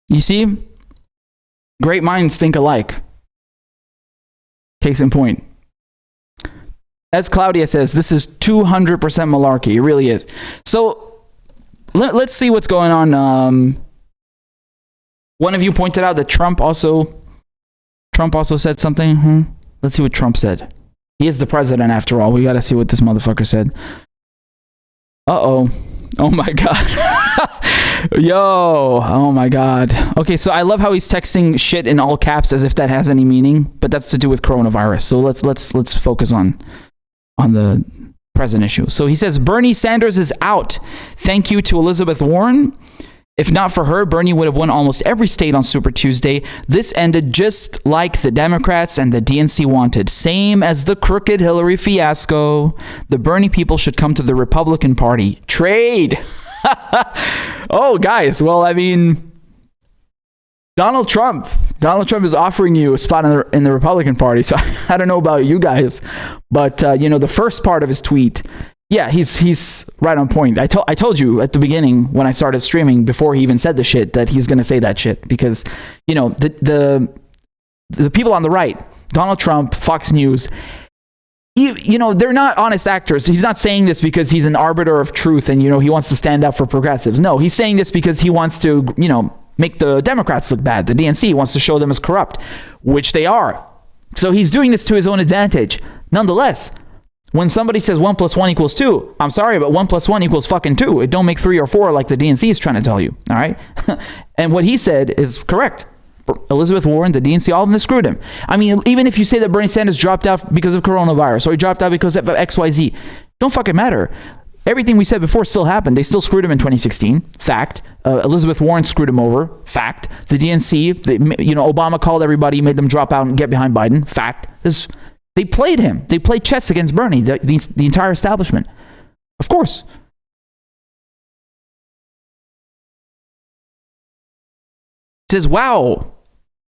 You see? Great minds think alike. Case in point. As Claudia says, this is 200% malarkey. It really is. So let's see what's going on. One of you pointed out that Trump also said something. Let's see what Trump said. He is the president after all. We got to see what this motherfucker said. Uh-oh. Oh my God. Yo. Oh my God. Okay, so I love how he's texting shit in all caps as if that has any meaning, but that's to do with coronavirus. So let's focus on the present issue. So he says, Bernie Sanders is out. Thank you to Elizabeth Warren. If not for her, Bernie would have won almost every state on Super Tuesday. This ended just like the Democrats and the DNC wanted. Same as the crooked Hillary fiasco. The Bernie people should come to the Republican Party. Trade. Oh, guys. Well, I mean, Donald Trump is offering you a spot in the Republican Party. So I don't know about you guys, but the first part of his tweet, yeah, he's right on point. I told you at the beginning when I started streaming, before he even said the shit, that he's going to say that shit because the people on the right, Donald Trump, Fox News, they're not honest actors. He's not saying this because he's an arbiter of truth and he wants to stand up for progressives. No, he's saying this because he wants to make the Democrats look bad. The DNC wants to show them as corrupt, which they are. So he's doing this to his own advantage. Nonetheless, when somebody says 1 + 1 = 2, I'm sorry, but 1 + 1 = fucking 2. It don't make 3 or 4 like the DNC is trying to tell you. All right. And what he said is correct. Elizabeth Warren, the DNC, all of them screwed him. I mean, even if you say that Bernie Sanders dropped out because of coronavirus or he dropped out because of XYZ, don't fucking matter. Everything we said before still happened. They still screwed him in 2016. Fact. Elizabeth Warren screwed him over. Fact. The DNC, Obama called everybody, made them drop out and get behind Biden. Fact. They played him. They played chess against Bernie, the entire establishment. Of course. It says, wow,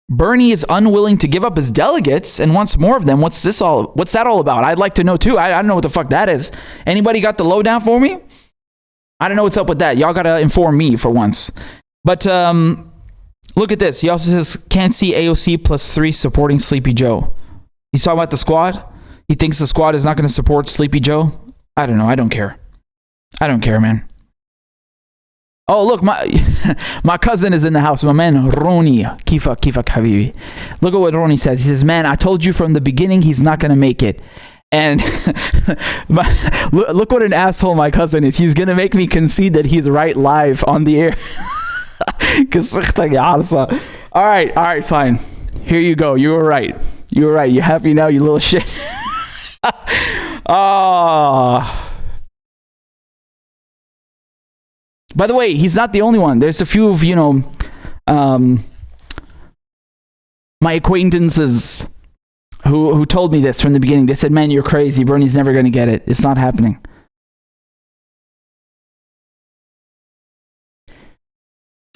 Bernie is unwilling to give up his delegates and wants more of them. What's that all about? I'd like to know too. I don't know what the fuck that is. Anybody got the lowdown for me? I don't know what's up with that. Y'all got to inform me for once. But look at this. He also says, can't see AOC +3 supporting Sleepy Joe. He's talking about the squad. He thinks the squad is not going to support Sleepy Joe. I don't know. I don't care. I don't care, man. Oh, look, my cousin is in the house. My man, Roni. Kifa Habibi. Look at what Roni says. He says, man, I told you from the beginning he's not going to make it. And look what an asshole my cousin is. He's going to make me concede that he's right live on the air. All right, fine. Here you go. You were right. You were right. You happy now, you little shit? By the way, he's not the only one. There's a few of, my acquaintances who told me this from the beginning. They said, man, you're crazy. Bernie's never going to get it. It's not happening.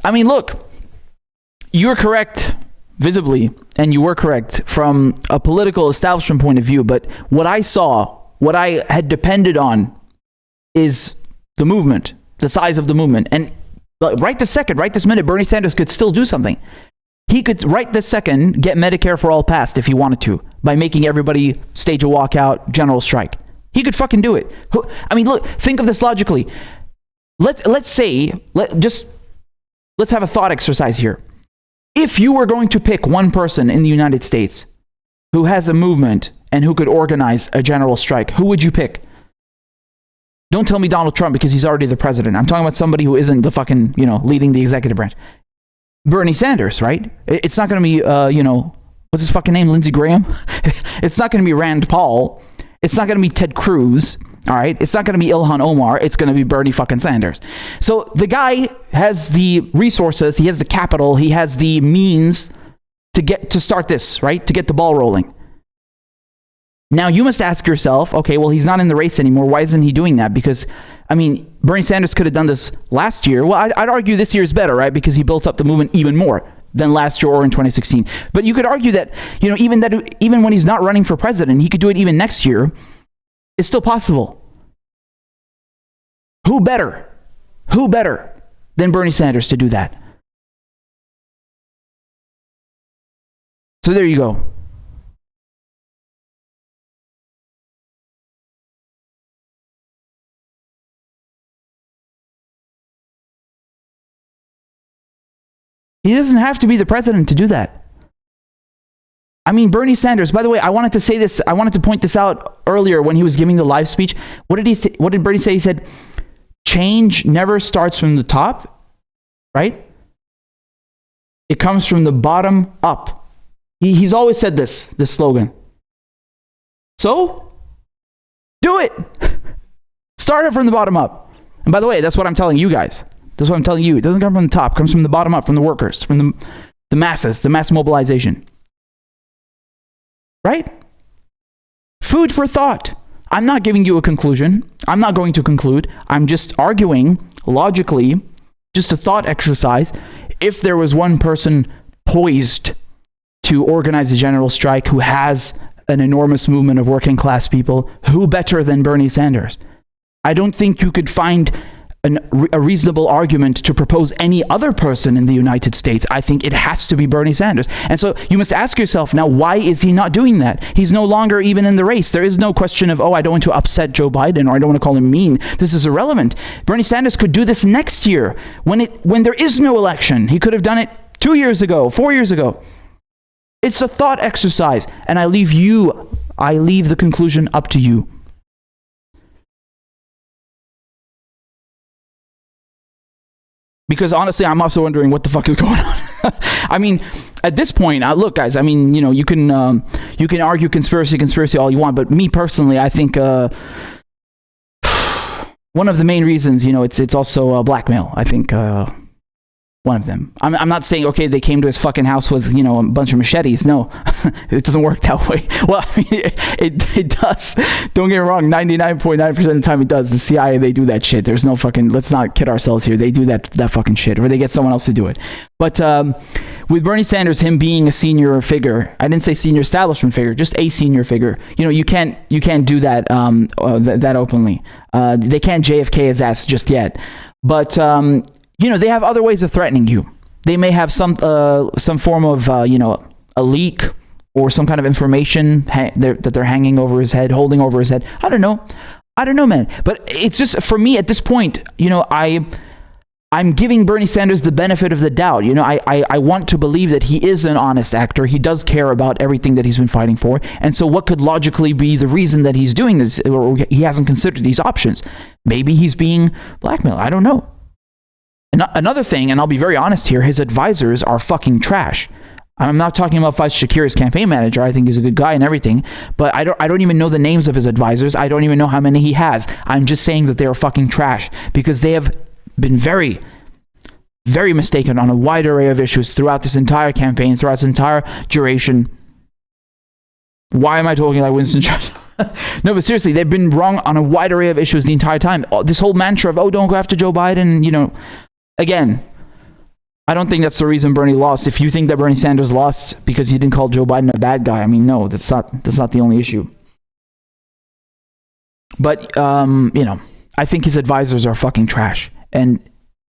I mean, look, you're correct visibly, and you were correct from a political establishment point of view. But what I saw, what I had depended on is the movement. The size of the movement. And right this minute, Bernie Sanders could still do something. He could, right this second, get Medicare for all passed if he wanted to, by making everybody stage a walkout, general strike. He could fucking do it. I mean, look, think of this logically. Let's have a thought exercise here. If you were going to pick one person in the United States who has a movement and who could organize a general strike, who would you pick? Don't tell me Donald Trump, because he's already the president. I'm talking about somebody who isn't the fucking, leading the executive branch. Bernie Sanders, right? It's not going to be, what's his fucking name? Lindsey Graham? It's not going to be Rand Paul. It's not going to be Ted Cruz. All right. It's not going to be Ilhan Omar. It's going to be Bernie fucking Sanders. So the guy has the resources. He has the capital. He has the means to start this, right? To get the ball rolling. Now, you must ask yourself, okay, well, he's not in the race anymore. Why isn't he doing that? Because, I mean, Bernie Sanders could have done this last year. Well, I'd argue this year is better, right? Because he built up the movement even more than last year or in 2016. But you could argue that, even when he's not running for president, he could do it even next year. It's still possible. Who better than Bernie Sanders to do that? So there you go. He doesn't have to be the president to do that. I mean, Bernie Sanders, by the way, I wanted to point this out earlier when he was giving the live speech. What did he say? What did Bernie say? He said, change never starts from the top, right? It comes from the bottom up. He's always said this slogan. So, do it. Start it from the bottom up. And by the way, that's what I'm telling you guys. That's what I'm telling you. It doesn't come from the top. It comes from the bottom up, from the workers, from the masses, the mass mobilization. Right? Food for thought. I'm not giving you a conclusion. I'm not going to conclude. I'm just arguing logically, just a thought exercise. If there was one person poised to organize a general strike who has an enormous movement of working class people, who better than Bernie Sanders? I don't think you could find a reasonable argument to propose any other person in the United States. I think it has to be Bernie Sanders. And so you must ask yourself now, why is he not doing that? He's no longer even in the race. There is no question of, I don't want to upset Joe Biden, or I don't want to call him mean. This is irrelevant. Bernie Sanders could do this next year when there is no election. He could have done it 2 years ago, 4 years ago. It's a thought exercise, and I leave the conclusion up to you. Because honestly, I'm also wondering what the fuck is going on. I mean, at this point, look, guys. I mean, you can argue conspiracy all you want, but me personally, I think one of the main reasons, it's also blackmail. I think one of them. I'm not saying, okay, they came to his fucking house with, a bunch of machetes. No, it doesn't work that way. Well, I mean, it does. Don't get me wrong. 99.9% of the time it does. The CIA, they do that shit. There's no fucking, let's not kid ourselves here. They do that fucking shit, or they get someone else to do it. But with Bernie Sanders, him being a senior figure, I didn't say senior establishment figure, just a senior figure. You can't do that that openly. They can't JFK his ass just yet. But they have other ways of threatening you. They may have some form of, a leak or some kind of information that they're hanging over his head, holding over his head. I don't know, man. But it's just, for me at this point, I'm giving Bernie Sanders the benefit of the doubt. I want to believe that he is an honest actor. He does care about everything that he's been fighting for. And so what could logically be the reason that he's doing this, or he hasn't considered these options? Maybe he's being blackmailed. I don't know. Another thing, and I'll be very honest here, his advisors are fucking trash. I'm not talking about Faiz Shakir's campaign manager. I think he's a good guy and everything, but I don't even know the names of his advisors. I don't even know how many he has. I'm just saying that they are fucking trash, because they have been very, very mistaken on a wide array of issues throughout this entire campaign, throughout its entire duration. Why am I talking like Winston Churchill? No, but seriously, they've been wrong on a wide array of issues the entire time. This whole mantra of, don't go after Joe Biden, again, I don't think that's the reason Bernie lost. If you think that Bernie Sanders lost because he didn't call Joe Biden a bad guy, no, that's not the only issue. But, I think his advisors are fucking trash. And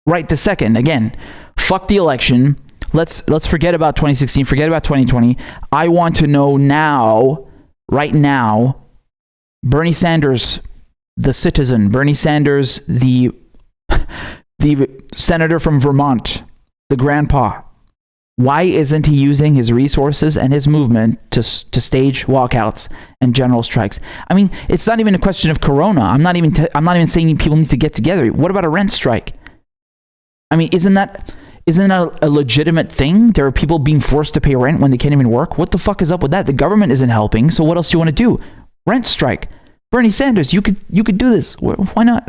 right this second, again, fuck the election. Let's forget about 2016, forget about 2020. I want to know now, right now, Bernie Sanders, the citizen, Bernie Sanders, the senator from Vermont, the grandpa, why isn't he using his resources and his movement to stage walkouts and general strikes? It's not even a question of Corona. I'm not even saying people need to get together. What about a rent strike? Isn't that a legitimate thing? There are people being forced to pay rent when they can't even work. What the fuck is up with that? The government isn't helping. So what else do you want to do? Rent strike. Bernie Sanders, you could do this. Why not?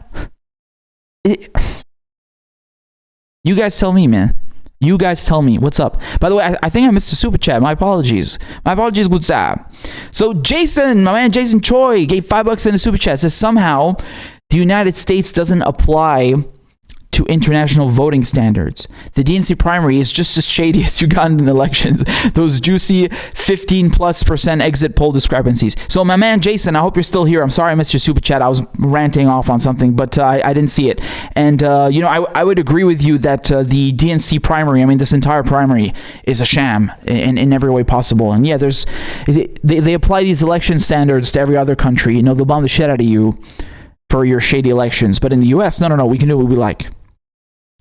You guys tell me, man. You guys tell me what's up. By the way, I think I missed a super chat. My apologies. Good sir. So Jason, my man Jason Choi, gave $5 in a super chat. Says somehow the United States doesn't apply to international voting standards. The DNC primary is just as shady as Ugandan elections. Those juicy 15+% exit poll discrepancies. So my man Jason, I hope you're still here. I'm sorry I missed your super chat. I was ranting off on something, but I didn't see it. And I would agree with you that the DNC primary, this entire primary, is a sham in every way possible. And yeah, they apply these election standards to every other country. They'll bomb the shit out of you for your shady elections. But in the US, no, we can do what we like.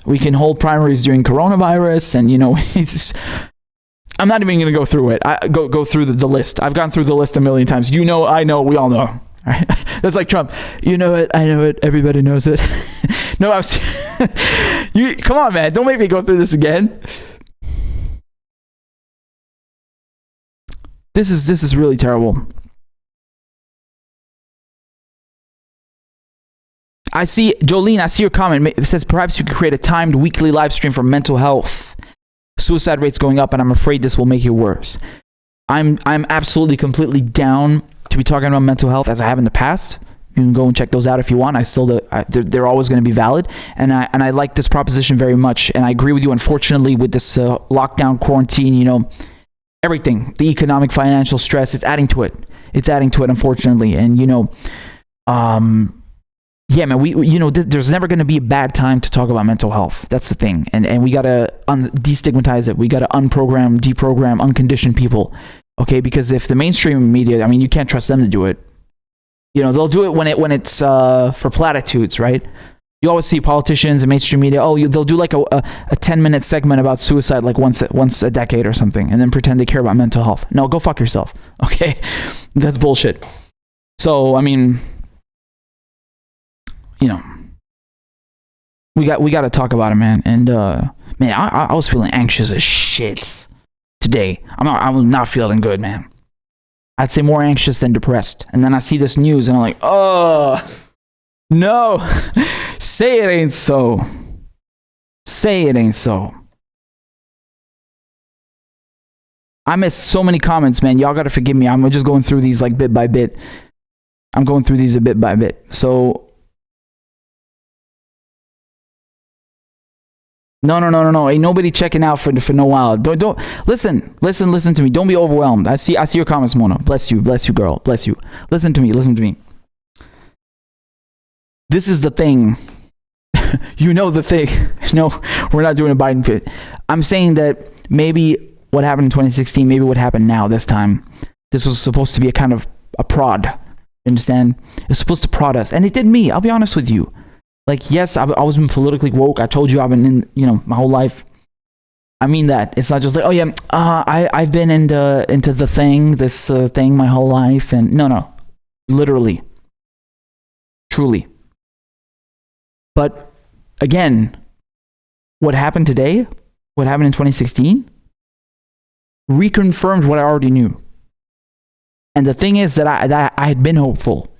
We can hold primaries during coronavirus, and I'm not even going to go through it. I go through the list. I've gone through the list a million times. I know, we all know. All right? That's like Trump. You know it, I know it, everybody knows it. No, come on, man. Don't make me go through this again. This is really terrible. I see, Jolene, I see your comment. It says, perhaps you could create a timed weekly live stream for mental health. Suicide rates going up, and I'm afraid this will make it worse. I'm absolutely, completely down to be talking about mental health as I have in the past. You can go and check those out if you want. They're always going to be valid. And I like this proposition very much. And I agree with you, unfortunately, with this lockdown, quarantine, everything. The economic, financial stress, it's adding to it. Unfortunately. And, yeah, man, there's never going to be a bad time to talk about mental health. That's the thing. And we got to destigmatize it. We got to unprogram, deprogram, uncondition people. Okay? Because if the mainstream media, you can't trust them to do it. They'll do it when it's for platitudes, right? You always see politicians and mainstream media, they'll do like a 10-minute segment about suicide like once a decade or something, and then pretend they care about mental health. No, go fuck yourself. Okay? That's bullshit. So, we got to talk about it, man. And man, I was feeling anxious as shit today. I'm not feeling good, man. I'd say more anxious than depressed. And then I see this news, and I'm like, oh no, say it ain't so. Say it ain't so. I missed so many comments, man. Y'all got to forgive me. I'm just going through these like bit by bit. I'm going through these a bit by bit. So. No. Ain't nobody checking out for no while. Don't listen to me. Don't be overwhelmed. I see your comments, Mona. Bless you, girl. Bless you. Listen to me. This is the thing. The thing. No, we're not doing a Biden fit. I'm saying that maybe what happened in 2016, maybe what happened now this time. This was supposed to be a kind of a prod. You understand? It's supposed to prod us. And it did me. I'll be honest with you. Like, yes, I've always been politically woke. I told you I've been in, my whole life. I mean that. It's not just like, oh yeah, I've been into this thing my whole life. And no. Literally. Truly. But again, what happened today, what happened in 2016, reconfirmed what I already knew. And the thing is that I had been hopeful.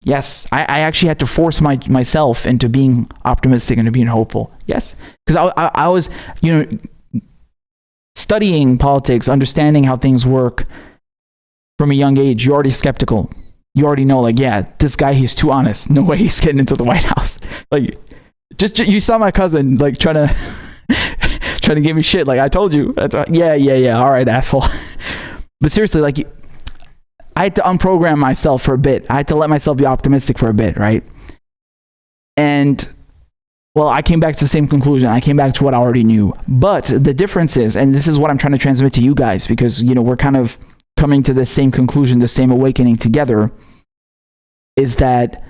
Yes, I actually had to force myself into being optimistic and to being hopeful. Yes, because I was, studying politics, understanding how things work from a young age. You're already skeptical. You already know, like, yeah, this guy, he's too honest. No way he's getting into the White House. Like, just you saw my cousin, like, trying to give me shit. Like, I told you. Yeah. All right, asshole. But seriously, like, I had to unprogram myself for a bit. I had to let myself be optimistic for a bit, right? And, well, I came back to the same conclusion. I came back to what I already knew. But the difference is, and this is what I'm trying to transmit to you guys, because, we're kind of coming to the same conclusion, the same awakening together, is that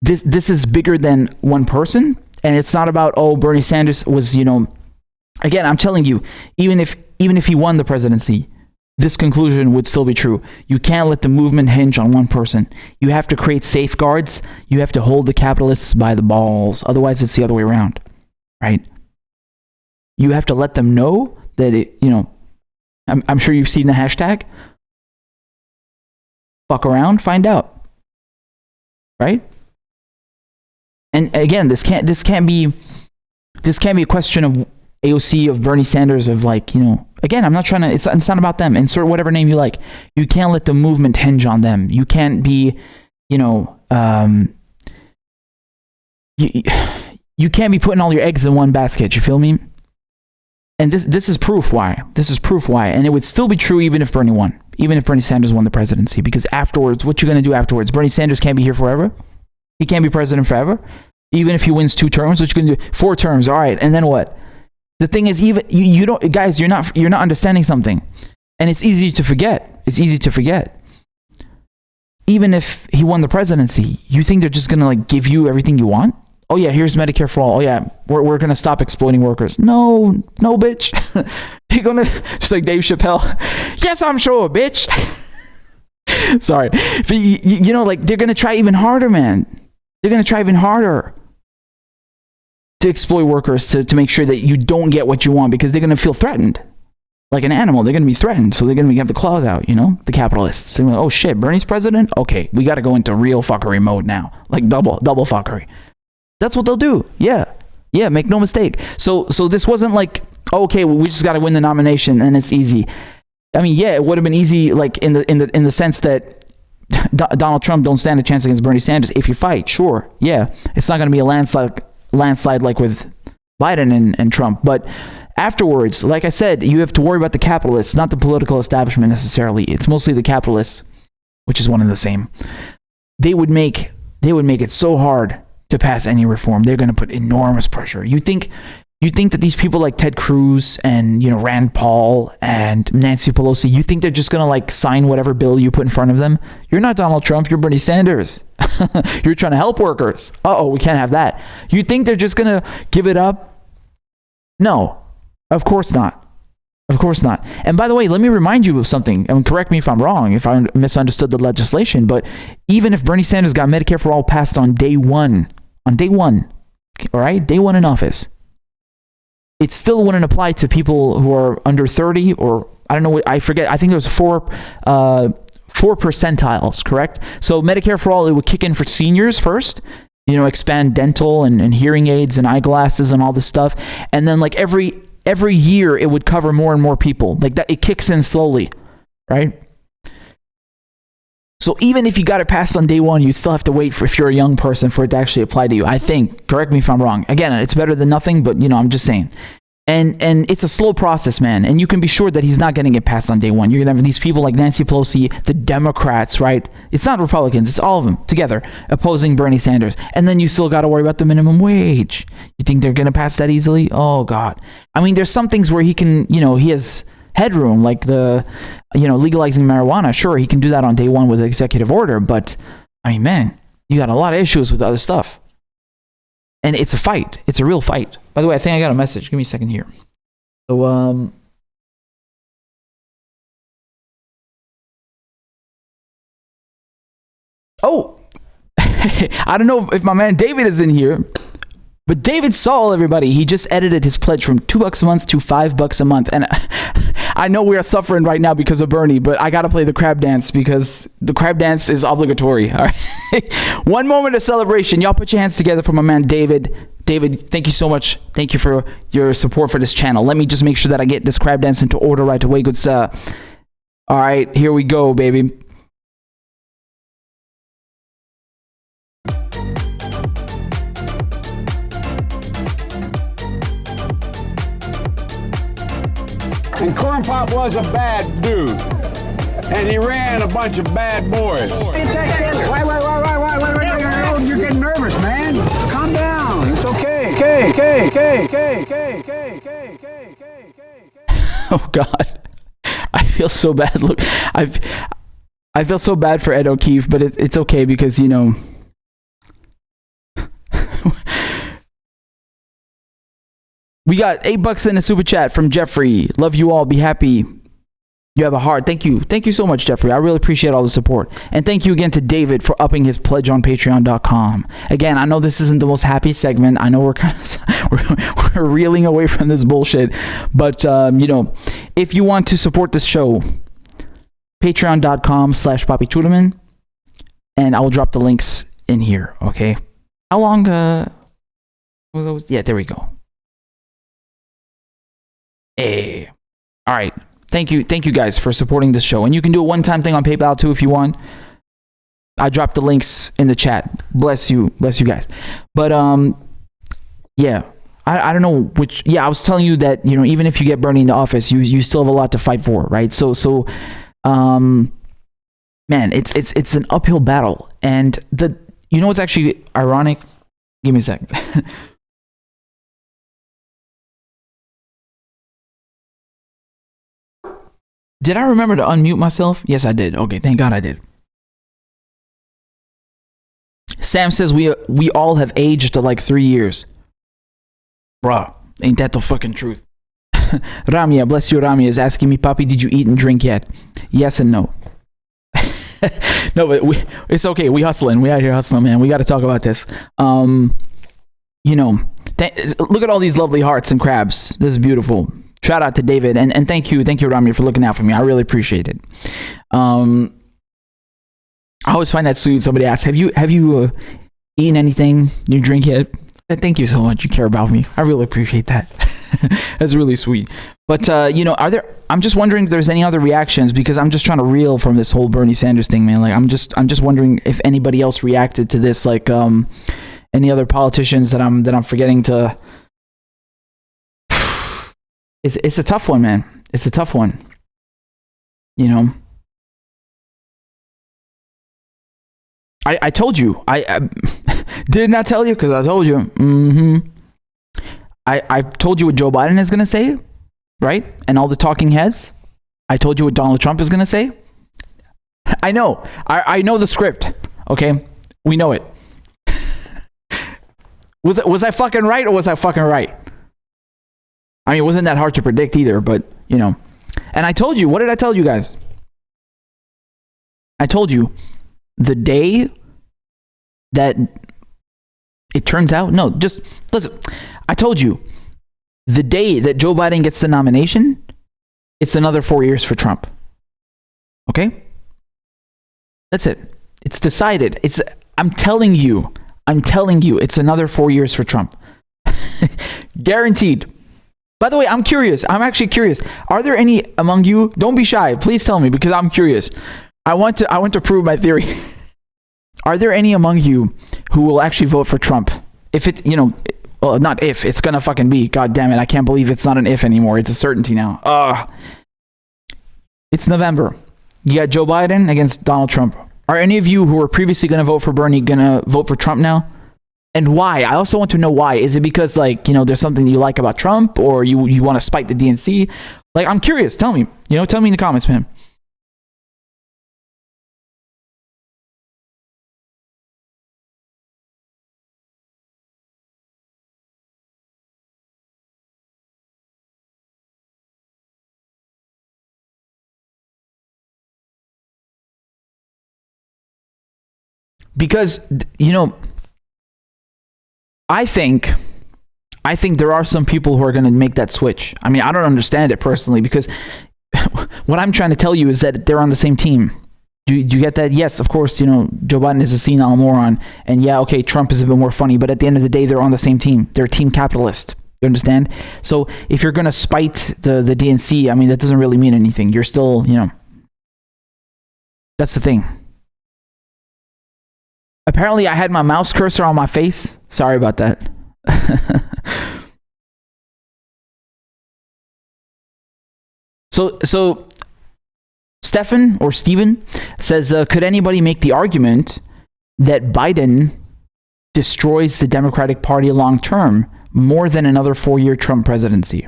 this is bigger than one person. And it's not about, Bernie Sanders was, again, I'm telling you, even if he won the presidency, this conclusion would still be true. You can't let the movement hinge on one person. You have to create safeguards. You have to hold the capitalists by the balls. Otherwise, it's the other way around, right? You have to let them know that I'm sure you've seen the hashtag. Fuck around, find out, right? And again, this can't be a question of AOC, of Bernie Sanders, of like, again, I'm not trying to, it's not about them. Insert whatever name you like. You can't let the movement hinge on them. You can't be, you can't be putting all your eggs in one basket. You feel me? And this is proof why. This is proof why. And it would still be true even if Bernie won. Even if Bernie Sanders won the presidency. Because afterwards, what you going to do afterwards? Bernie Sanders can't be here forever. He can't be president forever. Even if he wins 2 terms, what you going to do? 4 terms. All right. And then what? The thing is, even you don't, guys, you're not understanding something. And it's easy to forget. It's easy to forget. Even if he won the presidency, you think they're just going to like give you everything you want? Oh yeah, here's Medicare for all. Oh yeah, we're going to stop exploiting workers. No, bitch. They're going to, just like Dave Chappelle. Yes, I'm sure, bitch. Sorry. But like they're going to try even harder, man. They're going to try even harder to exploit workers to make sure that you don't get what you want, because they're going to feel threatened. Like an animal, they're going to be threatened. So they're going to have the claws out, the capitalists. They're like, oh shit, Bernie's president? Okay, we got to go into real fuckery mode now. Like double fuckery. That's what they'll do. Yeah, make no mistake. So this wasn't like, okay, well, we just got to win the nomination and it's easy. I mean, yeah, it would have been easy, like in the sense that Donald Trump don't stand a chance against Bernie Sanders. If you fight, sure, yeah, it's not going to be a landslide like with Biden and Trump. But afterwards, like I said, you have to worry about the capitalists, not the political establishment necessarily. It's mostly the capitalists, which is one and the same. They would make it so hard to pass any reform. They're going to put enormous pressure. You think that these people like Ted Cruz and Rand Paul and Nancy Pelosi, you think they're just going to like sign whatever bill you put in front of them? You're not Donald Trump, you're Bernie Sanders. You're trying to help workers. We can't have that. You think they're just going to give it up? No, of course not. Of course not. And by the way, let me remind you of something. And correct me if I'm wrong, if I misunderstood the legislation, but even if Bernie Sanders got Medicare for all passed on day one, all right, day one in office, it still wouldn't apply to people who are under 30, or I don't know what, I forget. I think there was four percentiles, correct? So Medicare for all, it would kick in for seniors first, expand dental and hearing aids and eyeglasses and all this stuff. And then like every year it would cover more and more people. Like that, it kicks in slowly, right? So even if you got it passed on day one, you still have to wait for, if you're a young person, for it to actually apply to you. I think, correct me if I'm wrong. Again, it's better than nothing, but I'm just saying. And it's a slow process, man. And you can be sure that he's not going to get passed on day one. You're going to have these people like Nancy Pelosi, the Democrats, right? It's not Republicans. It's all of them together opposing Bernie Sanders. And then you still got to worry about the minimum wage. You think they're going to pass that easily? Oh, God. I mean, there's some things where he can, he has headroom, like the, legalizing marijuana. Sure, he can do that on day one with an executive order. But, I mean, man, you got a lot of issues with other stuff. And it's a fight. It's a real fight. By the way, I think I got a message. Give me a second here. So, oh, I don't know if my man David is in here, but David Saul, everybody, he just edited his pledge from $2 a month to $5 a month. And I know we are suffering right now because of Bernie, but I got to play the crab dance because the crab dance is obligatory. All right. One moment of celebration. Y'all put your hands together for my man David. David, thank you so much. Thank you for your support for this channel. Let me just make sure that I get this crab dance into order right away. Good sir. All right, here we go, baby. And Corn Pop was a bad dude. And he ran a bunch of bad boys. Wait. You're getting nervous, man. Calm down. It's okay. Oh, God. I feel so bad. Look, I feel so bad for Ed O'Keefe, but it's okay because, we got $8 in a super chat from Jeffrey. Love you all. Be happy. You have a heart. Thank you. Thank you so much, Jeffrey. I really appreciate all the support. And thank you again to David for upping his pledge on patreon.com. Again, I know this isn't the most happy segment. I know we're kind of we're reeling away from this bullshit. But, if you want to support this show, patreon.com/PapiChudaman. And I will drop the links in here, okay? How long, yeah, there we go. Hey. All right. Thank you guys for supporting this show. And you can do a one-time thing on PayPal too if you want. I dropped the links in the chat. Bless you guys. But yeah, I don't know which. Yeah, I was telling you that even if you get Bernie into office, you still have a lot to fight for, right? So man, it's an uphill battle. And what's actually ironic? Give me a sec. Did I remember to unmute myself? Yes, I did. Okay, thank God I did. Sam says we all have aged to like 3 years. Bruh, ain't that the fucking truth? Ramia, bless you, Ramia, is asking me, Papi, did you eat and drink yet? Yes and no. No, but it's okay. We hustling. We out here hustling, man. We got to talk about this. Look at all these lovely hearts and crabs. This is beautiful. Shout out to David and thank you, Rami, for looking out for me. I really appreciate it. I always find that sweet. Somebody asks, "Have you eaten anything? You drink yet?" Thank you so much. You care about me. I really appreciate that. That's really sweet. But I'm just wondering if there's any other reactions because I'm just trying to reel from this whole Bernie Sanders thing, man. Like I'm just wondering if anybody else reacted to this, like any other politicians that I'm forgetting to. It's a tough one, man. It's a tough one. I told you. I did not tell you because I told you. I told you what Joe Biden is going to say, right? And all the talking heads. I told you what Donald Trump is going to say. I know. I know the script. Okay, we know it. Was I fucking right or was I fucking right? I mean, it wasn't that hard to predict either, but, And I told you, what did I tell you guys? I told you the day that it turns out, no, just listen. I told you the day that Joe Biden gets the nomination, it's another 4 years for Trump. Okay? That's it. It's decided. I'm telling you, it's another 4 years for Trump. Guaranteed. By the way, I'm curious. I'm actually curious. Are there any among you? Don't be shy. Please tell me because I'm curious. I want to prove my theory. Are there any among you who will actually vote for Trump? If it, Well, not if, it's gonna fucking be. God damn it, I can't believe it's not an if anymore. It's a certainty now. It's November. You got Joe Biden against Donald Trump. Are any of you who were previously gonna vote for Bernie gonna vote for Trump now? And why? I also want to know why. Is it because, like, you know, there's something you like about Trump, or you want to spite the DNC? Like, I'm curious. Tell me. You know, tell me in the comments, man. Because, you know, I think there are some people who are going to make that switch. I mean, I don't understand it personally, because what I'm trying to tell you is that they're on the same team. Do you get that? Yes, of course, you know, Joe Biden is a senile moron. And yeah, okay, Trump is a bit more funny. But at the end of the day, they're on the same team. They're team capitalist. You understand? So if you're going to spite the DNC, I mean, that doesn't really mean anything. You're still, you know, that's the thing. Apparently, I had my mouse cursor on my face. Sorry about that. So Stefan or Steven says, could anybody make the argument that Biden destroys the Democratic Party long term more than another 4-year Trump presidency?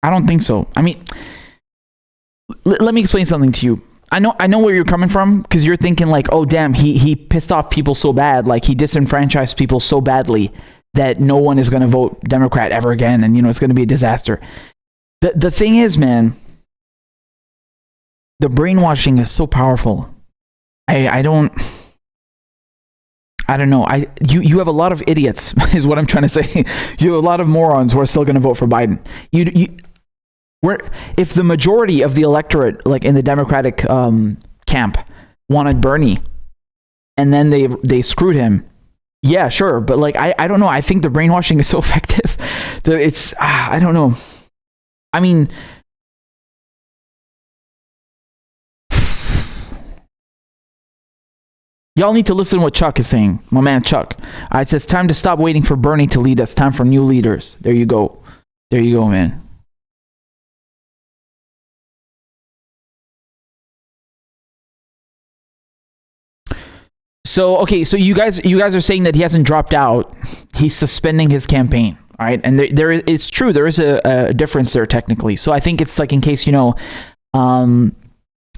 I don't think so. I mean, let me explain something to you. I know where you're coming from, because you're thinking like, oh damn, he pissed off people so bad, like he disenfranchised people so badly that no one is going to vote Democrat ever again, and you know it's going to be a disaster. The thing is, man, the brainwashing is so powerful. I don't know. You have a lot of idiots, is what I'm trying to say. You have a lot of morons who are still going to vote for Biden. If the majority of the electorate, like in the Democratic camp, wanted Bernie, and then they screwed him, yeah, sure. But like, I don't know. I think the brainwashing is so effective that it's, I don't know. I mean, y'all need to listen to what Chuck is saying. My man Chuck. It says, time to stop waiting for Bernie to lead us. Time for new leaders. There you go. There you go, man. So, okay, so you guys are saying that he hasn't dropped out. He's suspending his campaign, all right? And it's true, there is a difference there technically. So I think it's like, in case you know,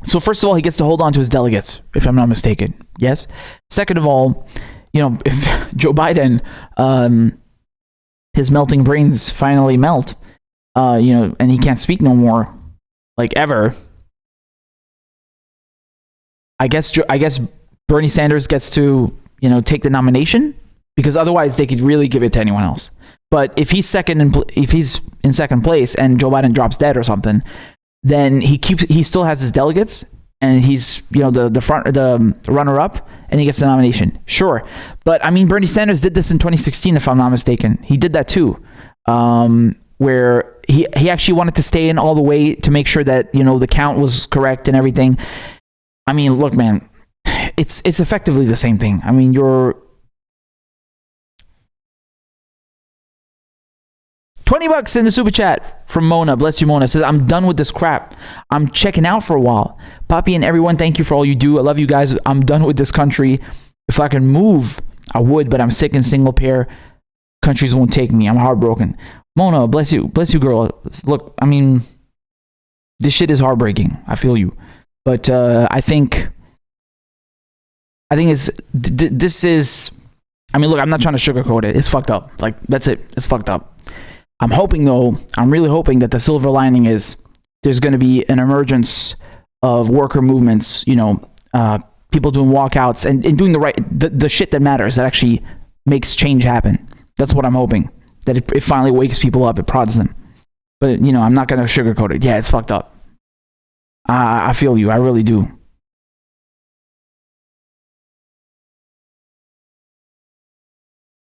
so first of all, he gets to hold on to his delegates, if I'm not mistaken. Yes. Second of all, you know, if Joe Biden, his melting brains finally melt, you know, and he can't speak no more, like ever, I guess Bernie Sanders gets to, you know, take the nomination, because otherwise they could really give it to anyone else. But if he's in second place and Joe Biden drops dead or something, then he still has his delegates, and he's, you know, the runner up, and he gets the nomination. Sure. But I mean, Bernie Sanders did this in 2016, if I'm not mistaken. He did that too, where he actually wanted to stay in all the way to make sure that, you know, the count was correct and everything. I mean, look, man, it's effectively the same thing. I mean, you're $20 in the super chat from Mona. Bless you, Mona. Says, I'm done with this crap. I'm checking out for a while. Poppy and everyone, thank you for all you do. I love you guys. I'm done with this country. If I can move, I would, but I'm sick and single pair. Countries won't take me. I'm heartbroken. Mona, bless you, girl. Look, I mean, this shit is heartbreaking. I feel you, but I think this is. I mean, look, I'm not trying to sugarcoat it. It's fucked up. Like, that's it. It's fucked up. I'm hoping, though, I'm really hoping that the silver lining is there's going to be an emergence of worker movements, you know, people doing walkouts and doing the shit that matters, that actually makes change happen. That's what I'm hoping, that it finally wakes people up, it prods them. But, you know, I'm not going to sugarcoat it. Yeah, it's fucked up. I feel you. I really do.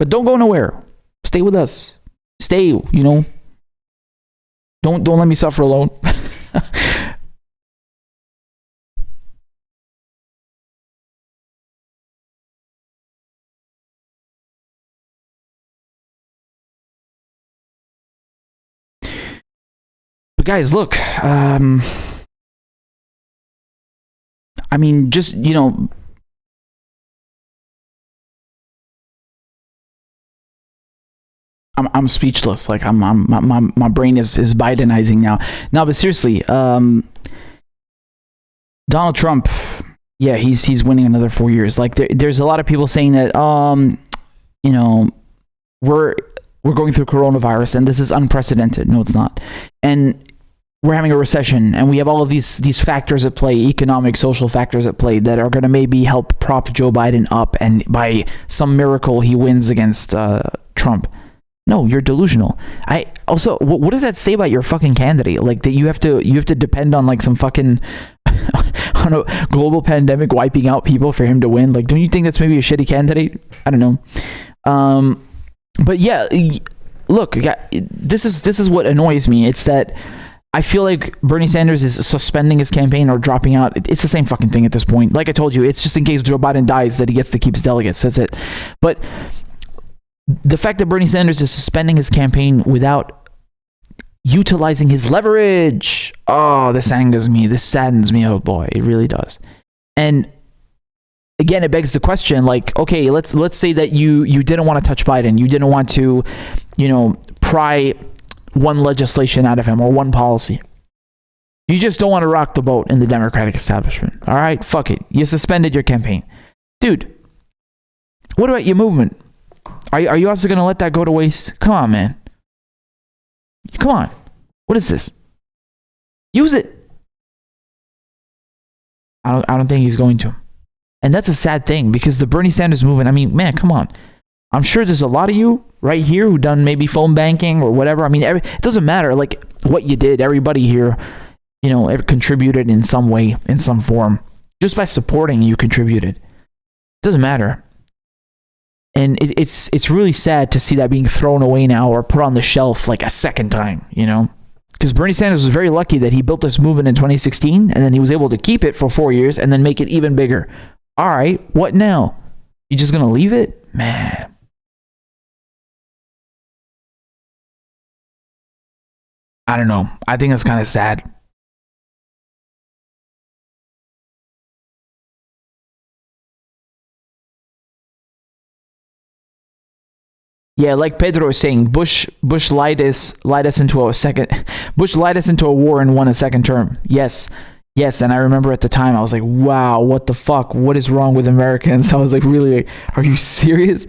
But don't go nowhere. Stay with us. Stay, you know. Don't let me suffer alone. But guys, look, I mean, just, you know, I'm speechless. Like my brain is Bidenizing now. No, but seriously, Donald Trump, yeah, he's winning another 4 years. Like there's a lot of people saying that, you know, we're going through coronavirus and this is unprecedented. No, it's not. And we're having a recession and we have all of these factors at play, economic, social factors at play that are going to maybe help prop Joe Biden up, and by some miracle he wins against Trump. No, you're delusional. I also, what does that say about your fucking candidate? Like that you have to depend on like some fucking on a global pandemic wiping out people for him to win. Like, don't you think that's maybe a shitty candidate? I don't know. But yeah, look, this is what annoys me. It's that I feel like Bernie Sanders is suspending his campaign or dropping out. It's the same fucking thing at this point. Like I told you, it's just in case Joe Biden dies that he gets to keep his delegates. That's it. But the fact that Bernie Sanders is suspending his campaign without utilizing his leverage, oh, this angers me. This saddens me. Oh boy, it really does. And again, it begs the question, like, okay, let's say that you didn't want to touch Biden. You didn't want to, you know, pry one legislation out of him or one policy. You just don't want to rock the boat in the Democratic establishment. All right, fuck it. You suspended your campaign. Dude, what about your movement? Are you also going to let that go to waste? Come on, man. Come on. What is this? Use it. I don't think he's going to. And that's a sad thing, because the Bernie Sanders movement, I mean, man, come on. I'm sure there's a lot of you right here who done maybe phone banking or whatever. I mean, it doesn't matter like what you did. Everybody here, you know, contributed in some way, in some form. Just by supporting, you contributed. It doesn't matter. And it's really sad to see that being thrown away now or put on the shelf like a second time, you know? Because Bernie Sanders was very lucky that he built this movement in 2016 and then he was able to keep it for 4 years and then make it even bigger. All right, what now? You just gonna leave it? Man. I don't know. I think that's kind of sad. Yeah, like Pedro is saying, Bush lied us into a war and won a second term. Yes, and I remember at the time I was like, wow, what the fuck? What is wrong with Americans? I was like, really? Are you serious?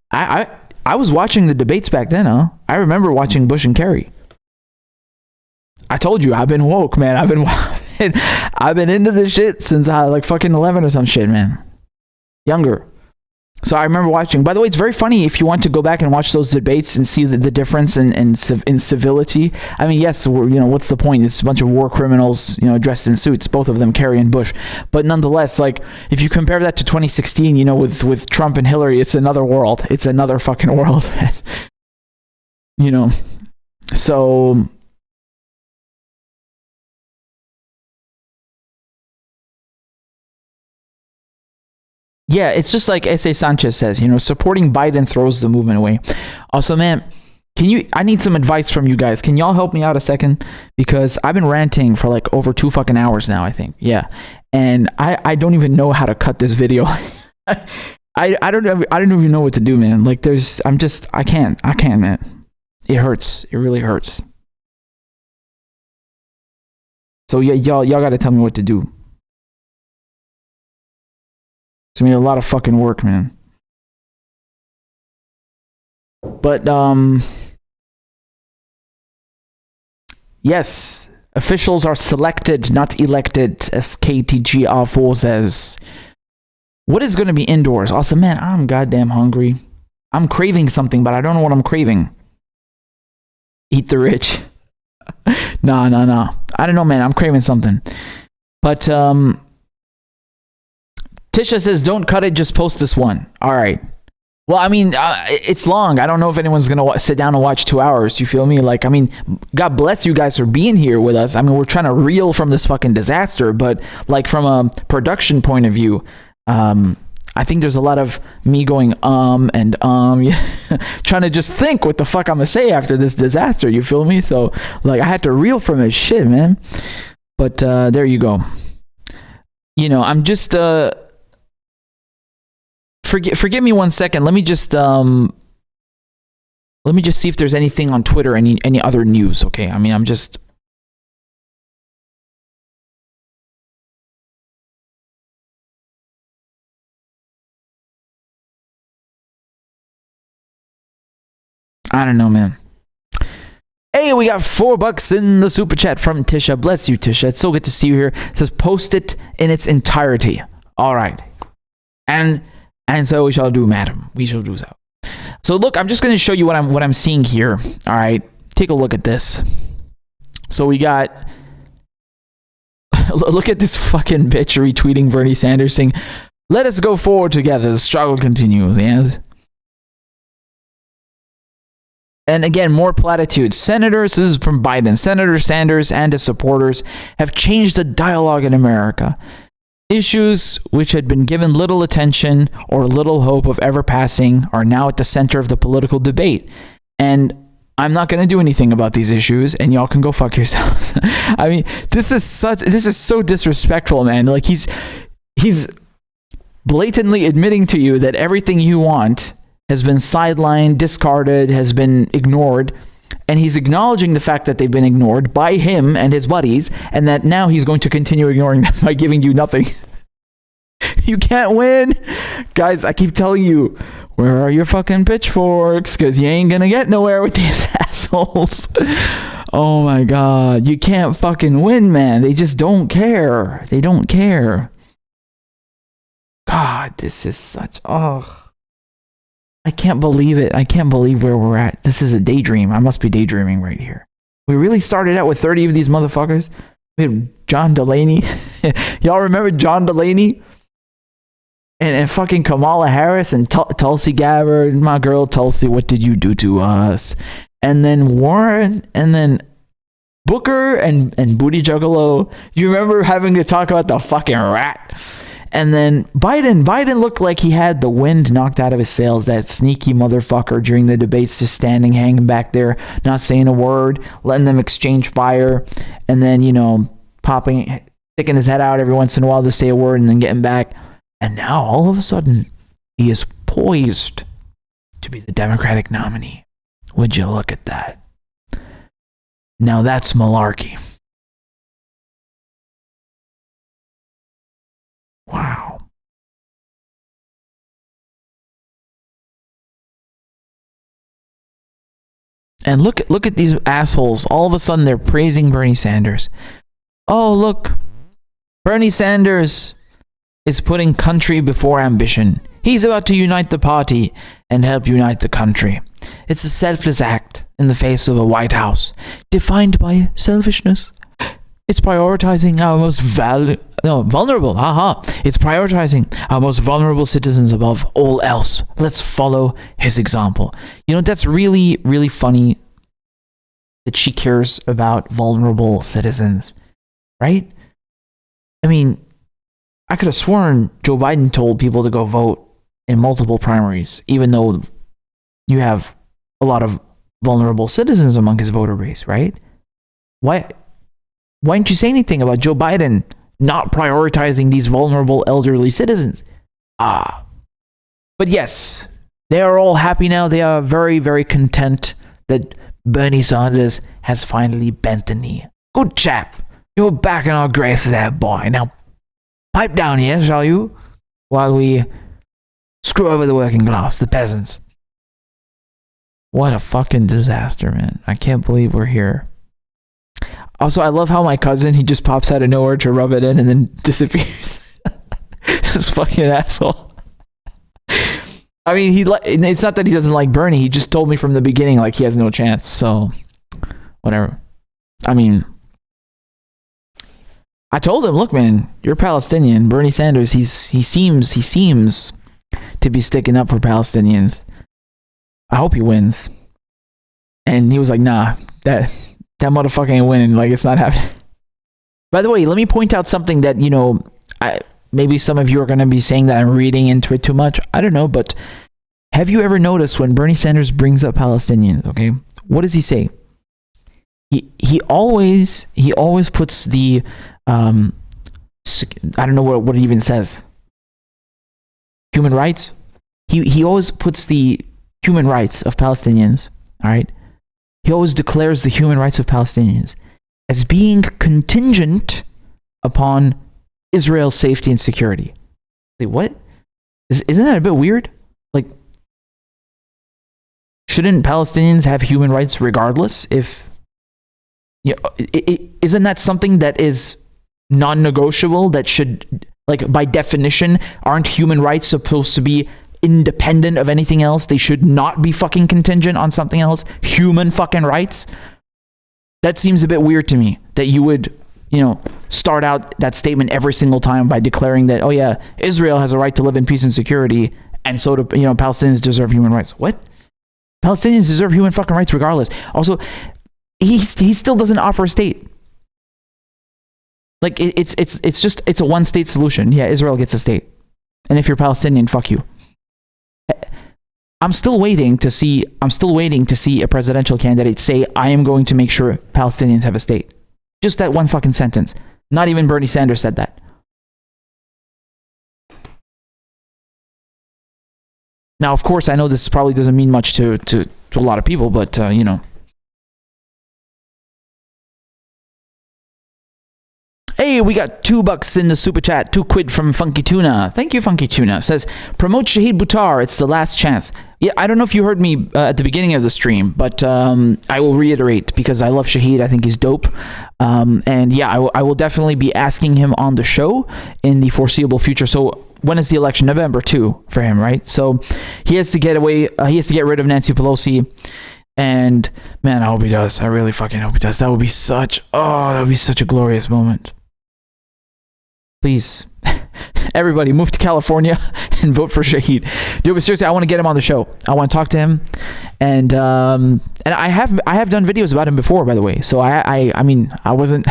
I was watching the debates back then, huh? I remember watching Bush and Kerry. I told you, I've been woke, man. I've been into this shit since I like fucking 11 or some shit, man. Younger. So I remember watching. By the way, it's very funny if you want to go back and watch those debates and see the difference in civility. I mean, yes, what's the point? It's a bunch of war criminals, dressed in suits, both of them, Kerry and Bush. But nonetheless, like, if you compare that to 2016, with Trump and Hillary, it's another world. It's another fucking world, man. So... yeah, it's just like S.A. Sanchez says, supporting Biden throws the movement away. Also, man, I need some advice from you guys. Can y'all help me out a second? Because I've been ranting for like over 2 fucking hours now, I think. Yeah. And I don't even know how to cut this video. I don't even know what to do, man. Like I can't, man. It hurts. It really hurts. So yeah, y'all got to tell me what to do. It's gonna be a lot of fucking work, man. But, yes, officials are selected, not elected, as KTGR4 says. What is going to be indoors? Also, man, I'm goddamn hungry. I'm craving something, but I don't know what I'm craving. Eat the rich. No. I don't know, man. I'm craving something. But, Tisha says, don't cut it, just post this one. All right. Well, I mean, it's long. I don't know if anyone's going to sit down and watch 2 hours. Do you feel me? Like, I mean, God bless you guys for being here with us. I mean, we're trying to reel from this fucking disaster, but like from a production point of view, I I think there's a lot of me going and trying to just think what the fuck I'm gonna say after this disaster. You feel me? So like I had to reel from his shit, man. But there you go. You know, I'm just forgive me 1 second. Let me just see if there's anything on Twitter, any other news. Okay, I mean, I'm just. I don't know, man. Hey, we got $4 in the super chat from Tisha. Bless you, Tisha. It's so good to see you here. It says post it in its entirety. All right. And so we shall do, madam. We shall do so. So look, I'm just going to show you what I'm seeing here. All right. Take a look at this. So we got look at this fucking bitch retweeting Bernie Sanders saying, "Let us go forward together. The struggle continues." Yes. And again, more platitudes. Senators, this is from Biden, Senator Sanders and his supporters have changed the dialogue in America. Issues which had been given little attention or little hope of ever passing are now at the center of the political debate. And I'm not going to do anything about these issues, and y'all can go fuck yourselves. I mean, this is so disrespectful, man. Like he's blatantly admitting to you that everything you want has been sidelined, discarded, has been ignored, and he's acknowledging the fact that they've been ignored by him and his buddies, and that now he's going to continue ignoring them by giving you nothing. You can't win. Guys, I keep telling you, where are your fucking pitchforks? Because you ain't gonna get nowhere with these assholes. Oh my God. You can't fucking win, man. They just don't care. They don't care. God, this is such... Oh... I can't believe it. I can't believe where we're at. This is a daydream. I must be daydreaming right here. We really started out with 30 of these motherfuckers. We had John Delaney. Y'all remember John Delaney? And fucking Kamala Harris and Tulsi Gabbard. My girl Tulsi, what did you do to us? And then Warren. And then Booker and Booty Juggalo. You remember having to talk about the fucking rat? And then Biden looked like he had the wind knocked out of his sails. That sneaky motherfucker during the debates, just standing, hanging back there, not saying a word, letting them exchange fire, and then, you know, sticking his head out every once in a while to say a word and then getting back. And now, all of a sudden, he is poised to be the Democratic nominee. Would you look at that? Now that's malarkey. Wow. And look at these assholes. All of a sudden they're praising Bernie Sanders. Oh, look. Bernie Sanders is putting country before ambition. He's about to unite the party and help unite the country. It's a selfless act in the face of a White House defined by selfishness. It's prioritizing our most vulnerable. It's prioritizing our most vulnerable citizens above all else. Let's follow his example. You know, that's really, really funny that she cares about vulnerable citizens, right? I mean, I could have sworn Joe Biden told people to go vote in multiple primaries, even though you have a lot of vulnerable citizens among his voter base, right? Why didn't you say anything about Joe Biden not prioritizing these vulnerable elderly citizens? But yes, they are all happy now. They are very, very content that Bernie Sanders has finally bent the knee. Good chap. You're back in our graces there, boy. Now, pipe down here, shall you? While we screw over the working class, the peasants. What a fucking disaster, man. I can't believe we're here. Also, I love how my cousin, he just pops out of nowhere to rub it in and then disappears. This fucking asshole. I mean, it's not that he doesn't like Bernie. He just told me from the beginning, like, he has no chance. So, whatever. I mean, I told him, look, man, you're Palestinian. Bernie Sanders, he seems to be sticking up for Palestinians. I hope he wins. And he was like, nah, that motherfucker ain't winning. Like, it's not happening. By the way, let me point out something that, you know, maybe some of you are going to be saying that I'm reading into it too much. I don't know, but have you ever noticed when Bernie Sanders brings up Palestinians, okay, what does he say? He always puts the I don't know what it even says. Human rights? He always puts the human rights of Palestinians, all right? He always declares the human rights of Palestinians as being contingent upon Israel's safety and security. Wait, what? Isn't that a bit weird? Like, shouldn't Palestinians have human rights regardless? If, you know, isn't that something that is non-negotiable, that should, like, by definition, aren't human rights supposed to be independent of anything else? They should not be fucking contingent on something else. Human fucking rights? That seems a bit weird to me, that you would, you know, start out that statement every single time by declaring that, oh yeah, Israel has a right to live in peace and security, and so do, you know, Palestinians deserve human rights. What? Palestinians deserve human fucking rights regardless. Also, he still doesn't offer a state. Like, it's a one state solution. Yeah, Israel gets a state, and if you're Palestinian, fuck you. I'm still waiting to see a presidential candidate say, I am going to make sure Palestinians have a state. Just that one fucking sentence. Not even Bernie Sanders said that. Now, of course, I know this probably doesn't mean much to a lot of people, but, you know. Hey, we got $2 in the super chat. 2 quid from Funky Tuna. Thank you, Funky Tuna. Says, promote Shahid Buttar. It's the last chance. Yeah, I don't know if you heard me at the beginning of the stream, but I will reiterate because I love Shahid. I think he's dope. And yeah, I will definitely be asking him on the show in the foreseeable future. So when is the election? November 2 for him, right? So he has to get away. He has to get rid of Nancy Pelosi. And man, I hope he does. I really fucking hope he does. That would be such a glorious moment. Please, everybody move to California and vote for Shahid. Dude, but seriously, I want to get him on the show. I want to talk to him, and I have done videos about him before, by the way. So I mean, I wasn't,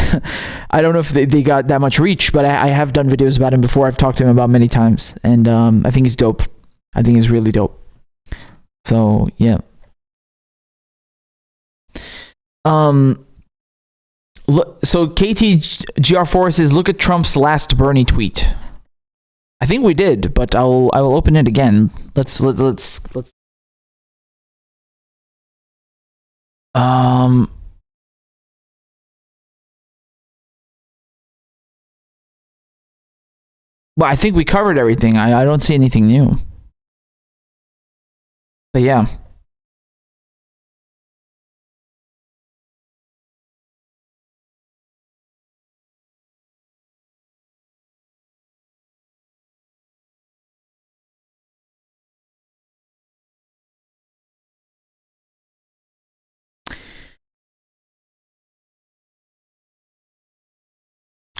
I don't know if they got that much reach, but I have done videos about him before. I've talked to him about many times, and I think he's dope. I think he's really dope. So yeah. So KTGR4 says, look at Trump's last Bernie tweet. I think we did, but I will open it again. Let's well, I think we covered everything. I don't see anything new. But yeah.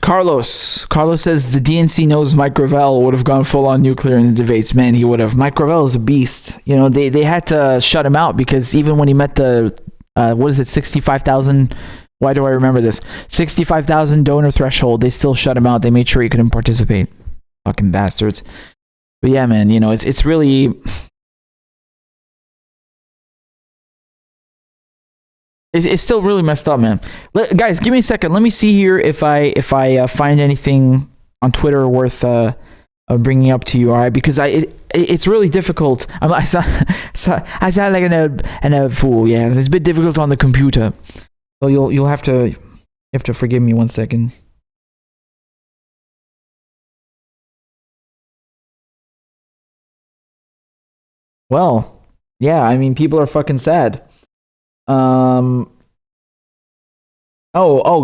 Carlos says the DNC knows Mike Gravel would have gone full on nuclear in the debates. Man, he would have. Mike Gravel is a beast. You know, they had to shut him out because even when he met the 65,000, why do I remember this? 65,000 donor threshold, they still shut him out. They made sure he couldn't participate. Fucking bastards. But yeah, man, you know, it's really, it's still really messed up, man. Guys, give me a second. Let me see here if I find anything on Twitter worth bringing up to you, all right? Because it's really difficult. I sound like a fool. Yeah, it's a bit difficult on the computer. So you'll have to forgive me 1 second. Well, yeah. I mean, people are fucking sad. Oh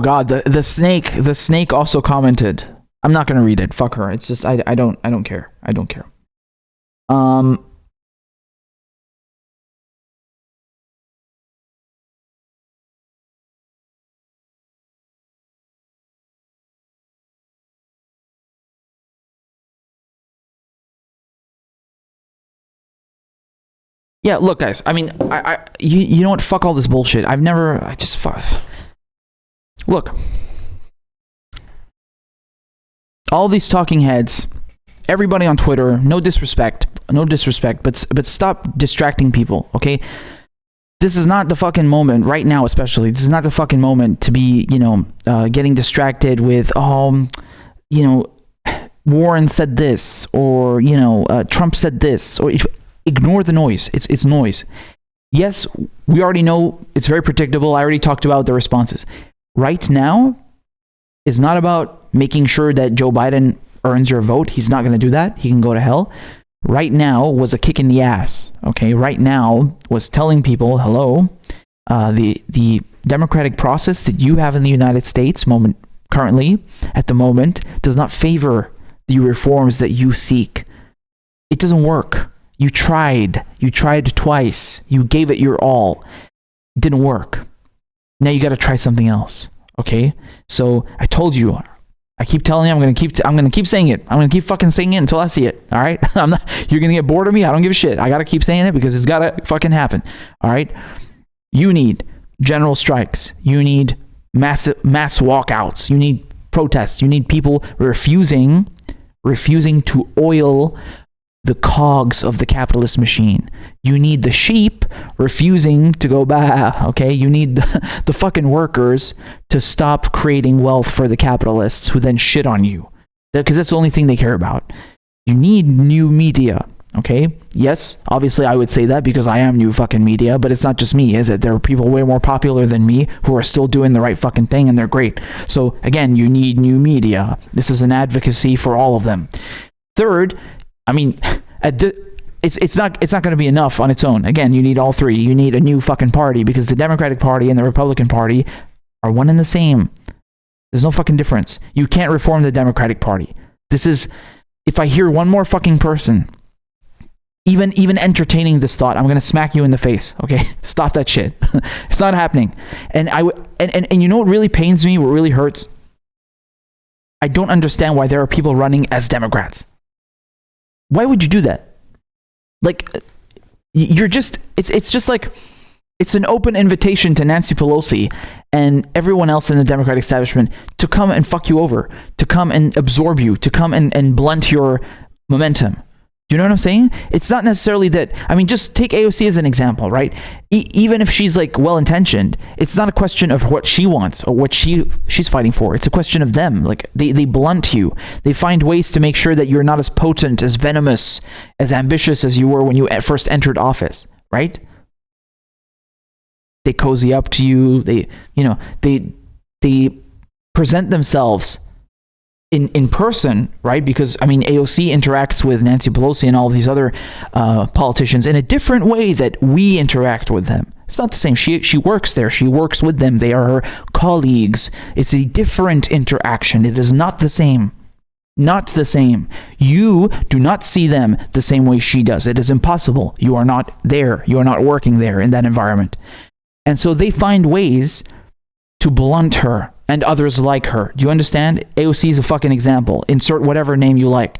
god, the snake also commented. I'm not gonna read it. Fuck her. It's just I don't care. I don't care. Yeah, look, guys. I mean, you know what? Fuck all this bullshit. Look. all these talking heads, everybody on Twitter, no disrespect, but stop distracting people, okay? This is not the fucking moment right now, especially. This is not the fucking moment to be, getting distracted with, Warren said this, or, Trump said this, or ignore the noise. It's noise. Yes, we already know it's very predictable. I already talked about the responses. Right now is not about making sure that Joe Biden earns your vote. He's not going to do that. He can go to hell. Right now was a kick in the ass. Okay, right now was telling people, hello, the democratic process that you have in the United States currently at the moment does not favor the reforms that you seek. It doesn't work. You tried twice. You gave it your all. It didn't work. Now you got to try something else. Okay, so I told you. I keep telling you, I'm gonna keep saying it. I'm gonna keep fucking saying it until I see it. All right, you're gonna get bored of me. I don't give a shit. I gotta keep saying it because it's gotta fucking happen. All right, you need general strikes. You need mass walkouts. You need protests. You need people refusing to oil the cogs of the capitalist machine. You need the sheep refusing to go back, okay? You need the fucking workers to stop creating wealth for the capitalists who then shit on you. Because that's the only thing they care about. You need new media, okay? Yes, obviously I would say that because I am new fucking media, but it's not just me, is it? There are people way more popular than me who are still doing the right fucking thing, and they're great. So again, you need new media. This is an advocacy for all of them. Third, I mean, it's not going to be enough on its own. Again, you need all three. You need a new fucking party because the Democratic Party and the Republican Party are one and the same. There's no fucking difference. You can't reform the Democratic Party. This is, if I hear one more fucking person even entertaining this thought, I'm going to smack you in the face. Okay, stop that shit. It's not happening. And you know what really pains me? What really hurts? I don't understand why there are people running as Democrats. Why would you do that? Like, you're just, it's just like, it's an open invitation to Nancy Pelosi and everyone else in the Democratic establishment to come and fuck you over, to come and absorb you, to come and blunt your momentum. Do you know what I'm saying? It's not necessarily that, I mean, just take AOC as an example, right? Even if she's like well-intentioned, it's not a question of what she wants or what she's fighting for. It's a question of them. Like, they blunt you. They find ways to make sure that you're not as potent, as venomous, as ambitious as you were when you first entered office, right? They cozy up to you. They present themselves in person, right? Because, I mean, AOC interacts with Nancy Pelosi and all of these other politicians in a different way that we interact with them. It's not the same. She works there. She works with them. They are her colleagues. It's a different interaction. It is not the same. Not the same. You do not see them the same way she does. It is impossible. You are not there. You are not working there in that environment. And so they find ways to blunt her and others like her. Do you understand? AOC is a fucking example. Insert whatever name you like.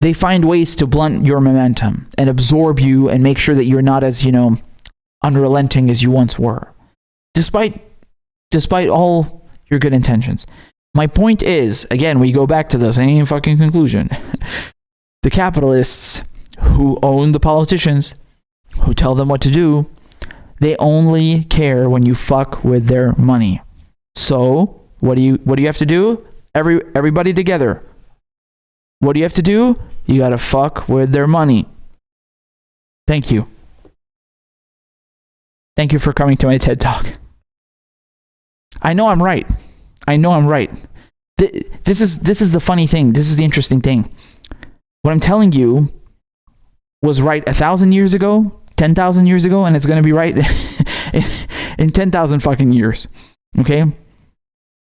They find ways to blunt your momentum and absorb you and make sure that you're not as, unrelenting as you once were. Despite all your good intentions. My point is, again, we go back to the same fucking conclusion. The capitalists who own the politicians, who tell them what to do, they only care when you fuck with their money. So, what do you have to do? Everybody together. What do you have to do? You gotta fuck with their money. Thank you. Thank you for coming to my TED Talk. I know I'm right. This is the funny thing. This is the interesting thing. What I'm telling you was right 1,000 years ago, 10,000 years ago, and it's going to be right in 10,000 fucking years. Okay?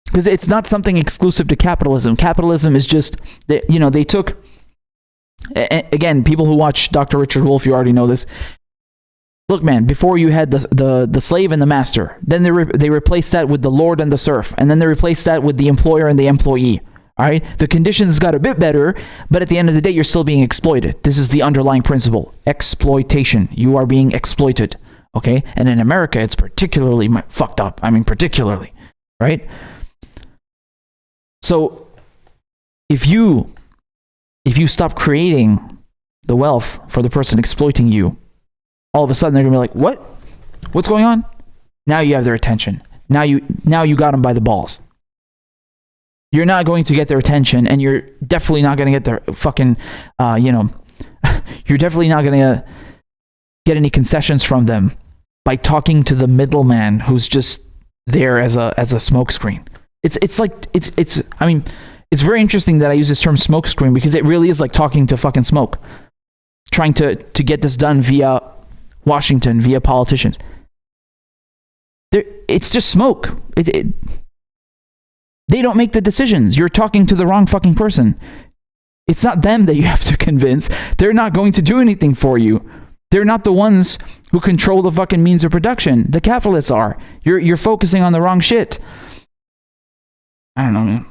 Because it's not something exclusive to capitalism. Capitalism is just, they took, again, people who watch Dr. Richard Wolff, you already know this. Look, man, before you had the slave and the master, then they replaced that with the lord and the serf, and then they replaced that with the employer and the employee. All right? The conditions got a bit better, but at the end of the day, you're still being exploited. This is the underlying principle. Exploitation. You are being exploited. Okay? And in America, it's particularly fucked up. I mean, particularly. Right? So, if you stop creating the wealth for the person exploiting you, all of a sudden they're gonna be like, what? What's going on? Now you have their attention. Now you got them by the balls. You're not going to get their attention, and you're definitely not going to get their fucking, you're definitely not going to get any concessions from them by talking to the middleman who's just there as a smokescreen. It's very interesting that I use this term smokescreen, because it really is like talking to fucking smoke, trying to get this done via Washington, via politicians. It's just smoke. They don't make the decisions. You're talking to the wrong fucking person. It's not them that you have to convince. They're not going to do anything for you. They're not the ones who control the fucking means of production. The capitalists are. You're focusing on the wrong shit. I don't know, man.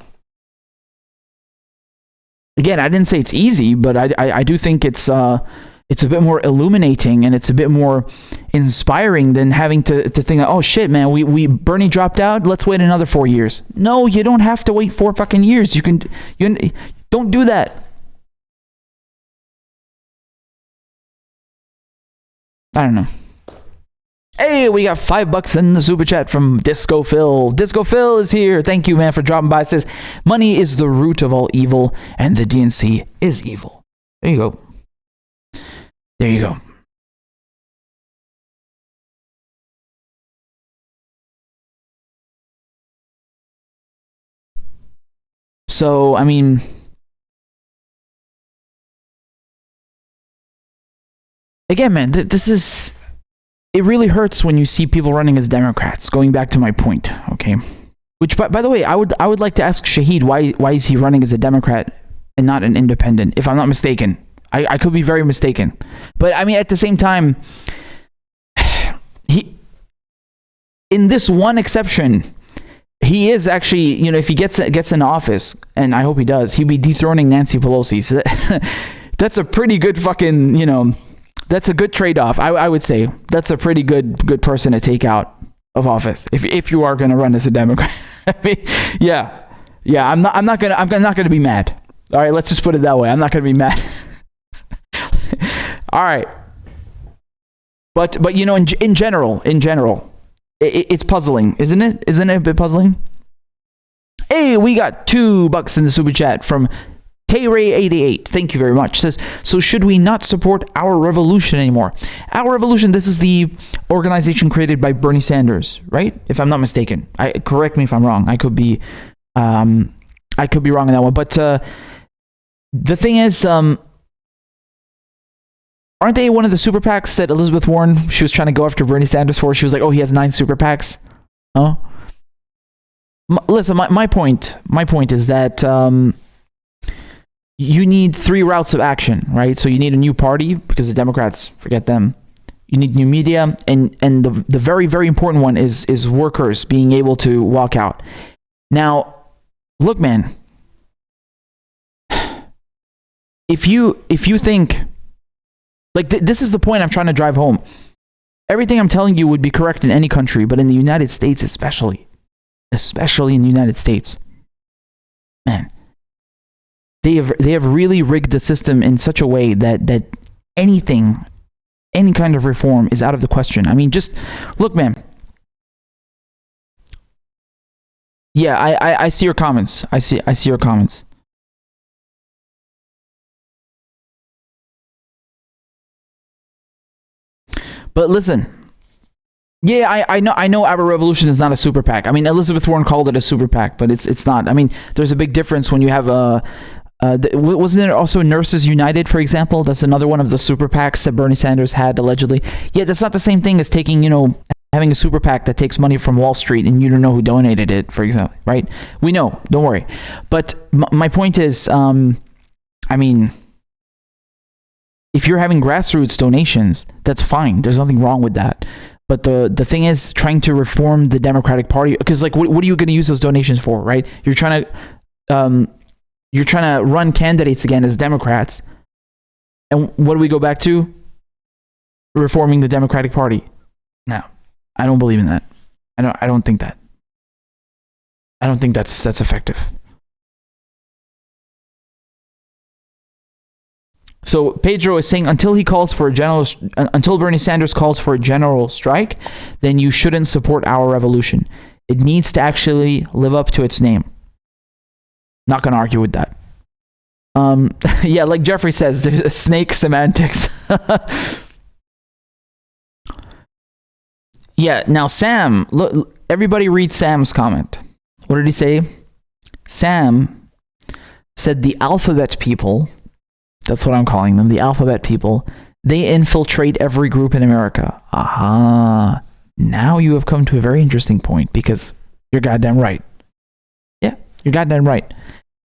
Again, I didn't say it's easy, but I do think it's a bit more illuminating, and it's a bit more inspiring than having to think, oh shit, man, we Bernie dropped out, let's wait another 4 years. No, you don't have to wait 4 fucking years. You don't do that. I don't know. Hey, we got $5 in the super chat from Disco Phil. Disco Phil is here. Thank you, man, for dropping by. It says, money is the root of all evil, and the DNC is evil. There you go. There you go. So, I mean, again, man, this is, it really hurts when you see people running as Democrats, going back to my point, okay? Which, by the way, I would like to ask Shahid, why is he running as a Democrat and not an independent, if I'm not mistaken? I could be very mistaken. But, I mean, at the same time, in this one exception, he is actually, if he gets in office, and I hope he does, he'll be dethroning Nancy Pelosi. So that's a pretty good fucking, that's a good trade-off. I would say that's a pretty good person to take out of office if you are going to run as a Democrat. I mean, yeah. I'm not gonna be mad. All right, let's just put it that way. I'm not gonna be mad. All right, but in general, it's puzzling, isn't it? Isn't it a bit puzzling? Hey, we got $2 in the super chat from Tayray88. Thank you very much. Says, so should we not support Our Revolution anymore? Our Revolution, this is the organization created by Bernie Sanders, right? If I'm not mistaken. Correct me if I'm wrong. I could be wrong on that one. But the thing is, aren't they one of the super PACs that Elizabeth Warren, she was trying to go after Bernie Sanders for? She was like, oh, he has 9 super PACs. Oh, listen, my point is that you need 3 routes of action, right? So you need a new party, because the Democrats, forget them. You need new media, and the very, very important one is workers being able to walk out. Now, look, man, if you think, like, this is the point I'm trying to drive home. Everything I'm telling you would be correct in any country, but in the United States especially in the United States, man, they have really rigged the system in such a way that any kind of reform is out of the question. I mean, just look, man. Yeah, I see your comments. I see your comments. But listen, yeah, I know Our Revolution is not a super PAC. I mean, Elizabeth Warren called it a super PAC, but it's not. I mean, there's a big difference when you have wasn't there also Nurses United, for example? That's another one of the super PACs that Bernie Sanders had, allegedly. Yeah, that's not the same thing as taking, having a super PAC that takes money from Wall Street and you don't know who donated it, for example, right? We know, don't worry. But my point is, I mean, if you're having grassroots donations, that's fine. There's nothing wrong with that. But the thing is, trying to reform the Democratic Party, because like, what are you going to use those donations for, right? You're trying to run candidates again as Democrats, and what do we go back to? Reforming the Democratic Party. No, I don't believe in that. I don't think that. I don't think that's effective. So Pedro is saying until Bernie Sanders calls for a general strike, then you shouldn't support our revolution. It needs to actually live up to its name. Not going to argue with that. Yeah, like Jeffrey says, there's a snake semantics. Yeah, now Sam, look, everybody read Sam's comment. What did he say? Sam said the alphabet people, that's what I'm calling them, the alphabet people, they infiltrate every group in America. Aha. Now you have come to a very interesting point, because you're goddamn right. Yeah, you're goddamn right.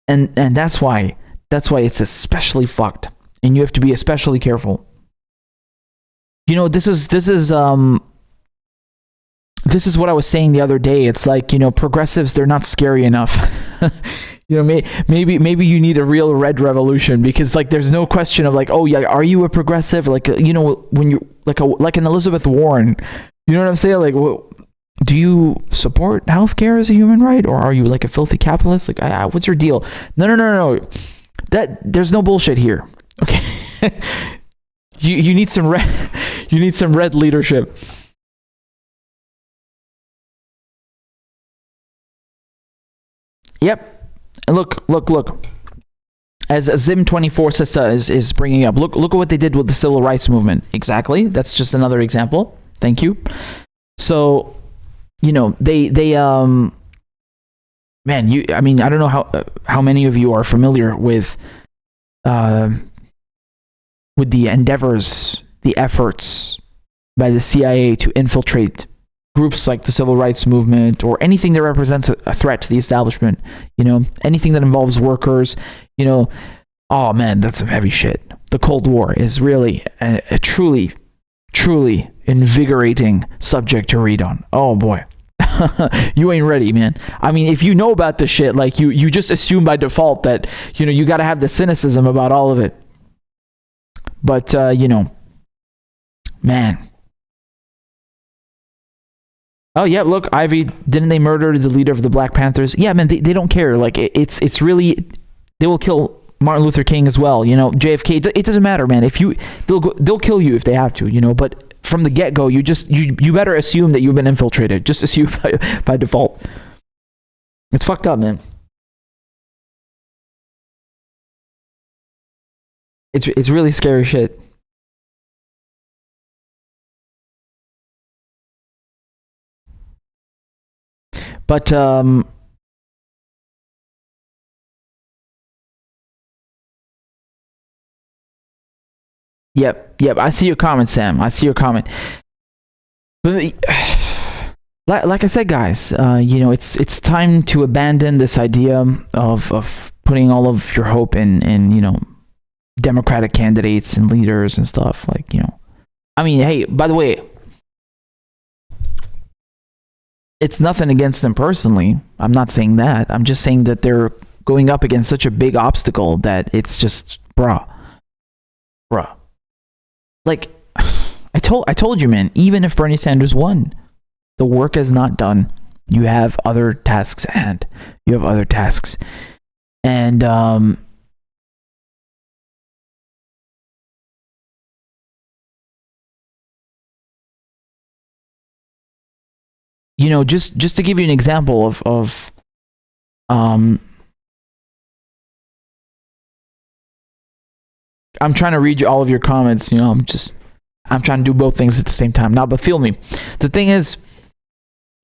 And that's why it's especially fucked. And you have to be especially careful. You know, this is what I was saying the other day. It's like, you know, progressives, they're not scary enough. You know, maybe you need a real red revolution, because like there's no question of like, oh yeah, are you a progressive? Like, you know, when you like an Elizabeth Warren, you know what I'm saying? Like, do you support healthcare as a human right, or are you like a filthy capitalist? Like, what's your deal? No. That there's no bullshit here. Okay, you need some red. You need some red leadership. Yep. And look. As Zim24 is bringing up, look at what they did with the civil rights movement. Exactly. That's just another example. Thank you. So, you know, they man, I mean, I don't know how many of you are familiar with the endeavors, the efforts by the CIA to infiltrate groups like the civil rights movement, or anything that represents a threat to the establishment, you know, anything that involves workers, you know. Oh man, that's some heavy shit. The Cold War is really a truly invigorating subject to read on. Oh boy. You ain't ready, man. I mean, if you know about this shit, like you just assume by default that, you know, you got to have the cynicism about all of it. But you know, man. Oh yeah, look, Ivy, didn't they murder the leader of the Black Panthers? Yeah, man, they don't care. Like it's really, they will kill Martin Luther King as well. You know, JFK. It doesn't matter, man. They'll kill you if they have to. You know, but from the get go, you better assume that you've been infiltrated. Just assume by default. It's fucked up, man. It's really scary shit. But yep. I see your comment, Sam. I see your comment. But like I said, guys, you know, it's time to abandon this idea of putting all of your hope in you know, Democratic candidates and leaders and stuff. Like, you know, I mean, hey, by the way, it's nothing against them personally. I'm not saying that. I'm just saying that they're going up against such a big obstacle that it's just, bruh. Like, I told you, man, even if Bernie Sanders won, the work is not done. You have other tasks at hand. You have other tasks. And, you know, just to give you an example of I'm trying to read you all of your comments, you know, I'm trying to do both things at the same time. Now, but feel me. The thing is,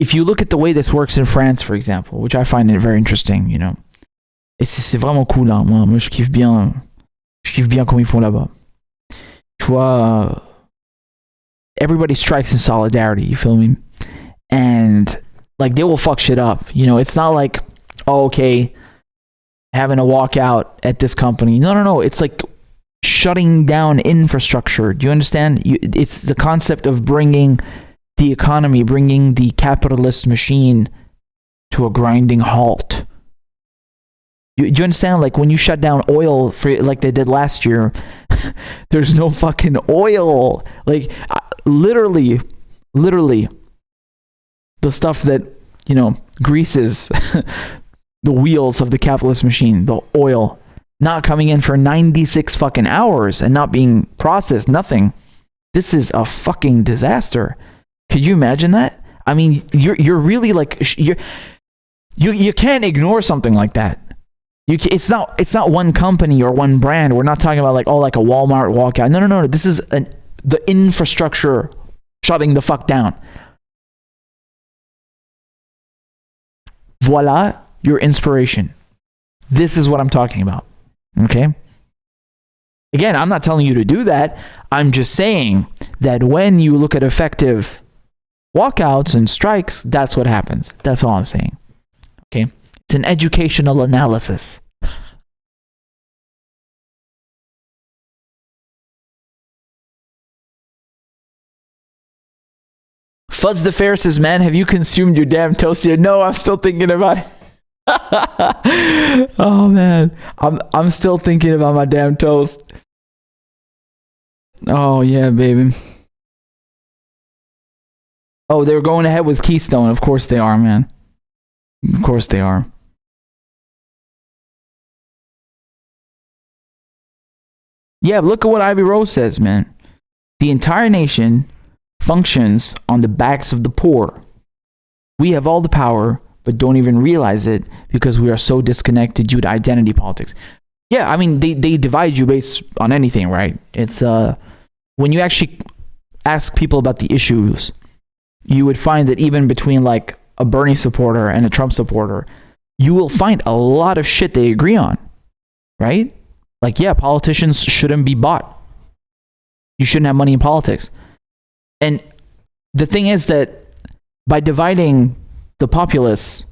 if you look at the way this works in France, for example, which I find it very interesting, you know, et c'est vraiment cool, hein. Moi, je kiffe bien comme ils font là-bas. Tu vois, everybody strikes in solidarity, you feel me? And like, they will fuck shit up. You know, it's not like, oh, okay, having a walkout at this company. No. It's like shutting down infrastructure. Do you understand? It's the concept of bringing the economy, bringing the capitalist machine to a grinding halt. Do you understand? Like, when you shut down oil, for like they did last year, there's no fucking oil. Like, literally, the stuff that, you know, greases the wheels of the capitalist machine, the oil. not coming in for 96 fucking hours and not being processed, nothing. This is a fucking disaster. Could you imagine that? I mean, you're really like, you can't ignore something like that. It's not one company or one brand. We're not talking about like, like a Walmart walkout. No. This is the infrastructure shutting the fuck down. Voila, your inspiration. This is what I'm talking about. Okay? Again, I'm not telling you to do that. I'm just saying that when you look at effective walkouts and strikes, that's what happens. That's all I'm saying. Okay? It's an educational analysis. Fuzz the Fair says, man, have you consumed your damn toast yet? No, I'm still thinking about it. Oh man, I'm still thinking about my damn toast. Oh yeah, baby. Oh, they're going ahead with Keystone. Of course they are, man. Of course they are. Yeah, but look at what Ivy Rose says, man. The entire nation functions on the backs of the poor. We have all the power, but don't even realize it because we are so disconnected due to identity politics. Yeah, I mean, they divide you based on anything, right? It's when you actually ask people about the issues, you would find that even between like a Bernie supporter and a Trump supporter, you will find a lot of shit they agree on, right? Like, yeah, politicians shouldn't be bought. You shouldn't have money in politics. And the thing is that by dividing the populace,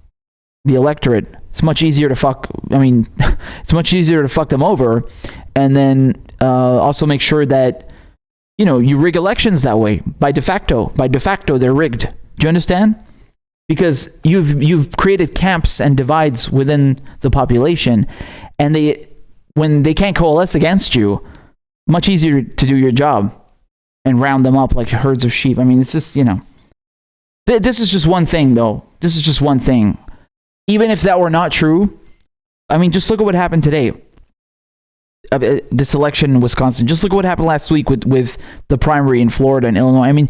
the electorate, it's much easier to fuck. I mean, it's much easier to fuck them over, and then also make sure that you rig elections that way. By de facto, they're rigged. Do you understand? Because you've created camps and divides within the population, and when they can't coalesce against you, much easier to do your job and round them up like herds of sheep. I mean, it's just this is just one thing, though. This is just one thing. Even if that were not true, I mean, just look at what happened today. This election in Wisconsin. Just look at what happened last week with the primary in Florida and Illinois. I mean,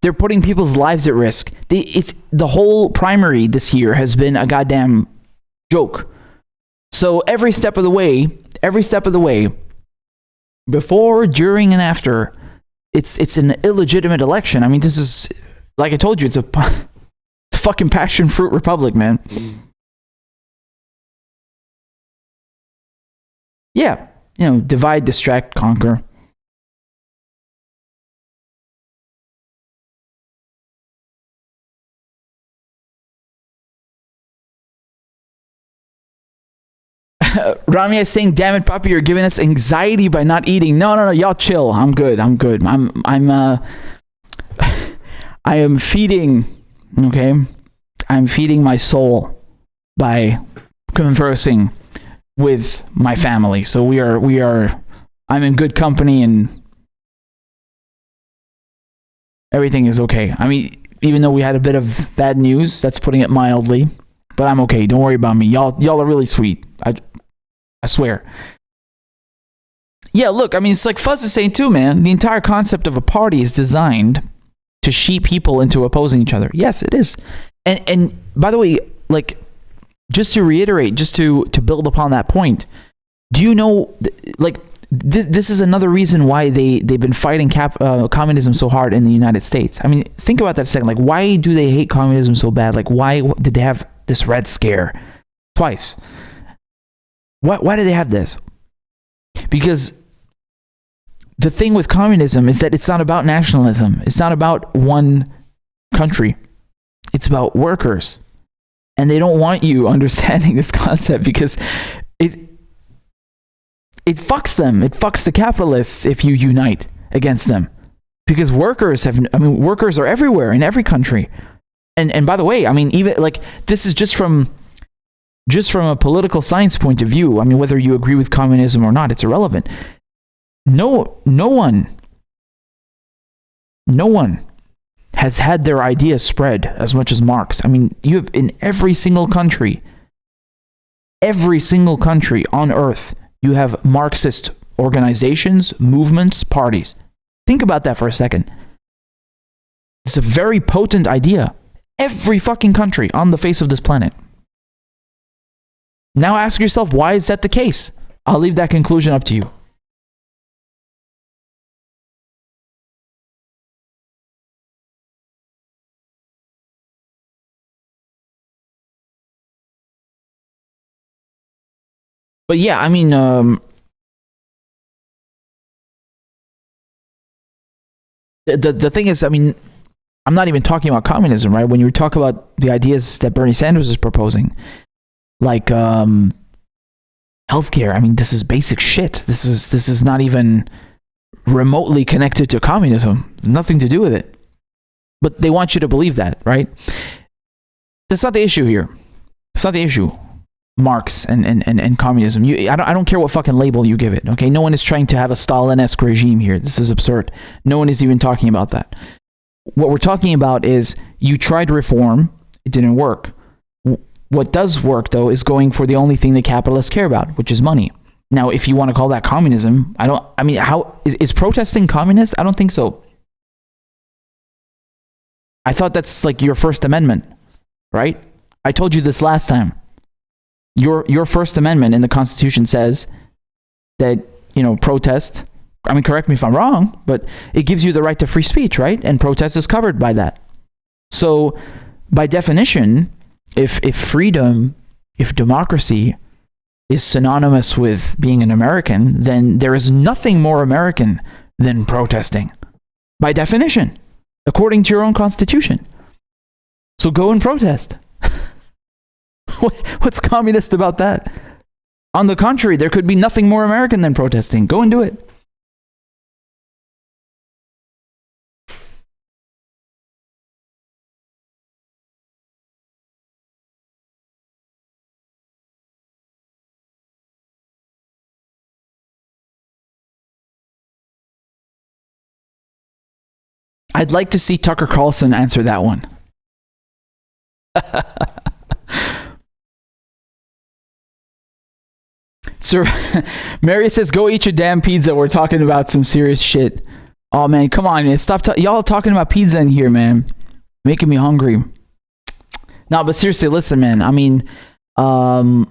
they're putting people's lives at risk. The whole primary this year has been a goddamn joke. So every step of the way, before, during, and after, it's an illegitimate election. I mean, this is, like I told you, it's a fucking passion fruit republic, man. Yeah, divide, distract, conquer. Rami is saying, "Damn it, Papi, you're giving us anxiety by not eating." No, y'all chill. I'm good. I am feeding. Okay, I'm feeding my soul by conversing with my family. So we are. I'm in good company, and everything is okay. I mean, even though we had a bit of bad news, that's putting it mildly, but I'm okay. Don't worry about me. Y'all are really sweet. I swear. Yeah, look, I mean, it's like Fuzz is saying too, man. The entire concept of a party is designed to sheep people into opposing each other. Yes, it is. And by the way, like, just to reiterate, just to build upon that point, do you know, like, this is another reason why they've been fighting communism so hard in the United States. I mean, think about that a second. Like, why do they hate communism so bad? Like, why did they have this Red Scare twice? Why do they have this? Because the thing with communism is that it's not about nationalism. It's not about one country. It's about workers. And they don't want you understanding this concept because it fucks them. It fucks the capitalists if you unite against them. Because workers are everywhere in every country. And by the way, I mean, even like this is just from a political science point of view. I mean, whether you agree with communism or not, it's irrelevant. No one has had their ideas spread as much as Marx. I mean, you have in every single country on earth, You have Marxist organizations, movements, parties. Think about that for a second. It's a very potent idea. Every fucking country on the face of this planet. Now ask yourself, why is that the case? I'll leave that conclusion up to you. But yeah, I mean, the thing is, I mean, I'm not even talking about communism, right? When you talk about the ideas that Bernie Sanders is proposing, like healthcare, I mean, this is basic shit. This is not even remotely connected to communism. Nothing to do with it. But they want you to believe that, right? That's not the issue here. It's not the issue. Marx and communism. I don't care what fucking label you give it, okay? No one is trying to have a Stalin-esque regime here. This is absurd. No one is even talking about that. What we're talking about is you tried reform, it didn't work. What does work, though, is going for the only thing that capitalists care about, which is money. Now, if you want to call that communism, how is protesting communist? I don't think so. I thought that's like your First Amendment, right? I told you this last time. Your First Amendment in the Constitution says that, protest, I mean, correct me if I'm wrong, but it gives you the right to free speech, right? And protest is covered by that. So, by definition, if freedom, if democracy is synonymous with being an American, then there is nothing more American than protesting. By definition, according to your own Constitution. So go and protest. What's communist about that? On the contrary, there could be nothing more American than protesting. Go and do it. I'd like to see Tucker Carlson answer that one. Sir, Mary says, go eat your damn pizza. We're talking about some serious shit. Oh, man, come on, man. Stop. Y'all talking about pizza in here, man. Making me hungry. No, but seriously, listen, man. I mean, I'm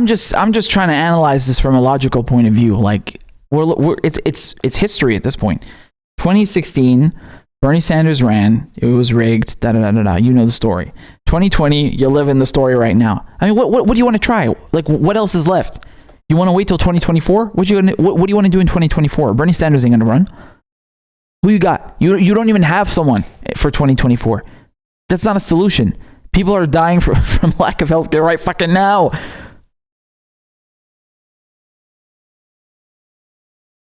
just trying to analyze this from a logical point of view. Like, it's history at this point. 2016, Bernie Sanders ran. It was rigged. You know the story. 2020, you live in the story right now. I mean, what do you want to try? Like, what else is left? You want to wait till 2024? What do you want to do in 2024? Bernie Sanders ain't gonna run. Who you got? You don't even have someone for 2024. That's not a solution. People are dying from lack of healthcare right fucking now.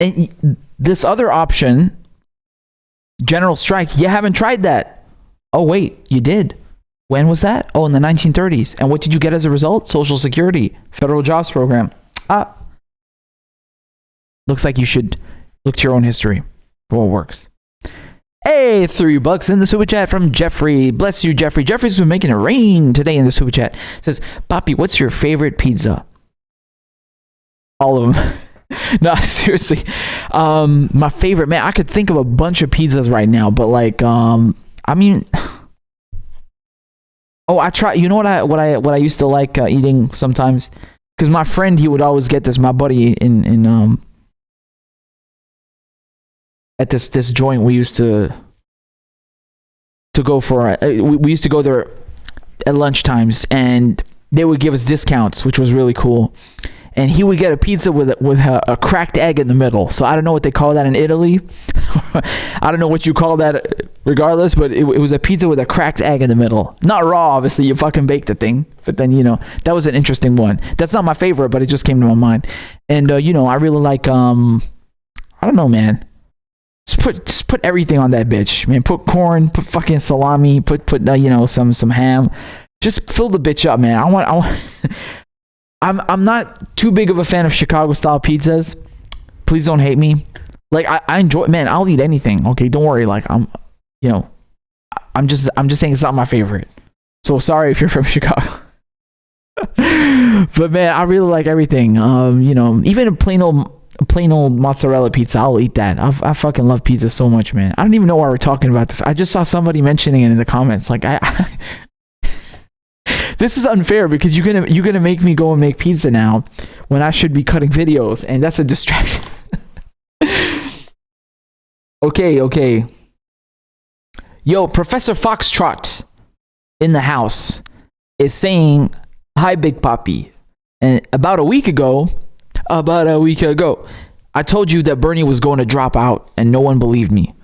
And this other option, general strike, you haven't tried that. Oh, wait, you did. When was that? Oh, in the 1930s. And what did you get as a result? Social Security, federal jobs program. Looks like you should look to your own history for what works. Hey, $3 in the super chat from Jeffrey. Bless you, Jeffrey. Jeffrey's been making it rain today in the super chat. Says, Papi, what's your favorite pizza? All of them. No, seriously. My favorite, man, I could think of a bunch of pizzas right now, but like, I mean, I try. You know what I used to like eating sometimes, because my friend, he would always get this. My buddy in at this joint we used to go for. We used to go there at lunch times, and they would give us discounts, which was really cool. And he would get a pizza with a cracked egg in the middle. So I don't know what they call that in Italy. I don't know what you call that regardless, but it was a pizza with a cracked egg in the middle. Not raw, obviously. You fucking bake the thing. But then, that was an interesting one. That's not my favorite, but it just came to my mind. And, I really like, I don't know, man. Just put everything on that bitch, man. Put corn, put fucking salami, put some ham. Just fill the bitch up, man. I want I'm not too big of a fan of Chicago style pizzas. Please don't hate me. Like I enjoy, man, I'll eat anything. Okay, don't worry. Like I'm just saying it's not my favorite. So sorry if you're from Chicago. But man, I really like everything. Even a plain old mozzarella pizza, I'll eat that. I fucking love pizza so much, man. I don't even know why we're talking about this. I just saw somebody mentioning it in the comments. Like, this is unfair because you're gonna make me go and make pizza now when I should be cutting videos, and that's a distraction. Okay. Yo, Professor Foxtrot in the house is saying, "Hi, Big Papi." And about a week ago, I told you that Bernie was going to drop out, and no one believed me.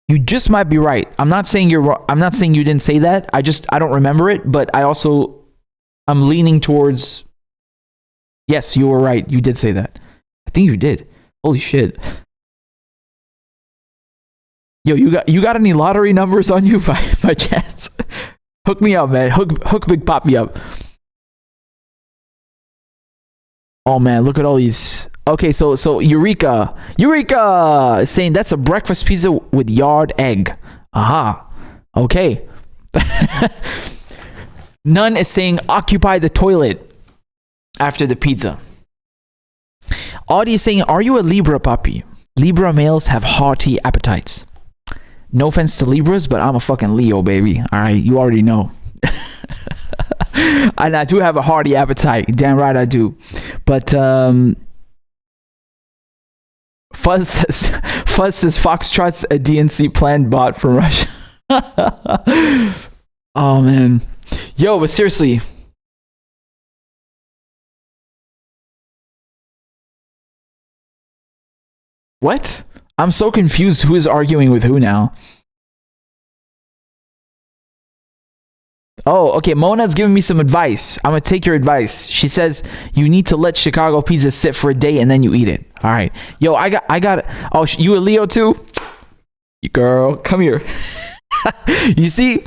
You just might be right. I'm not saying you're wrong. I'm not saying you didn't say that. I don't remember it, but I'm leaning towards, yes, you were right. You did say that. I think you did. Holy shit. Yo, you got any lottery numbers on you by chance? Hook me up, man. Hook Big Papi up. Oh man, look at all these. Okay, so Eureka is saying that's a breakfast pizza with yard egg. Aha. Okay. None is saying occupy the toilet after the pizza. Audie is saying, are you a Libra, Papi? Libra males have hearty appetites. No offense to Libras, but I'm a fucking Leo, baby. All right, you already know. And I do have a hearty appetite. Damn right I do. But Fuzz says Foxtrot's a DNC planned bot from Russia. Oh man. Yo, but seriously. What? I'm so confused who is arguing with who now. Oh, okay. Mona's giving me some advice. I'm going to take your advice. She says you need to let Chicago pizza sit for a day and then you eat it. All right. Yo, I got. Oh, you a Leo too? Girl, come here. You see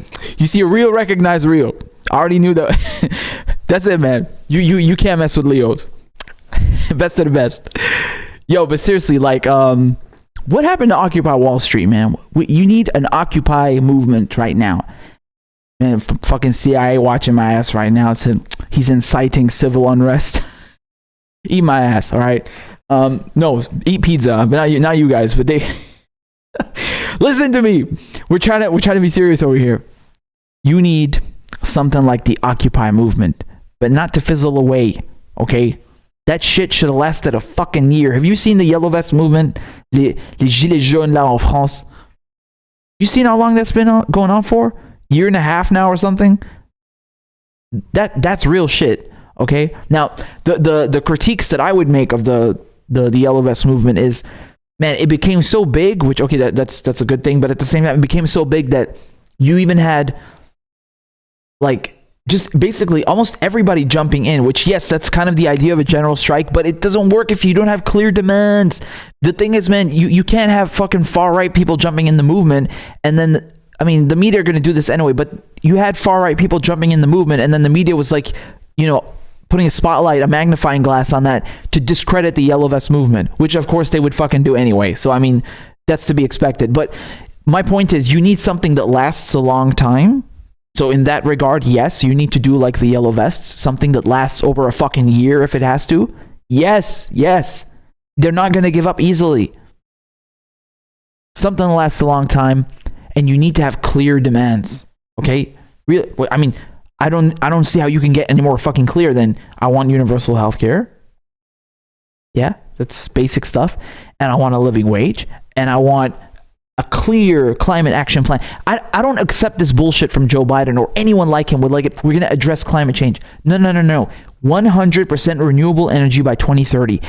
a real recognize real. I already knew that. That's it, man. You can't mess with Leos. Best of the best. Yo, but seriously, like, what happened to Occupy Wall Street, man? You need an Occupy movement right now. Man, fucking CIA watching my ass right now. He's inciting civil unrest. Eat my ass, all right? No, eat pizza. But not you guys. But they listen to me. We're trying to be serious over here. You need something like the Occupy movement, but not to fizzle away. Okay, that shit should have lasted a fucking year. Have you seen the Yellow Vest movement, les gilets jaunes là en France? You seen how long that's been going on for? Year and a half now or something. That's real shit. Okay, now the critiques that I would make of the Yellow Vest movement is, man, it became so big, which okay, that's a good thing, but at the same time it became so big that you even had like just basically almost everybody jumping in, which yes, that's kind of the idea of a general strike, but it doesn't work if you don't have clear demands. The thing is, man, you can't have fucking far right people jumping in the movement and then I mean, the media are going to do this anyway, but you had far-right people jumping in the movement, and then the media was like, putting a spotlight, a magnifying glass on that to discredit the Yellow Vest movement, which of course they would fucking do anyway. So, I mean, that's to be expected. But my point is, you need something that lasts a long time. So in that regard, yes, you need to do like the Yellow Vests, something that lasts over a fucking year if it has to. Yes. They're not going to give up easily. Something that lasts a long time. And you need to have clear demands, okay? Really, I mean, I don't see how you can get any more fucking clear than I want universal health care. Yeah, that's basic stuff. And I want a living wage. And I want a clear climate action plan. I don't accept this bullshit from Joe Biden or anyone like him with like, we're going to address climate change. No. 100% renewable energy by 2030.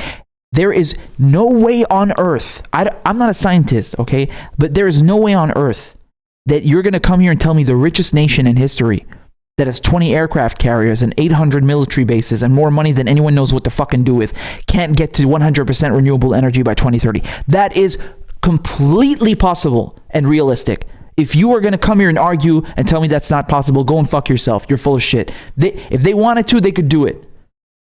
There is no way on earth, I'm not a scientist, okay? But there is no way on earth that you're going to come here and tell me the richest nation in history that has 20 aircraft carriers and 800 military bases and more money than anyone knows what to fucking do with can't get to 100% renewable energy by 2030. That is completely possible and realistic. If you are going to come here and argue and tell me that's not possible, go and fuck yourself. You're full of shit. If they wanted to, they could do it.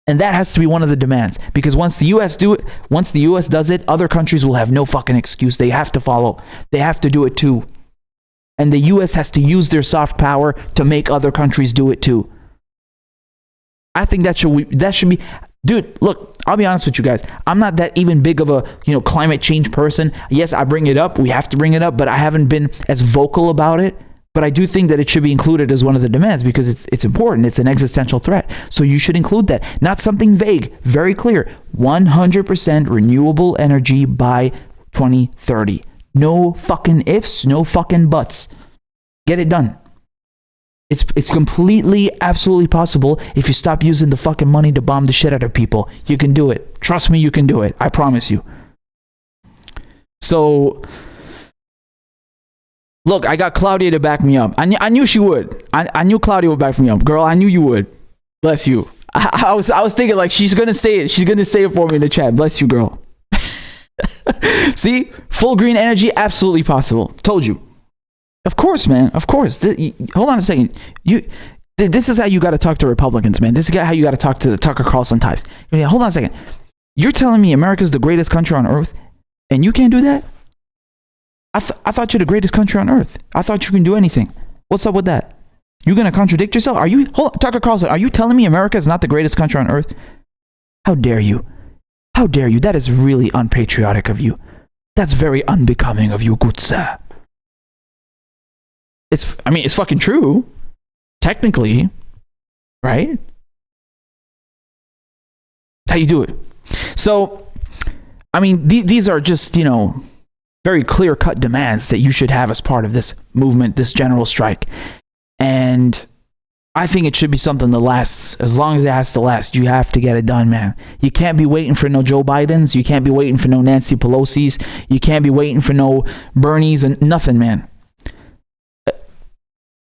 And that has to be one of the demands, because once the US does it, other countries will have no fucking excuse. They have to follow. They have to do it too. And the US has to use their soft power to make other countries do it too. I think that should be, dude, look, I'll be honest with you guys. I'm not that even big of a, climate change person. Yes, I bring it up. We have to bring it up, but I haven't been as vocal about it. But I do think that it should be included as one of the demands because it's important. It's an existential threat. So you should include that. Not something vague, very clear. 100% renewable energy by 2030. No fucking ifs, no fucking buts. Get it done. It's completely, absolutely possible if you stop using the fucking money to bomb the shit out of people. You can do it. Trust me, you can do it. I promise you. So, look, I got Claudia to back me up. I knew she would. I knew Claudia would back me up. Girl, I knew you would. Bless you. I was thinking like she's gonna say it. She's gonna say it for me in the chat. Bless you, girl. See? Full green energy, absolutely possible. Told you. Of course, man. Of course. Hold on a second. This is how you got to talk to Republicans, man. This is how you got to talk to the Tucker Carlson types. Hold on a second. You're telling me America's the greatest country on earth, and you can't do that? I thought you're the greatest country on earth. I thought you can do anything. What's up with that? You gonna contradict yourself? Tucker Carlson, are you telling me America is not the greatest country on earth? How dare you? How dare you? That is really unpatriotic of you. That's very unbecoming of you, good sir. It's fucking true. Technically. Right? How you do it. So, these are just, very clear-cut demands that you should have as part of this movement, this general strike. And I think it should be something that lasts as long as it has to last. You have to get it done, man. You can't be waiting for no Joe Bidens. You can't be waiting for no Nancy Pelosi's. You can't be waiting for no Bernie's and nothing, man.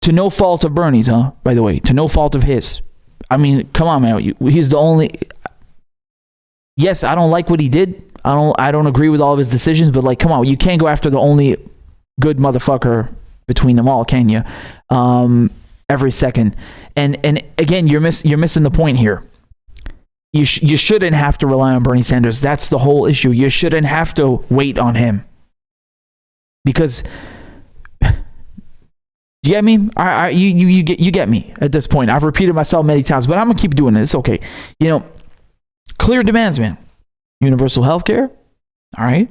To no fault of Bernie's, huh? By the way, to no fault of his. Come on, man. He's the only... Yes, I don't like what he did. I don't agree with all of his decisions, but like, come on, you can't go after the only good motherfucker between them all, can you? Every second. And again, you're missing the point here. You shouldn't have to rely on Bernie Sanders. That's the whole issue. You shouldn't have to wait on him. Because... You get me? You get me at this point. I've repeated myself many times, but I'm going to keep doing it. It's okay. Clear demands, man. Universal health care. All right.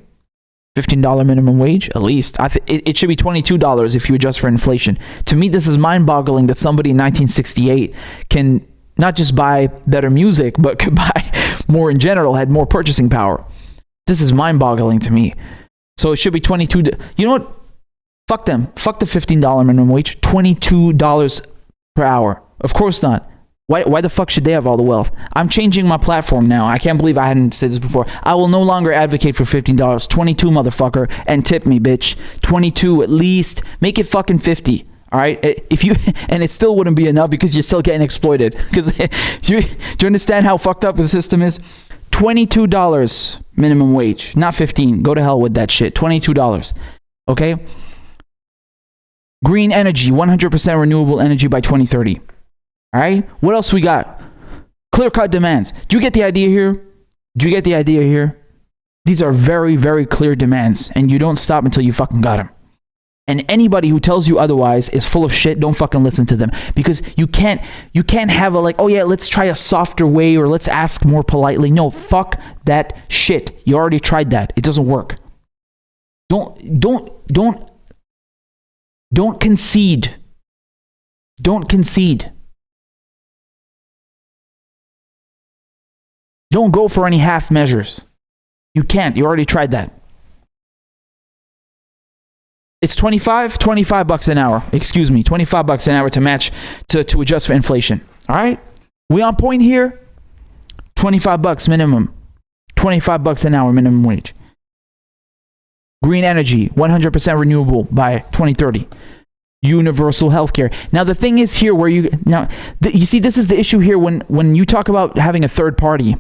$15 minimum wage, at least. It should be $22 if you adjust for inflation. To me, this is mind-boggling that somebody in 1968 can not just buy better music, but could buy more in general, had more purchasing power. This is mind-boggling to me. So it should be $22. You know what? Fuck them. Fuck the $15 minimum wage. $22 per hour. Of course not. Why the fuck should they have all the wealth? I'm changing my platform now. I can't believe I hadn't said this before. I will no longer advocate for $15. 22, motherfucker. And tip me, bitch. 22 at least. Make it fucking 50. All right? And it still wouldn't be enough because you're still getting exploited. Because do you understand how fucked up the system is? $22 minimum wage. Not 15. Go to hell with that shit. $22. Okay? Green energy, 100% renewable energy by 2030. All right? What else we got? Clear-cut demands. Do you get the idea here? These are very, very clear demands, and you don't stop until you fucking got them. And anybody who tells you otherwise is full of shit. Don't fucking listen to them. Because you can't have a like, oh yeah, let's try a softer way or let's ask more politely. No, fuck that shit. You already tried that. It doesn't work. Don't concede. Don't concede. Don't go for any half measures. You can't. You already tried that. It's $25 an hour. Excuse me, $25 an hour to match, to adjust for inflation. All right? We on point here? $25 minimum. $25 an hour minimum wage. Green energy, 100% renewable by 2030. Universal healthcare. Now the thing is here where you see this is the issue here when you talk about having a third party.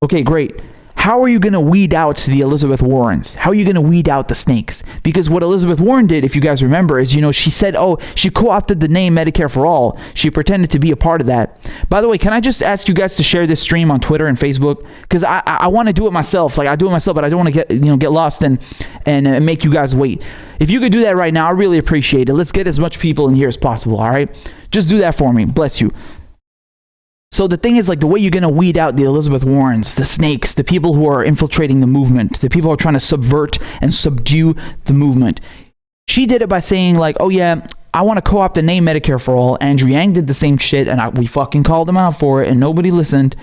Okay, great. How are you going to weed out the Elizabeth Warrens? How are you going to weed out the snakes? Because what Elizabeth Warren did, if you guys remember, is, she said, she co-opted the name Medicare for All. She pretended to be a part of that. By the way, can I just ask you guys to share this stream on Twitter and Facebook? Because I want to do it myself. Like, I do it myself, but I don't want to get lost and make you guys wait. If you could do that right now, I really appreciate it. Let's get as much people in here as possible, all right? Just do that for me. Bless you. So the thing is, like, the way you're going to weed out the Elizabeth Warrens, the snakes, the people who are infiltrating the movement, the people who are trying to subvert and subdue the movement. She did it by saying, like, oh yeah, I want to co-opt the name Medicare for All. Andrew Yang did the same shit, and we fucking called them out for it, and nobody listened.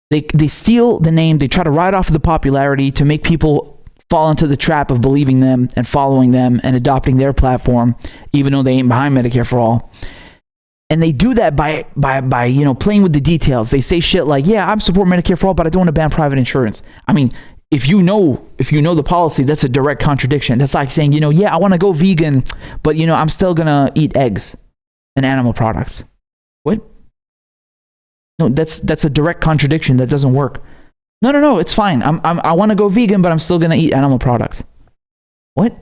They steal the name, they try to ride off of the popularity to make people fall into the trap of believing them and following them and adopting their platform, even though they ain't behind Medicare for All. And they do that by playing with the details. They say shit like, yeah, I'm supporting Medicare for All, but I don't want to ban private insurance. I mean, if you know the policy, that's a direct contradiction. That's like saying, yeah, I want to go vegan, but I'm still gonna eat eggs and animal products. What? No, that's a direct contradiction. That doesn't work. No, it's fine. I want to go vegan, but I'm still gonna eat animal products. What?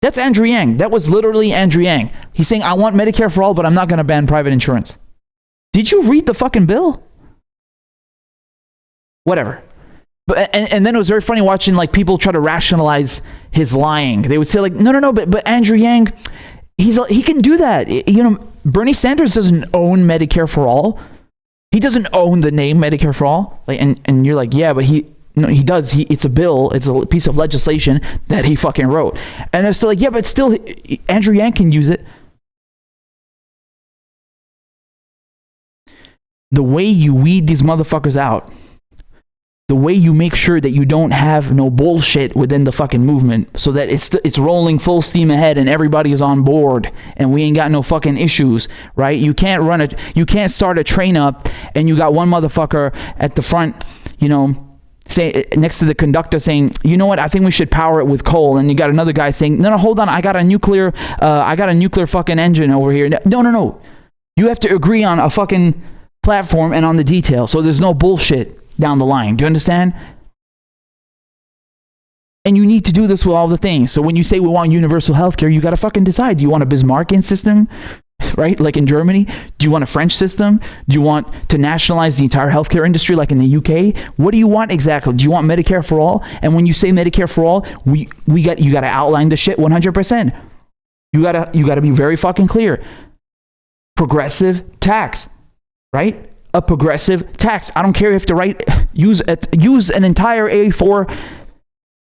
That's Andrew Yang. That was literally Andrew Yang. He's saying, I want Medicare for All, but I'm not gonna ban private insurance. Did you read the fucking bill? Whatever. But and then it was very funny watching like people try to rationalize his lying. They would say like, no, but Andrew Yang, he can do that. Bernie Sanders doesn't own Medicare for All. He doesn't own the name Medicare for All. Like, and you're like, yeah, but he does. It's a bill. It's a piece of legislation that he fucking wrote. And they're still like, yeah, but still, Andrew Yang can use it. The way you weed these motherfuckers out, the way you make sure that you don't have no bullshit within the fucking movement, so that it's rolling full steam ahead and everybody is on board and we ain't got no fucking issues, right? You can't start a train up and you got one motherfucker at the front, say next to the conductor saying, you know what, I think we should power it with coal, and you got another guy saying, no, hold on, I got a nuclear fucking engine over here. No. You have to agree on a fucking platform and on the detail, so there's no bullshit down the line. Do you understand? And you need to do this with all the things. So when you say we want universal healthcare, you got to fucking decide. Do you want a Bismarckian system, right? Like in Germany? Do you want a French system? Do you want to nationalize the entire healthcare industry like in the UK? What do you want exactly? Do you want Medicare for All? And when you say Medicare for All, you got to outline the shit 100%. You got to be very fucking clear. Progressive tax, right? A progressive tax. I don't care if to use an entire A4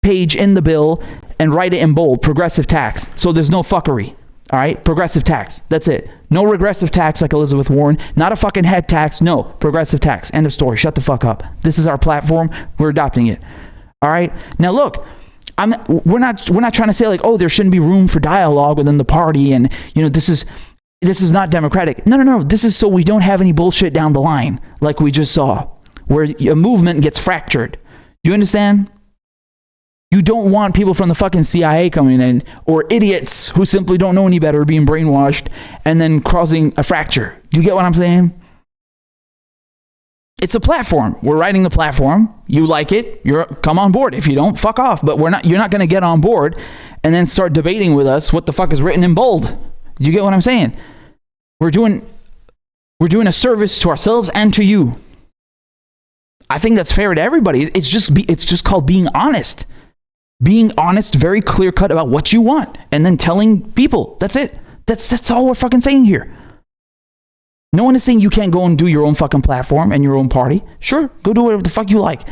page in the bill and write it in bold. Progressive tax. So there's no fuckery. All right? Progressive tax. That's it. No regressive tax like Elizabeth Warren. Not a fucking head tax. No. Progressive tax. End of story. Shut the fuck up. This is our platform. We're adopting it. All right? Now look, we're not trying to say like, oh, there shouldn't be room for dialogue within the party, and this is not democratic. No. This is so we don't have any bullshit down the line, like we just saw, where a movement gets fractured. Do you understand? You don't want people from the fucking CIA coming in, or idiots who simply don't know any better being brainwashed and then causing a fracture. Do you get what I'm saying? It's a platform. We're writing the platform. You like it, come on board. If you don't, fuck off. But you're not going to get on board and then start debating with us what the fuck is written in bold. Do you get what I'm saying? We're doing a service to ourselves and to you. I think that's fair to everybody. It's just called being honest. Being honest, very clear cut about what you want, and then telling people. That's it. That's all we're fucking saying here. No one is saying you can't go and do your own fucking platform and your own party. Sure, go do whatever the fuck you like.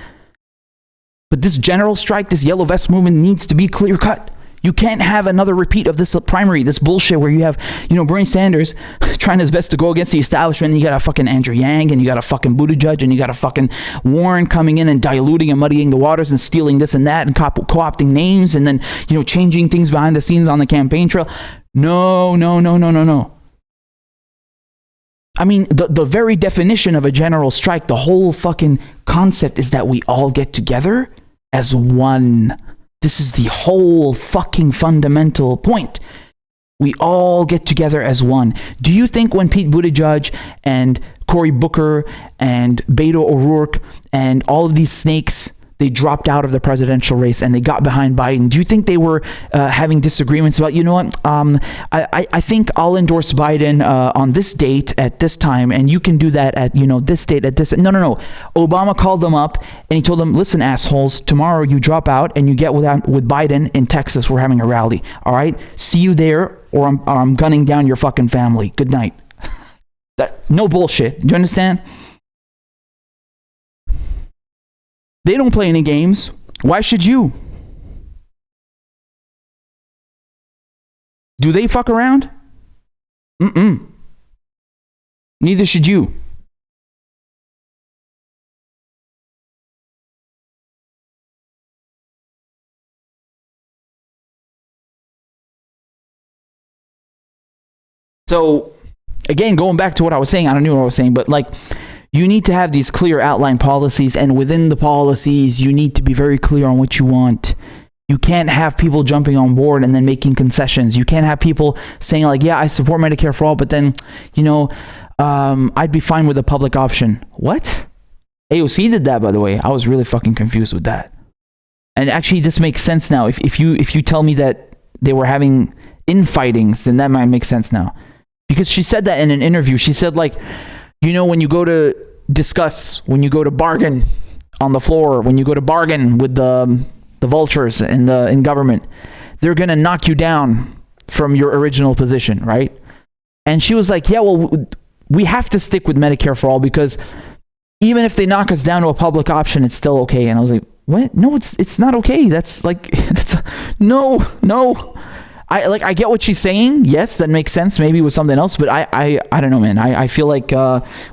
But this general strike, this yellow vest movement needs to be clear cut. You can't have another repeat of this primary, this bullshit where you have, Bernie Sanders trying his best to go against the establishment, and you got a fucking Andrew Yang, and you got a fucking Buttigieg, and you got a fucking Warren coming in and diluting and muddying the waters and stealing this and that and co-opting names, and then, changing things behind the scenes on the campaign trail. No. I mean, the very definition of a general strike, the whole fucking concept is that we all get together as one. This is the whole fucking fundamental point. We all get together as one. Do you think when Pete Buttigieg and Cory Booker and Beto O'Rourke and all of these snakes, they dropped out of the presidential race and they got behind Biden, do you think they were having disagreements about, I think I'll endorse Biden on this date at this time, and you can do that at, this date at this. No. Obama called them up and he told them, listen, assholes, tomorrow you drop out and you get with Biden in Texas. We're having a rally. All right. See you there, or I'm gunning down your fucking family. Good night. No bullshit. Do you understand? They don't play any games. Why should you? Do they fuck around? Neither should you. So, again, going back to what I was saying, I don't know what I was saying, but like, you need to have these clear outline policies, and within the policies, you need to be very clear on what you want. You can't have people jumping on board and then making concessions. You can't have people saying like, yeah, I support Medicare for all, but then, I'd be fine with a public option. What? AOC did that, by the way. I was really fucking confused with that. And actually, this makes sense now. If you tell me that they were having infightings, then that might make sense now. Because she said that in an interview. She said like, when you go to discuss, when you go to bargain on the floor, when you go to bargain with the vultures in government, they're going to knock you down from your original position, right? And she was like, yeah, well, we have to stick with Medicare for all because even if they knock us down to a public option, it's still okay. And I was like, what? No, it's not okay. That's like, no. I get what she's saying. Yes, that makes sense. Maybe with something else, but I don't know, man. I feel like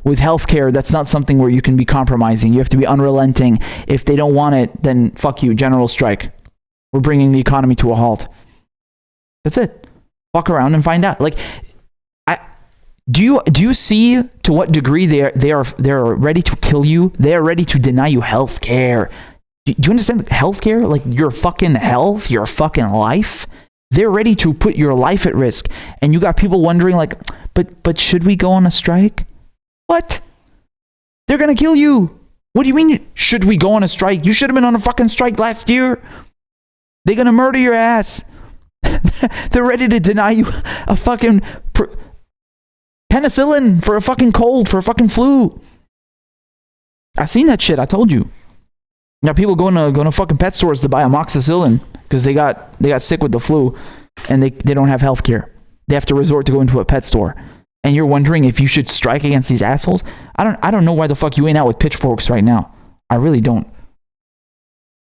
with healthcare, that's not something where you can be compromising. You have to be unrelenting. If they don't want it, then fuck you, general strike. We're bringing the economy to a halt. That's it. Walk around and find out. Like, do you see to what degree they are ready to kill you? They are ready to deny you healthcare. Do you understand healthcare? Like your fucking health, your fucking life. They're ready to put your life at risk. And you got people wondering like, but should we go on a strike? What? They're going to kill you. What do you mean, should we go on a strike? You should have been on a fucking strike last year. They're going to murder your ass. They're ready to deny you a fucking penicillin for a fucking cold, for a fucking flu. I've seen that shit. I told you. Now people going to fucking pet stores to buy amoxicillin because they got sick with the flu and they don't have health care. They have to resort to go into a pet store. And you're wondering if you should strike against these assholes? I don't know why the fuck you ain't out with pitchforks right now. I really don't.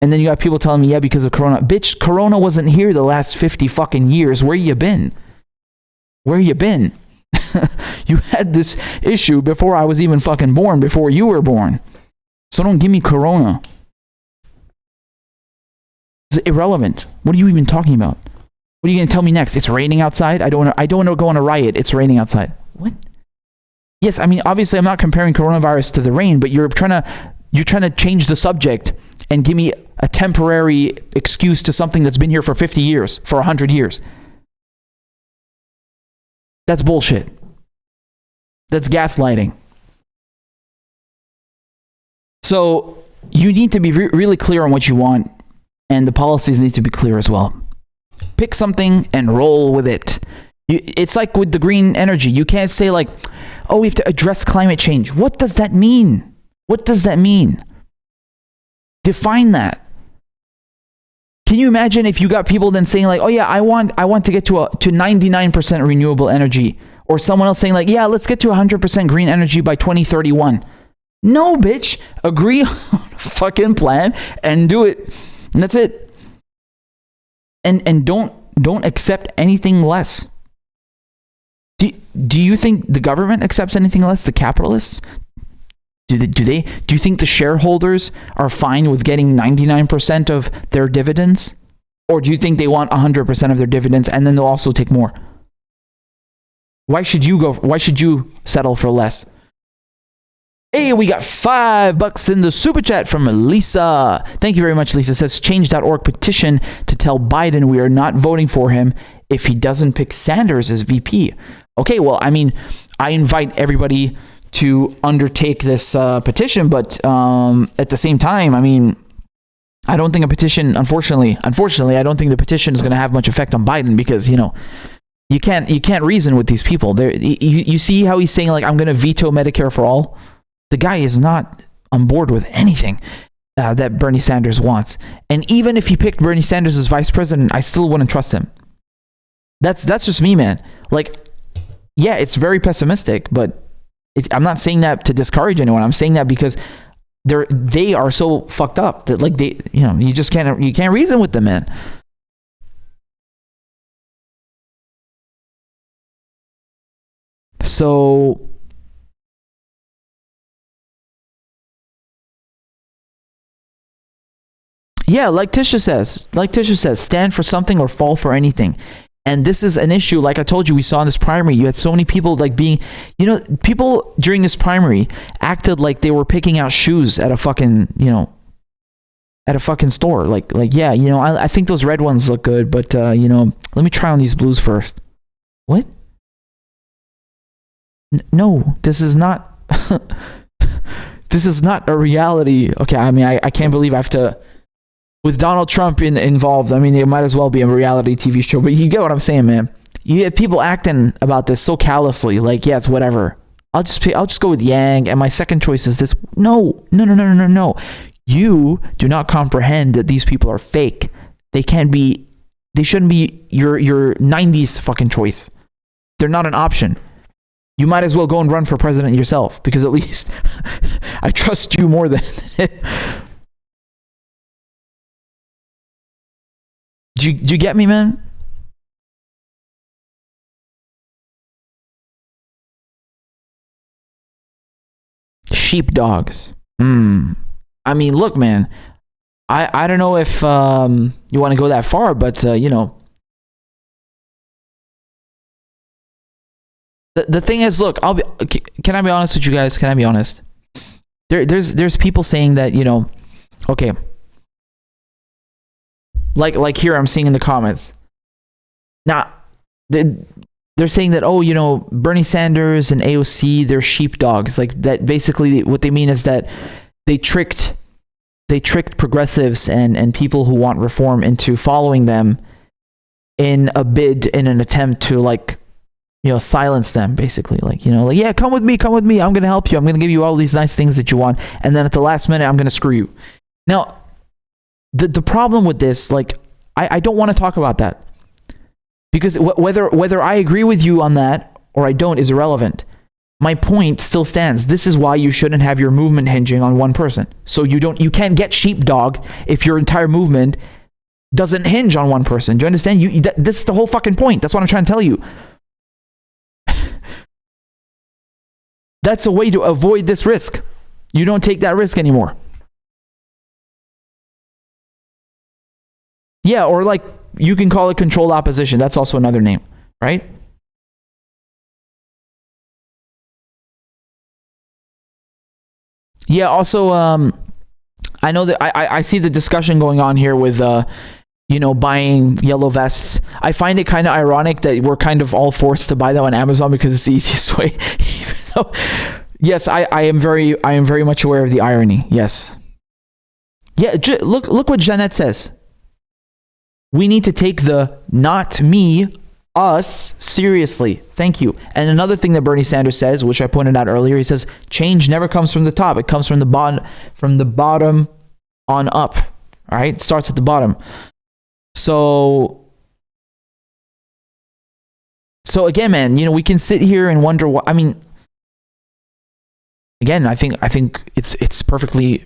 And then you got people telling me, yeah, because of Corona. Bitch, Corona wasn't here the last 50 fucking years. Where you been? Where you been? You had this issue before I was even fucking born, before you were born. So don't give me Corona. It's irrelevant. What are you even talking about? What are you going to tell me next? It's raining outside? I don't want to go on a riot. It's raining outside. What? Yes, I mean, obviously I'm not comparing coronavirus to the rain, but you're trying to change the subject and give me a temporary excuse to something that's been here for 50 years, for 100 years. That's bullshit. That's gaslighting. So you need to be really clear on what you want, and the policies need to be clear as well. Pick something and roll with it. It's like with the green energy. You can't say like, oh, we have to address climate change. What does that mean? What does that mean? Define that. Can you imagine if you got people then saying like, oh yeah, I want to get to 99% renewable energy, or someone else saying like, yeah, let's get to 100% green energy by 2031. No, bitch. Agree on a fucking plan and do it. And that's it. And don't accept anything less. Do you think the government accepts anything less? The capitalists? Do you think the shareholders are fine with getting 99% of their dividends? Or do you think they want 100% of their dividends and then they'll also take more? Why should you settle for less? Hey, we got $5 in the super chat from Lisa. Thank you very much, Lisa. It says change.org petition to tell Biden we are not voting for him if he doesn't pick Sanders as VP. Okay, well, I mean, I invite everybody to undertake this petition, but at the same time, I mean, I don't think a petition, unfortunately, I don't think the petition is going to have much effect on Biden because, you can't reason with these people. You see how he's saying like, I'm going to veto Medicare for all? The guy is not on board with anything that Bernie Sanders wants. And even if he picked Bernie Sanders as vice president, I still wouldn't trust him. That's just me, man. Like, yeah, it's very pessimistic, but I'm not saying that to discourage anyone. I'm saying that because they are so fucked up that like you just can't reason with them, man. So yeah, like Tisha says, stand for something or fall for anything. And this is an issue, like I told you, we saw in this primary. You had so many people like being, people during this primary acted like they were picking out shoes at a fucking, at a fucking store. Like yeah, I think those red ones look good, but let me try on these blues first. What? No, this is not. This is not a reality. Okay, I mean, I can't believe I have to. With Donald Trump involved, I mean, it might as well be a reality TV show. But you get what I'm saying, man. You get people acting about this so callously, like, yeah, it's whatever. I'll just go with Yang, and my second choice is this. No. You do not comprehend that these people are fake. They shouldn't be your 90th fucking choice. They're not an option. You might as well go and run for president yourself, because at least I trust you more than Do you get me, man? Sheepdogs. I mean, look, man. I don't know if you want to go that far, but the thing is, look. Can I be honest with you guys? Can I be honest? There's people saying that okay. Like here I'm seeing in the comments. Now, they're saying that, Bernie Sanders and AOC, they're sheepdogs. Like that, basically what they mean is that they tricked progressives and people who want reform into following them in an attempt to silence them, basically. Yeah, come with me, I'm going to help you. I'm going to give you all these nice things that you want. And then at the last minute, I'm going to screw you. Now, the problem with this, I don't want to talk about that, because whether I agree with you on that or I don't is irrelevant. My point still stands. This is why you shouldn't have your movement hinging on one person. So you can't get sheepdog if your entire movement doesn't hinge on one person. Do you understand? This is the whole fucking point. That's what I'm trying to tell you. That's a way to avoid this risk. You don't take that risk anymore. Yeah, or you can call it controlled opposition. That's also another name, right? Yeah, also, I know that I see the discussion going on here with, buying yellow vests. I find it kind of ironic that we're kind of all forced to buy them on Amazon because it's the easiest way. Even though, yes, I am very much aware of the irony. Yes. Yeah, look what Jeanette says. We need to take the not me, us seriously. Thank you. And another thing that Bernie Sanders says, which I pointed out earlier, he says change never comes from the top. It comes from the bottom on up. All right, it starts at the bottom. So again, man, we can sit here and wonder what. I mean, again, I think it's perfectly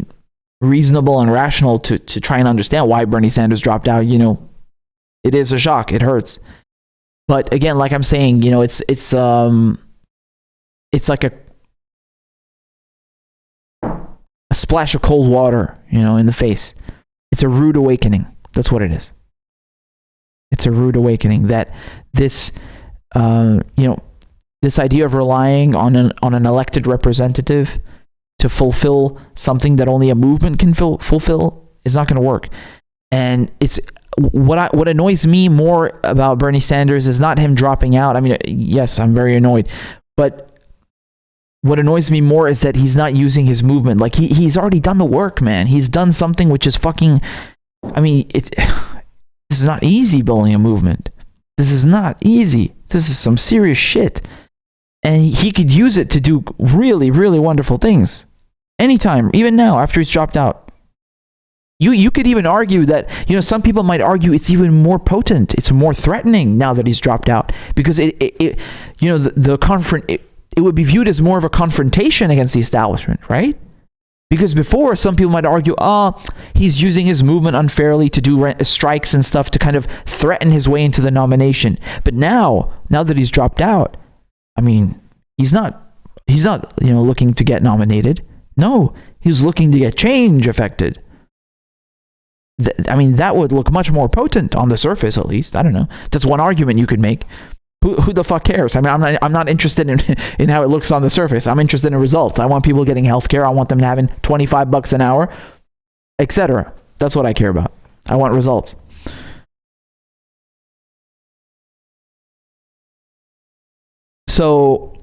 reasonable and rational to try and understand why Bernie Sanders dropped out. It is a shock. It hurts. But again, like I'm saying, it's like a splash of cold water, in the face. It's a rude awakening. That's what it is. It's a rude awakening that this, this idea of relying on an elected representative to fulfill something that only a movement can fulfill is not going to work. And it's what annoys me more about Bernie Sanders is not him dropping out. I mean, yes, I'm very annoyed, but what annoys me more is that he's not using his movement. Like he's already done the work, man. He's done something which is fucking. I mean, this is not easy building a movement. This is not easy. This is some serious shit, and he could use it to do really, really wonderful things anytime, even now after he's dropped out. You could even argue that, some people might argue it's even more potent. It's more threatening now that he's dropped out, because the it would be viewed as more of a confrontation against the establishment, right? Because before, some people might argue, he's using his movement unfairly to do strikes and stuff to kind of threaten his way into the nomination. But now that he's dropped out, I mean, he's not, looking to get nominated. No, he's looking to get change effected. That would look much more potent on the surface, at least. I don't know. That's one argument you could make. Who the fuck cares? I mean, I'm not interested in how it looks on the surface. I'm interested in results. I want people getting healthcare. I want them having $25 an hour, etc. That's what I care about. I want results. So,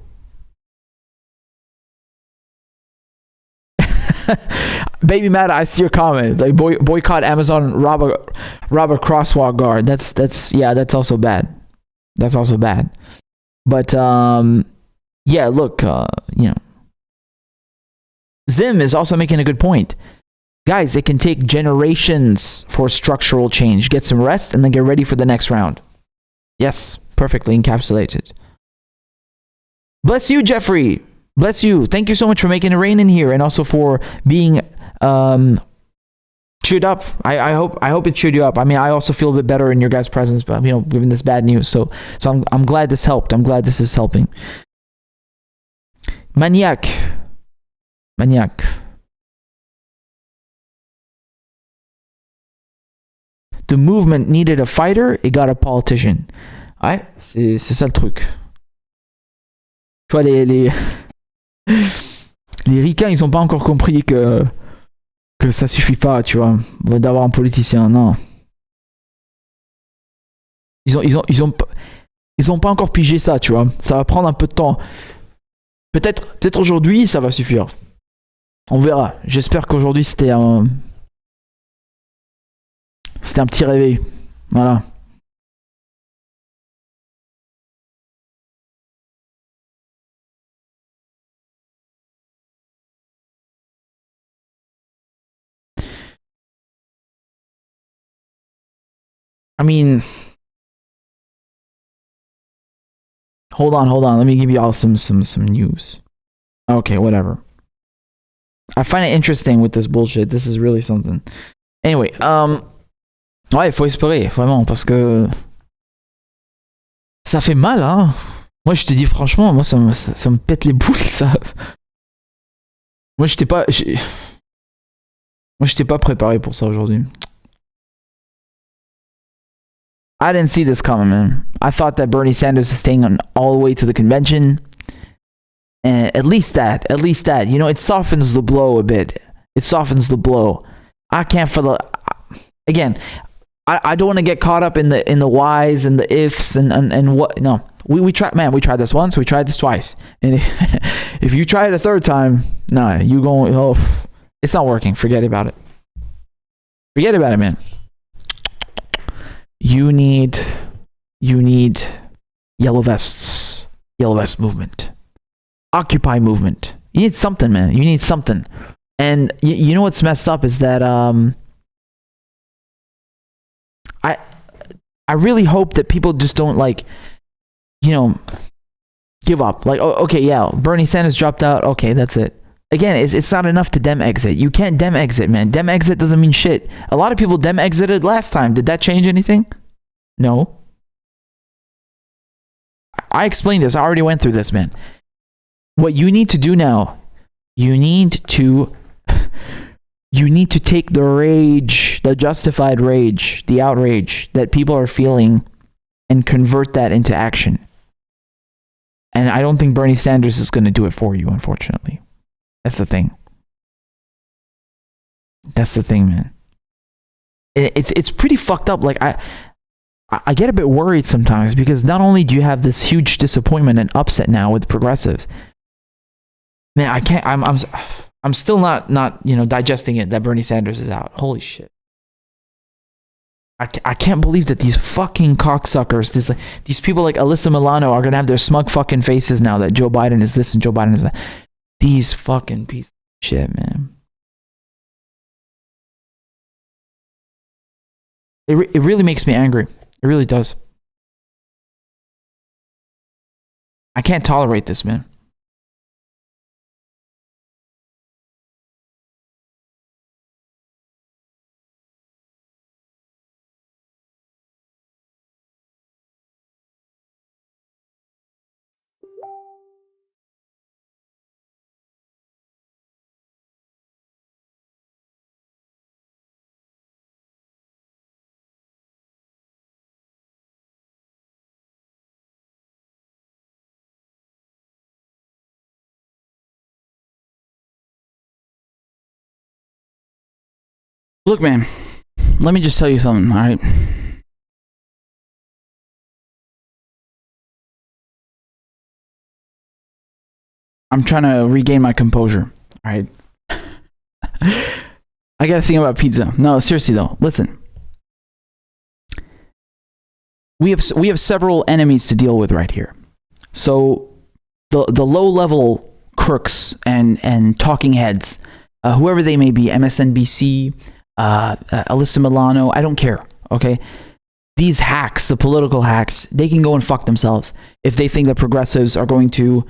Baby Matt, I see your comment. Like boycott Amazon, rob a crosswalk guard. That's also bad. That's also bad. But look, Zim is also making a good point. Guys, it can take generations for structural change. Get some rest and then get ready for the next round. Yes, perfectly encapsulated. Bless you, Jeffrey. Bless you. Thank you so much for making it rain in here and also for being cheered up. I hope it cheered you up. I mean, I also feel a bit better in your guys' presence, but given this bad news. So I'm glad this helped. I'm glad this is helping. Maniac. The movement needed a fighter, it got a politician. Ouais, c'est ça le truc. Tu vois, les ricains, ils ont pas encore compris que ça suffit pas, tu vois, d'avoir un politicien, non. Ils ont pas encore pigé ça, tu vois. Ça va prendre un peu de temps. Peut-être aujourd'hui, ça va suffire. On verra. J'espère qu'aujourd'hui, c'était un petit réveil. Voilà. I mean, hold on. Let me give you all some news. Okay, whatever. I find it interesting with this bullshit. This is really something. Anyway, ouais, il faut espérer, vraiment, parce que ça fait mal, hein. Moi, je te dis franchement, moi, ça me pète les boules, ça. Moi, j'étais pas préparé pour ça aujourd'hui. I didn't see this coming, man. I thought that Bernie Sanders is staying on all the way to the convention. And at least that, it softens the blow a bit. It softens the blow. I can't again, I don't want to get caught up in the whys and the ifs and what. No, we tried this once, we tried this twice. And if you try it a third time, it's not working. Forget about it. Forget about it, man. You need yellow vest movement, Occupy movement. You need something, man. You need something. And you know what's messed up is that I really hope that people just don't give up. Like, oh, okay, yeah, Bernie Sanders dropped out. Okay, that's it. Again, it's not enough to dem exit. You can't dem exit, man. Dem exit doesn't mean shit. A lot of people dem exited last time. Did that change anything? No. I explained this. I already went through this, man. What you need to do now, you need to take the rage, the justified rage, the outrage that people are feeling and convert that into action. And I don't think Bernie Sanders is going to do it for you, unfortunately. That's the thing. That's the thing, man. It's pretty fucked up. Like, I get a bit worried sometimes because not only do you have this huge disappointment and upset now with progressives, man, I'm still not digesting it that Bernie Sanders is out. Holy shit. I can't believe that these fucking cocksuckers, these people like Alyssa Milano are gonna have their smug fucking faces now that Joe Biden is this and Joe Biden is that. These fucking pieces of shit, man. It really makes me angry. It really does. I can't tolerate this, man. Look, man, let me just tell you something, all right? I'm trying to regain my composure, all right? I gotta think about pizza. No, seriously though, listen. We have several enemies to deal with right here. So the low level crooks and talking heads, whoever they may be, MSNBC, Alyssa Milano, I don't care, okay? These hacks, the political hacks, they can go and fuck themselves if they think that progressives are going to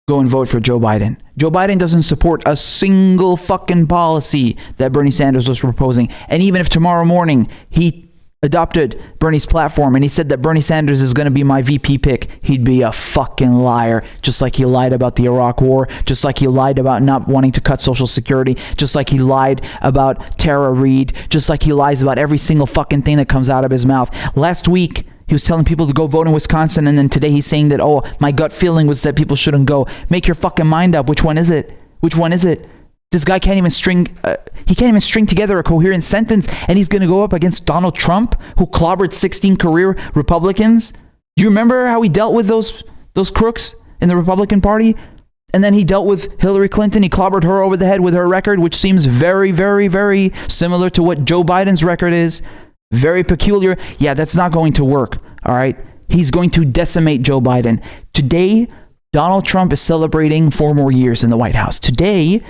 go and vote for Joe Biden. Joe Biden doesn't support a single fucking policy that Bernie Sanders was proposing. And even if tomorrow morning he adopted Bernie's platform and he said that Bernie Sanders is going to be my VP pick, he'd be a fucking liar. Just like he lied about the Iraq war, just like he lied about not wanting to cut Social Security, just like he lied about Tara Reid, just like he lies about every single fucking thing that comes out of his mouth. Last week, he was telling people to go vote in Wisconsin, and then today he's saying that, oh, my gut feeling was that people shouldn't go. Make your fucking mind up. Which one is it? Which one is it? This guy can't even string together a coherent sentence, and he's going to go up against Donald Trump, who clobbered 16 career Republicans. Do you remember how he dealt with those crooks in the Republican Party? And then he dealt with Hillary Clinton. He clobbered her over the head with her record, which seems very, very, very similar to what Joe Biden's record is. Very peculiar. Yeah, that's not going to work. All right. He's going to decimate Joe Biden. Today, Donald Trump is celebrating 4 more years in the White House. Today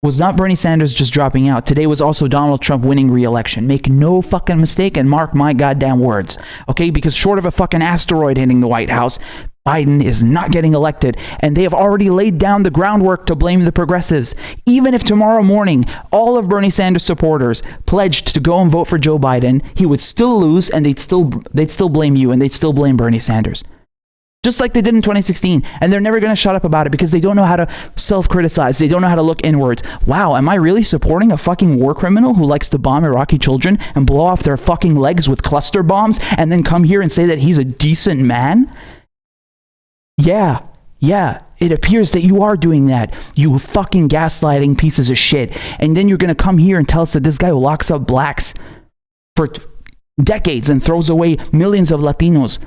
was not Bernie Sanders just dropping out. Today was also Donald Trump winning re-election. Make no fucking mistake and mark my goddamn words. Okay? Because short of a fucking asteroid hitting the White House, Biden is not getting elected, and they have already laid down the groundwork to blame the progressives. Even if tomorrow morning all of Bernie Sanders supporters pledged to go and vote for Joe Biden, he would still lose, and they'd still blame you, and they'd still blame Bernie Sanders. Just like they did in 2016. And they're never going to shut up about it because they don't know how to self-criticize. They don't know how to look inwards. Wow, am I really supporting a fucking war criminal who likes to bomb Iraqi children and blow off their fucking legs with cluster bombs and then come here and say that he's a decent man? Yeah, it appears that you are doing that, you fucking gaslighting pieces of shit. And then you're going to come here and tell us that this guy who locks up blacks for decades and throws away millions of Latinos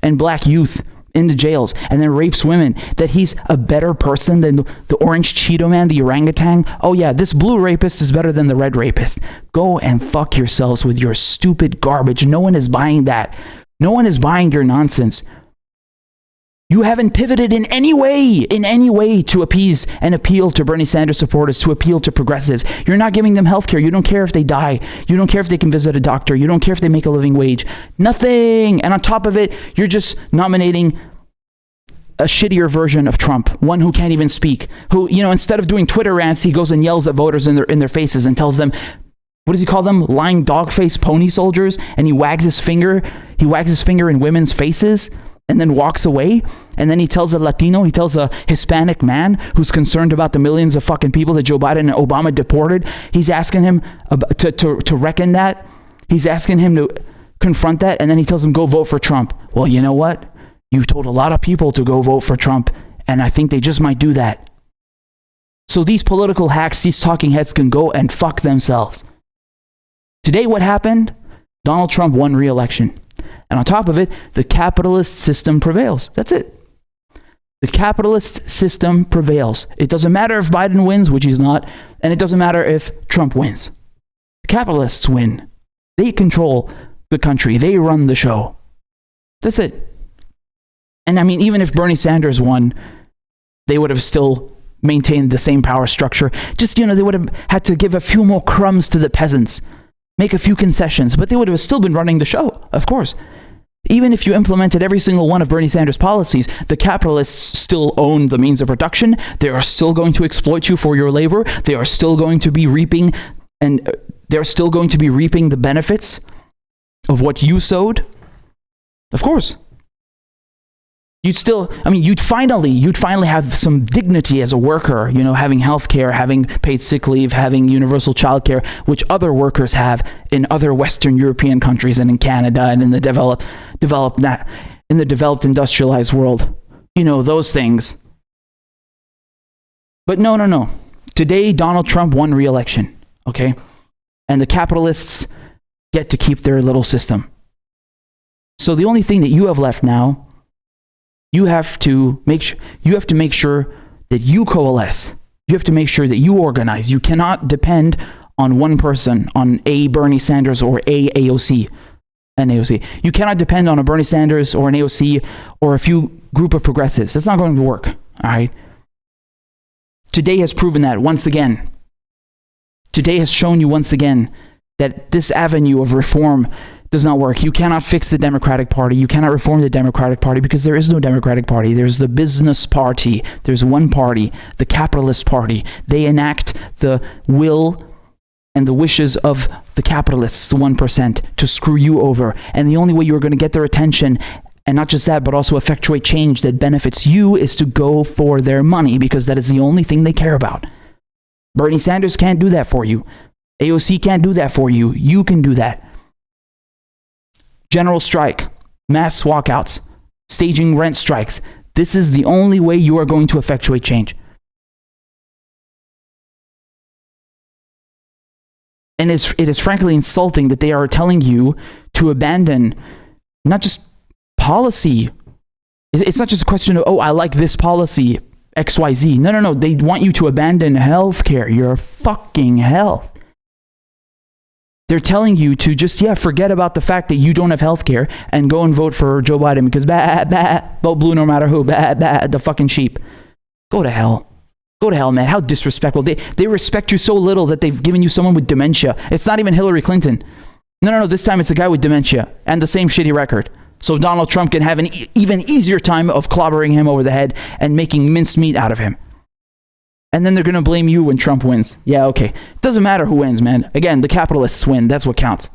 and black youth into jails and then rapes women, that he's a better person than the orange Cheeto man, the orangutan? Oh yeah, this blue rapist is better than the red rapist. Go and fuck yourselves with your stupid garbage. No one is buying that. No one is buying your nonsense. You haven't pivoted in any way to appease and appeal to Bernie Sanders supporters, to appeal to progressives. You're not giving them health care. You don't care if they die. You don't care if they can visit a doctor. You don't care if they make a living wage. Nothing. And on top of it, you're just nominating a shittier version of Trump, one who can't even speak, who, instead of doing Twitter rants, he goes and yells at voters in their faces and tells them, what does he call them? Lying dog-faced pony soldiers. And he wags his finger in women's faces and then walks away. And then he tells a Hispanic man who's concerned about the millions of fucking people that Joe Biden and Obama deported. He's asking him to reckon that. He's asking him to confront that. And then he tells him, go vote for Trump. Well, you know what? You've told a lot of people to go vote for Trump. And I think they just might do that. So these political hacks, these talking heads can go and fuck themselves. Today, what happened? Donald Trump won re-election. And on top of it, the capitalist system prevails. That's it. The capitalist system prevails. It doesn't matter if Biden wins, which he's not, and it doesn't matter if Trump wins. The capitalists win. They control the country. They run the show. That's it. And I mean, even if Bernie Sanders won, they would have still maintained the same power structure. Just, they would have had to give a few more crumbs to the peasants, make a few concessions, but they would have still been running the show, of course. Even if you implemented every single one of Bernie Sanders' policies, the capitalists still own the means of production. They are still going to exploit you for your labor. They are still going to be reaping the benefits of what you sowed. Of course. You'd finally have some dignity as a worker, having health care, having paid sick leave, having universal child care, which other workers have in other Western European countries and in Canada and in the developed industrialized world. Those things. But no. Today, Donald Trump won re-election, okay? and the capitalists get to keep their little system. So the only thing that you have left now, you have to make sure that you coalesce. You have to make sure that you organize. You cannot depend on one person, on a Bernie Sanders or a AOC. An AOC. You cannot depend on a Bernie Sanders or an AOC or a few group of progressives. That's not going to work. All right. Today has proven that once again. Today has shown you once again that this avenue of reform does not work. You cannot fix the Democratic Party. You cannot reform the Democratic Party because there is no Democratic Party. There's the business party. There's one party, the capitalist party. They enact the will and the wishes of the capitalists, the 1%, to screw you over. And the only way you're going to get their attention, and not just that, but also effectuate change that benefits you, is to go for their money, because that is the only thing they care about. Bernie Sanders can't do that for you. AOC can't do that for you. You can do that. General strike, mass walkouts, staging rent strikes. This is the only way you are going to effectuate change. And it is frankly insulting that they are telling you to abandon not just policy. It's not just a question of, oh, I like this policy, XYZ. No. They want you to abandon healthcare, your fucking health. They're telling you to just, forget about the fact that you don't have healthcare and go and vote for Joe Biden because vote blue no matter who, the fucking sheep. Go to hell. Go to hell, man. How disrespectful. They respect you so little that they've given you someone with dementia. It's not even Hillary Clinton. No. This time it's a guy with dementia and the same shitty record. So Donald Trump can have an even easier time of clobbering him over the head and making minced meat out of him. And then they're going to blame you when Trump wins. Yeah, okay. It doesn't matter who wins, man. Again, the capitalists win. That's what counts.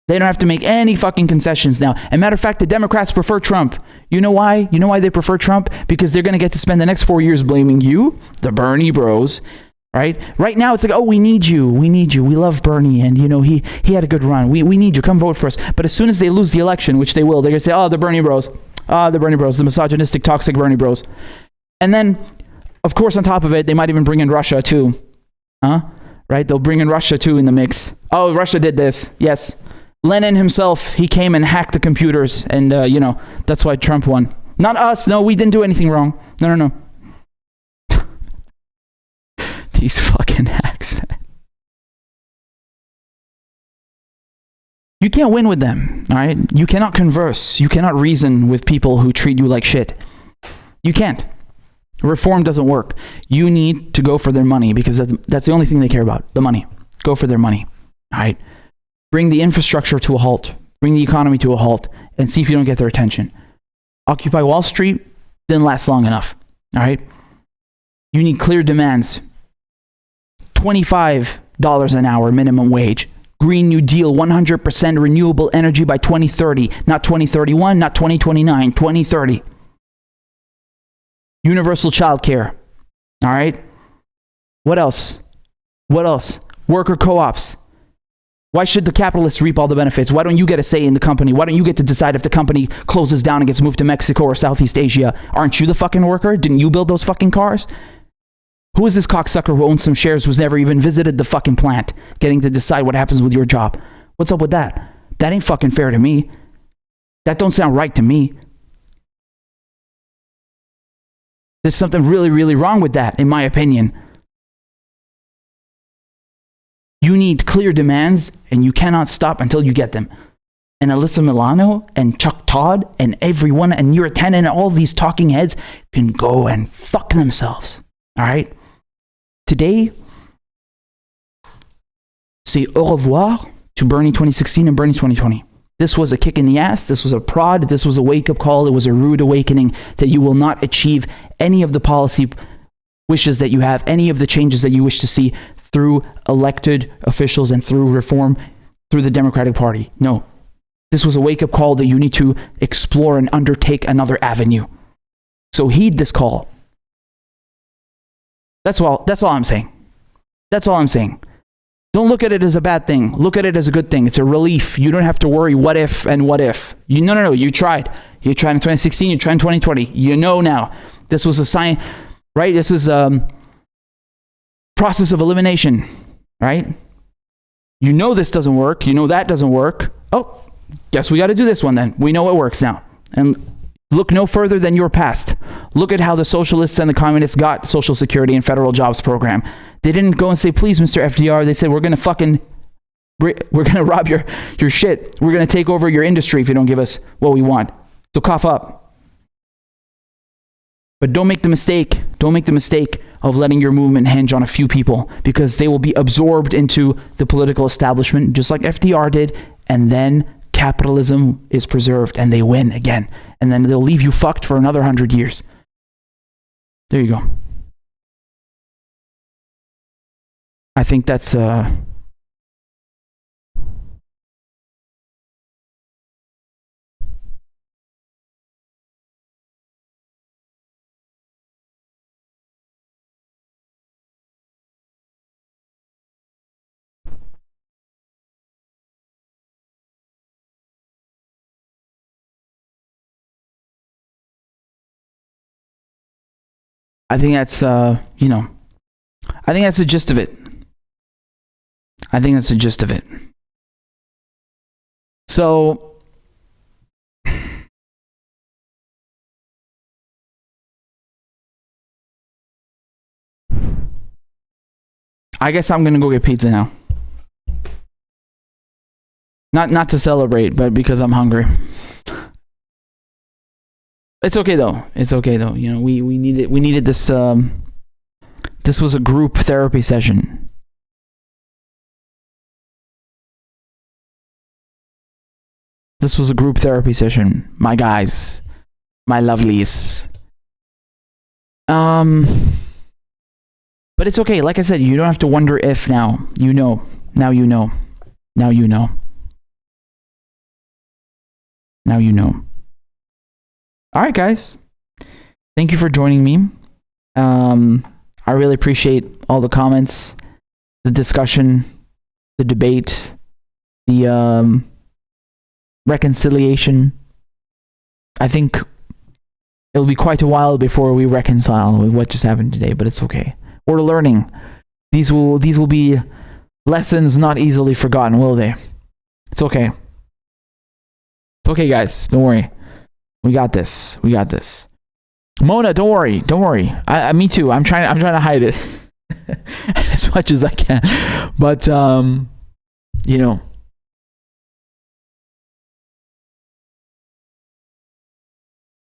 They don't have to make any fucking concessions now. And matter of fact, the Democrats prefer Trump. You know why? You know why they prefer Trump? Because they're going to get to spend the next 4 years blaming you, the Bernie bros, right? Right now, it's like, oh, we need you. We need you. We love Bernie. And, he had a good run. We need you. Come vote for us. But as soon as they lose the election, which they will, they're going to say, oh, the Bernie bros. The Bernie bros. The misogynistic, toxic Bernie bros. And then, of course, on top of it, they might even bring in Russia, too. Right? They'll bring in Russia, too, in the mix. Oh, Russia did this. Yes. Lenin himself, he came and hacked the computers, and, that's why Trump won. Not us. No, we didn't do anything wrong. No. These fucking hacks. You can't win with them, all right? You cannot converse. You cannot reason with people who treat you like shit. You can't. Reform doesn't work. You need to go for their money, because that's the only thing they care about, the money. Go for their money, all right? Bring the infrastructure to a halt. Bring the economy to a halt and see if you don't get their attention. Occupy Wall Street didn't last long enough, all right? You need clear demands. $25 an hour minimum wage. Green New Deal, 100% renewable energy by 2030. Not 2031, not 2029, 2030. Universal child care, all right? What else? Worker co-ops. Why should the capitalists reap all the benefits? Why don't you get a say in the company? Why don't you get to decide if the company closes down and gets moved to Mexico or Southeast Asia? Aren't you the fucking worker? Didn't you build those fucking cars? Who is this cocksucker who owns some shares who's never even visited the fucking plant, getting to decide what happens with your job? What's up with that? That ain't fucking fair to me. That don't sound right to me. There's something really, really wrong with that, in my opinion. You need clear demands, and you cannot stop until you get them. And Alyssa Milano and Chuck Todd and everyone and your attendant and all these talking heads can go and fuck themselves. All right? Today, say au revoir to Bernie 2016 and Bernie 2020. This was a kick in the ass. This was a prod. This was a wake-up call. It was a rude awakening that you will not achieve any of the policy wishes that you have, any of the changes that you wish to see through elected officials and through reform through the Democratic Party. No. This was a wake-up call that you need to explore and undertake another avenue. So heed this call. That's all I'm saying. That's all I'm saying. Don't look at it as a bad thing. Look at it as a good thing. It's a relief. You don't have to worry what if and what if. No. You tried. You tried in 2016. You tried in 2020. You know now. This was a sign, right? This is process of elimination, right? You know this doesn't work. You know that doesn't work. Oh, guess we got to do this one then. We know it works now. And look no further than your past. Look at how the socialists and the communists got Social Security and federal jobs program. They didn't go and say, please, Mr. FDR. They said, we're going to rob your shit. We're going to take over your industry if you don't give us what we want. So cough up. But don't make the mistake of letting your movement hinge on a few people, because they will be absorbed into the political establishment just like FDR did, and then capitalism is preserved and they win again. And then they'll leave you fucked for another 100 years. There you go. I think that's I think that's I think that's the gist of it. So I guess I'm gonna go get pizza now. Not to celebrate, but because I'm hungry. It's okay though. You know, we needed this. This was a group therapy session. My guys, my lovelies. But it's okay. Like I said, you don't have to wonder if now. You know. Now you know. Now you know. Now you know. All right, guys. Thank you for joining me. I really appreciate all the comments, the discussion, the debate, the reconciliation. I think it'll be quite a while before we reconcile with what just happened today, but it's okay. We're learning. These will be lessons not easily forgotten, will they? It's okay. It's okay, guys. Don't worry. We got this. Mona, don't worry. Me too. I'm trying to hide it as much as I can. But you know,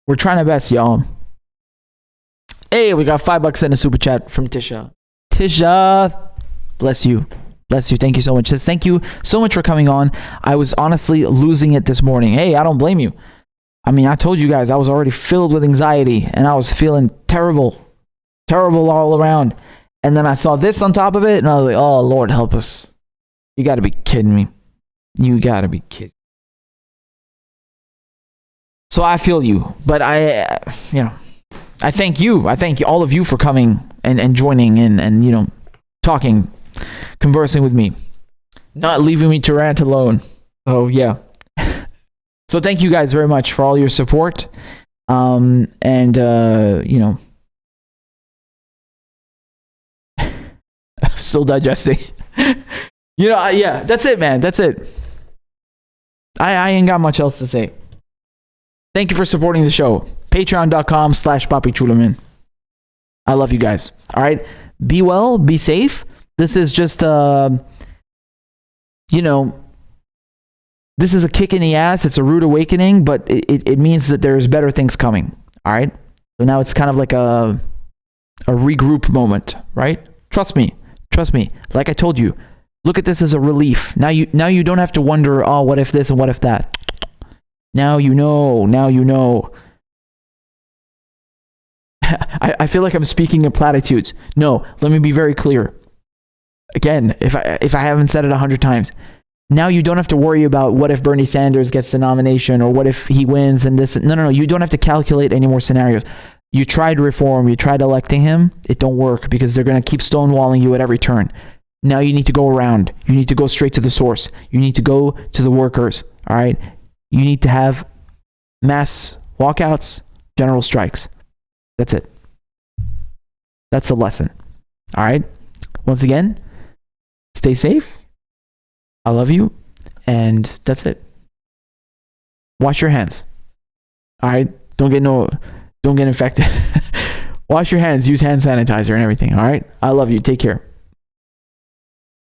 we're trying our best, y'all. Hey, we got $5 in a super chat from Tisha. Bless you. Thank you so much. Says, thank you so much for coming on. I was honestly losing it this morning. Hey, I don't blame you. I mean, I told you guys I was already filled with anxiety and I was feeling terrible all around. And then I saw this on top of it and I was like, oh, Lord, help us. You got to be kidding me. So I feel you, but I thank you. I thank all of you for coming and joining in and, talking, conversing with me, not leaving me to rant alone. Oh, yeah. So thank you guys very much for all your support. I'm still digesting. Yeah, that's it, man. That's it. I ain't got much else to say. Thank you for supporting the show. Patreon.com/PapiChulaman. I love you guys. All right. Be well, be safe. This is just, this is a kick in the ass. It's a rude awakening, but it means that there's better things coming. All right. So now it's kind of like a regroup moment, right? Trust me. Like I told you, look at this as a relief. Now you don't have to wonder, oh, what if this and what if that? Now you know. I feel like I'm speaking in platitudes. No, let me be very clear. Again, if I haven't said it 100 times, now you don't have to worry about what if Bernie Sanders gets the nomination or what if he wins and this. No. You don't have to calculate any more scenarios. You tried reform, you tried electing him. It don't work because they're going to keep stonewalling you at every turn. Now you need to go around. You need to go straight to the source. You need to go to the workers. All right. You need to have mass walkouts, general strikes. That's it. That's the lesson. All right. Once again, stay safe, I love you, and that's it. Wash your hands. All right, don't get infected. Wash your hands. Use hand sanitizer and everything. All right, I love you. Take care.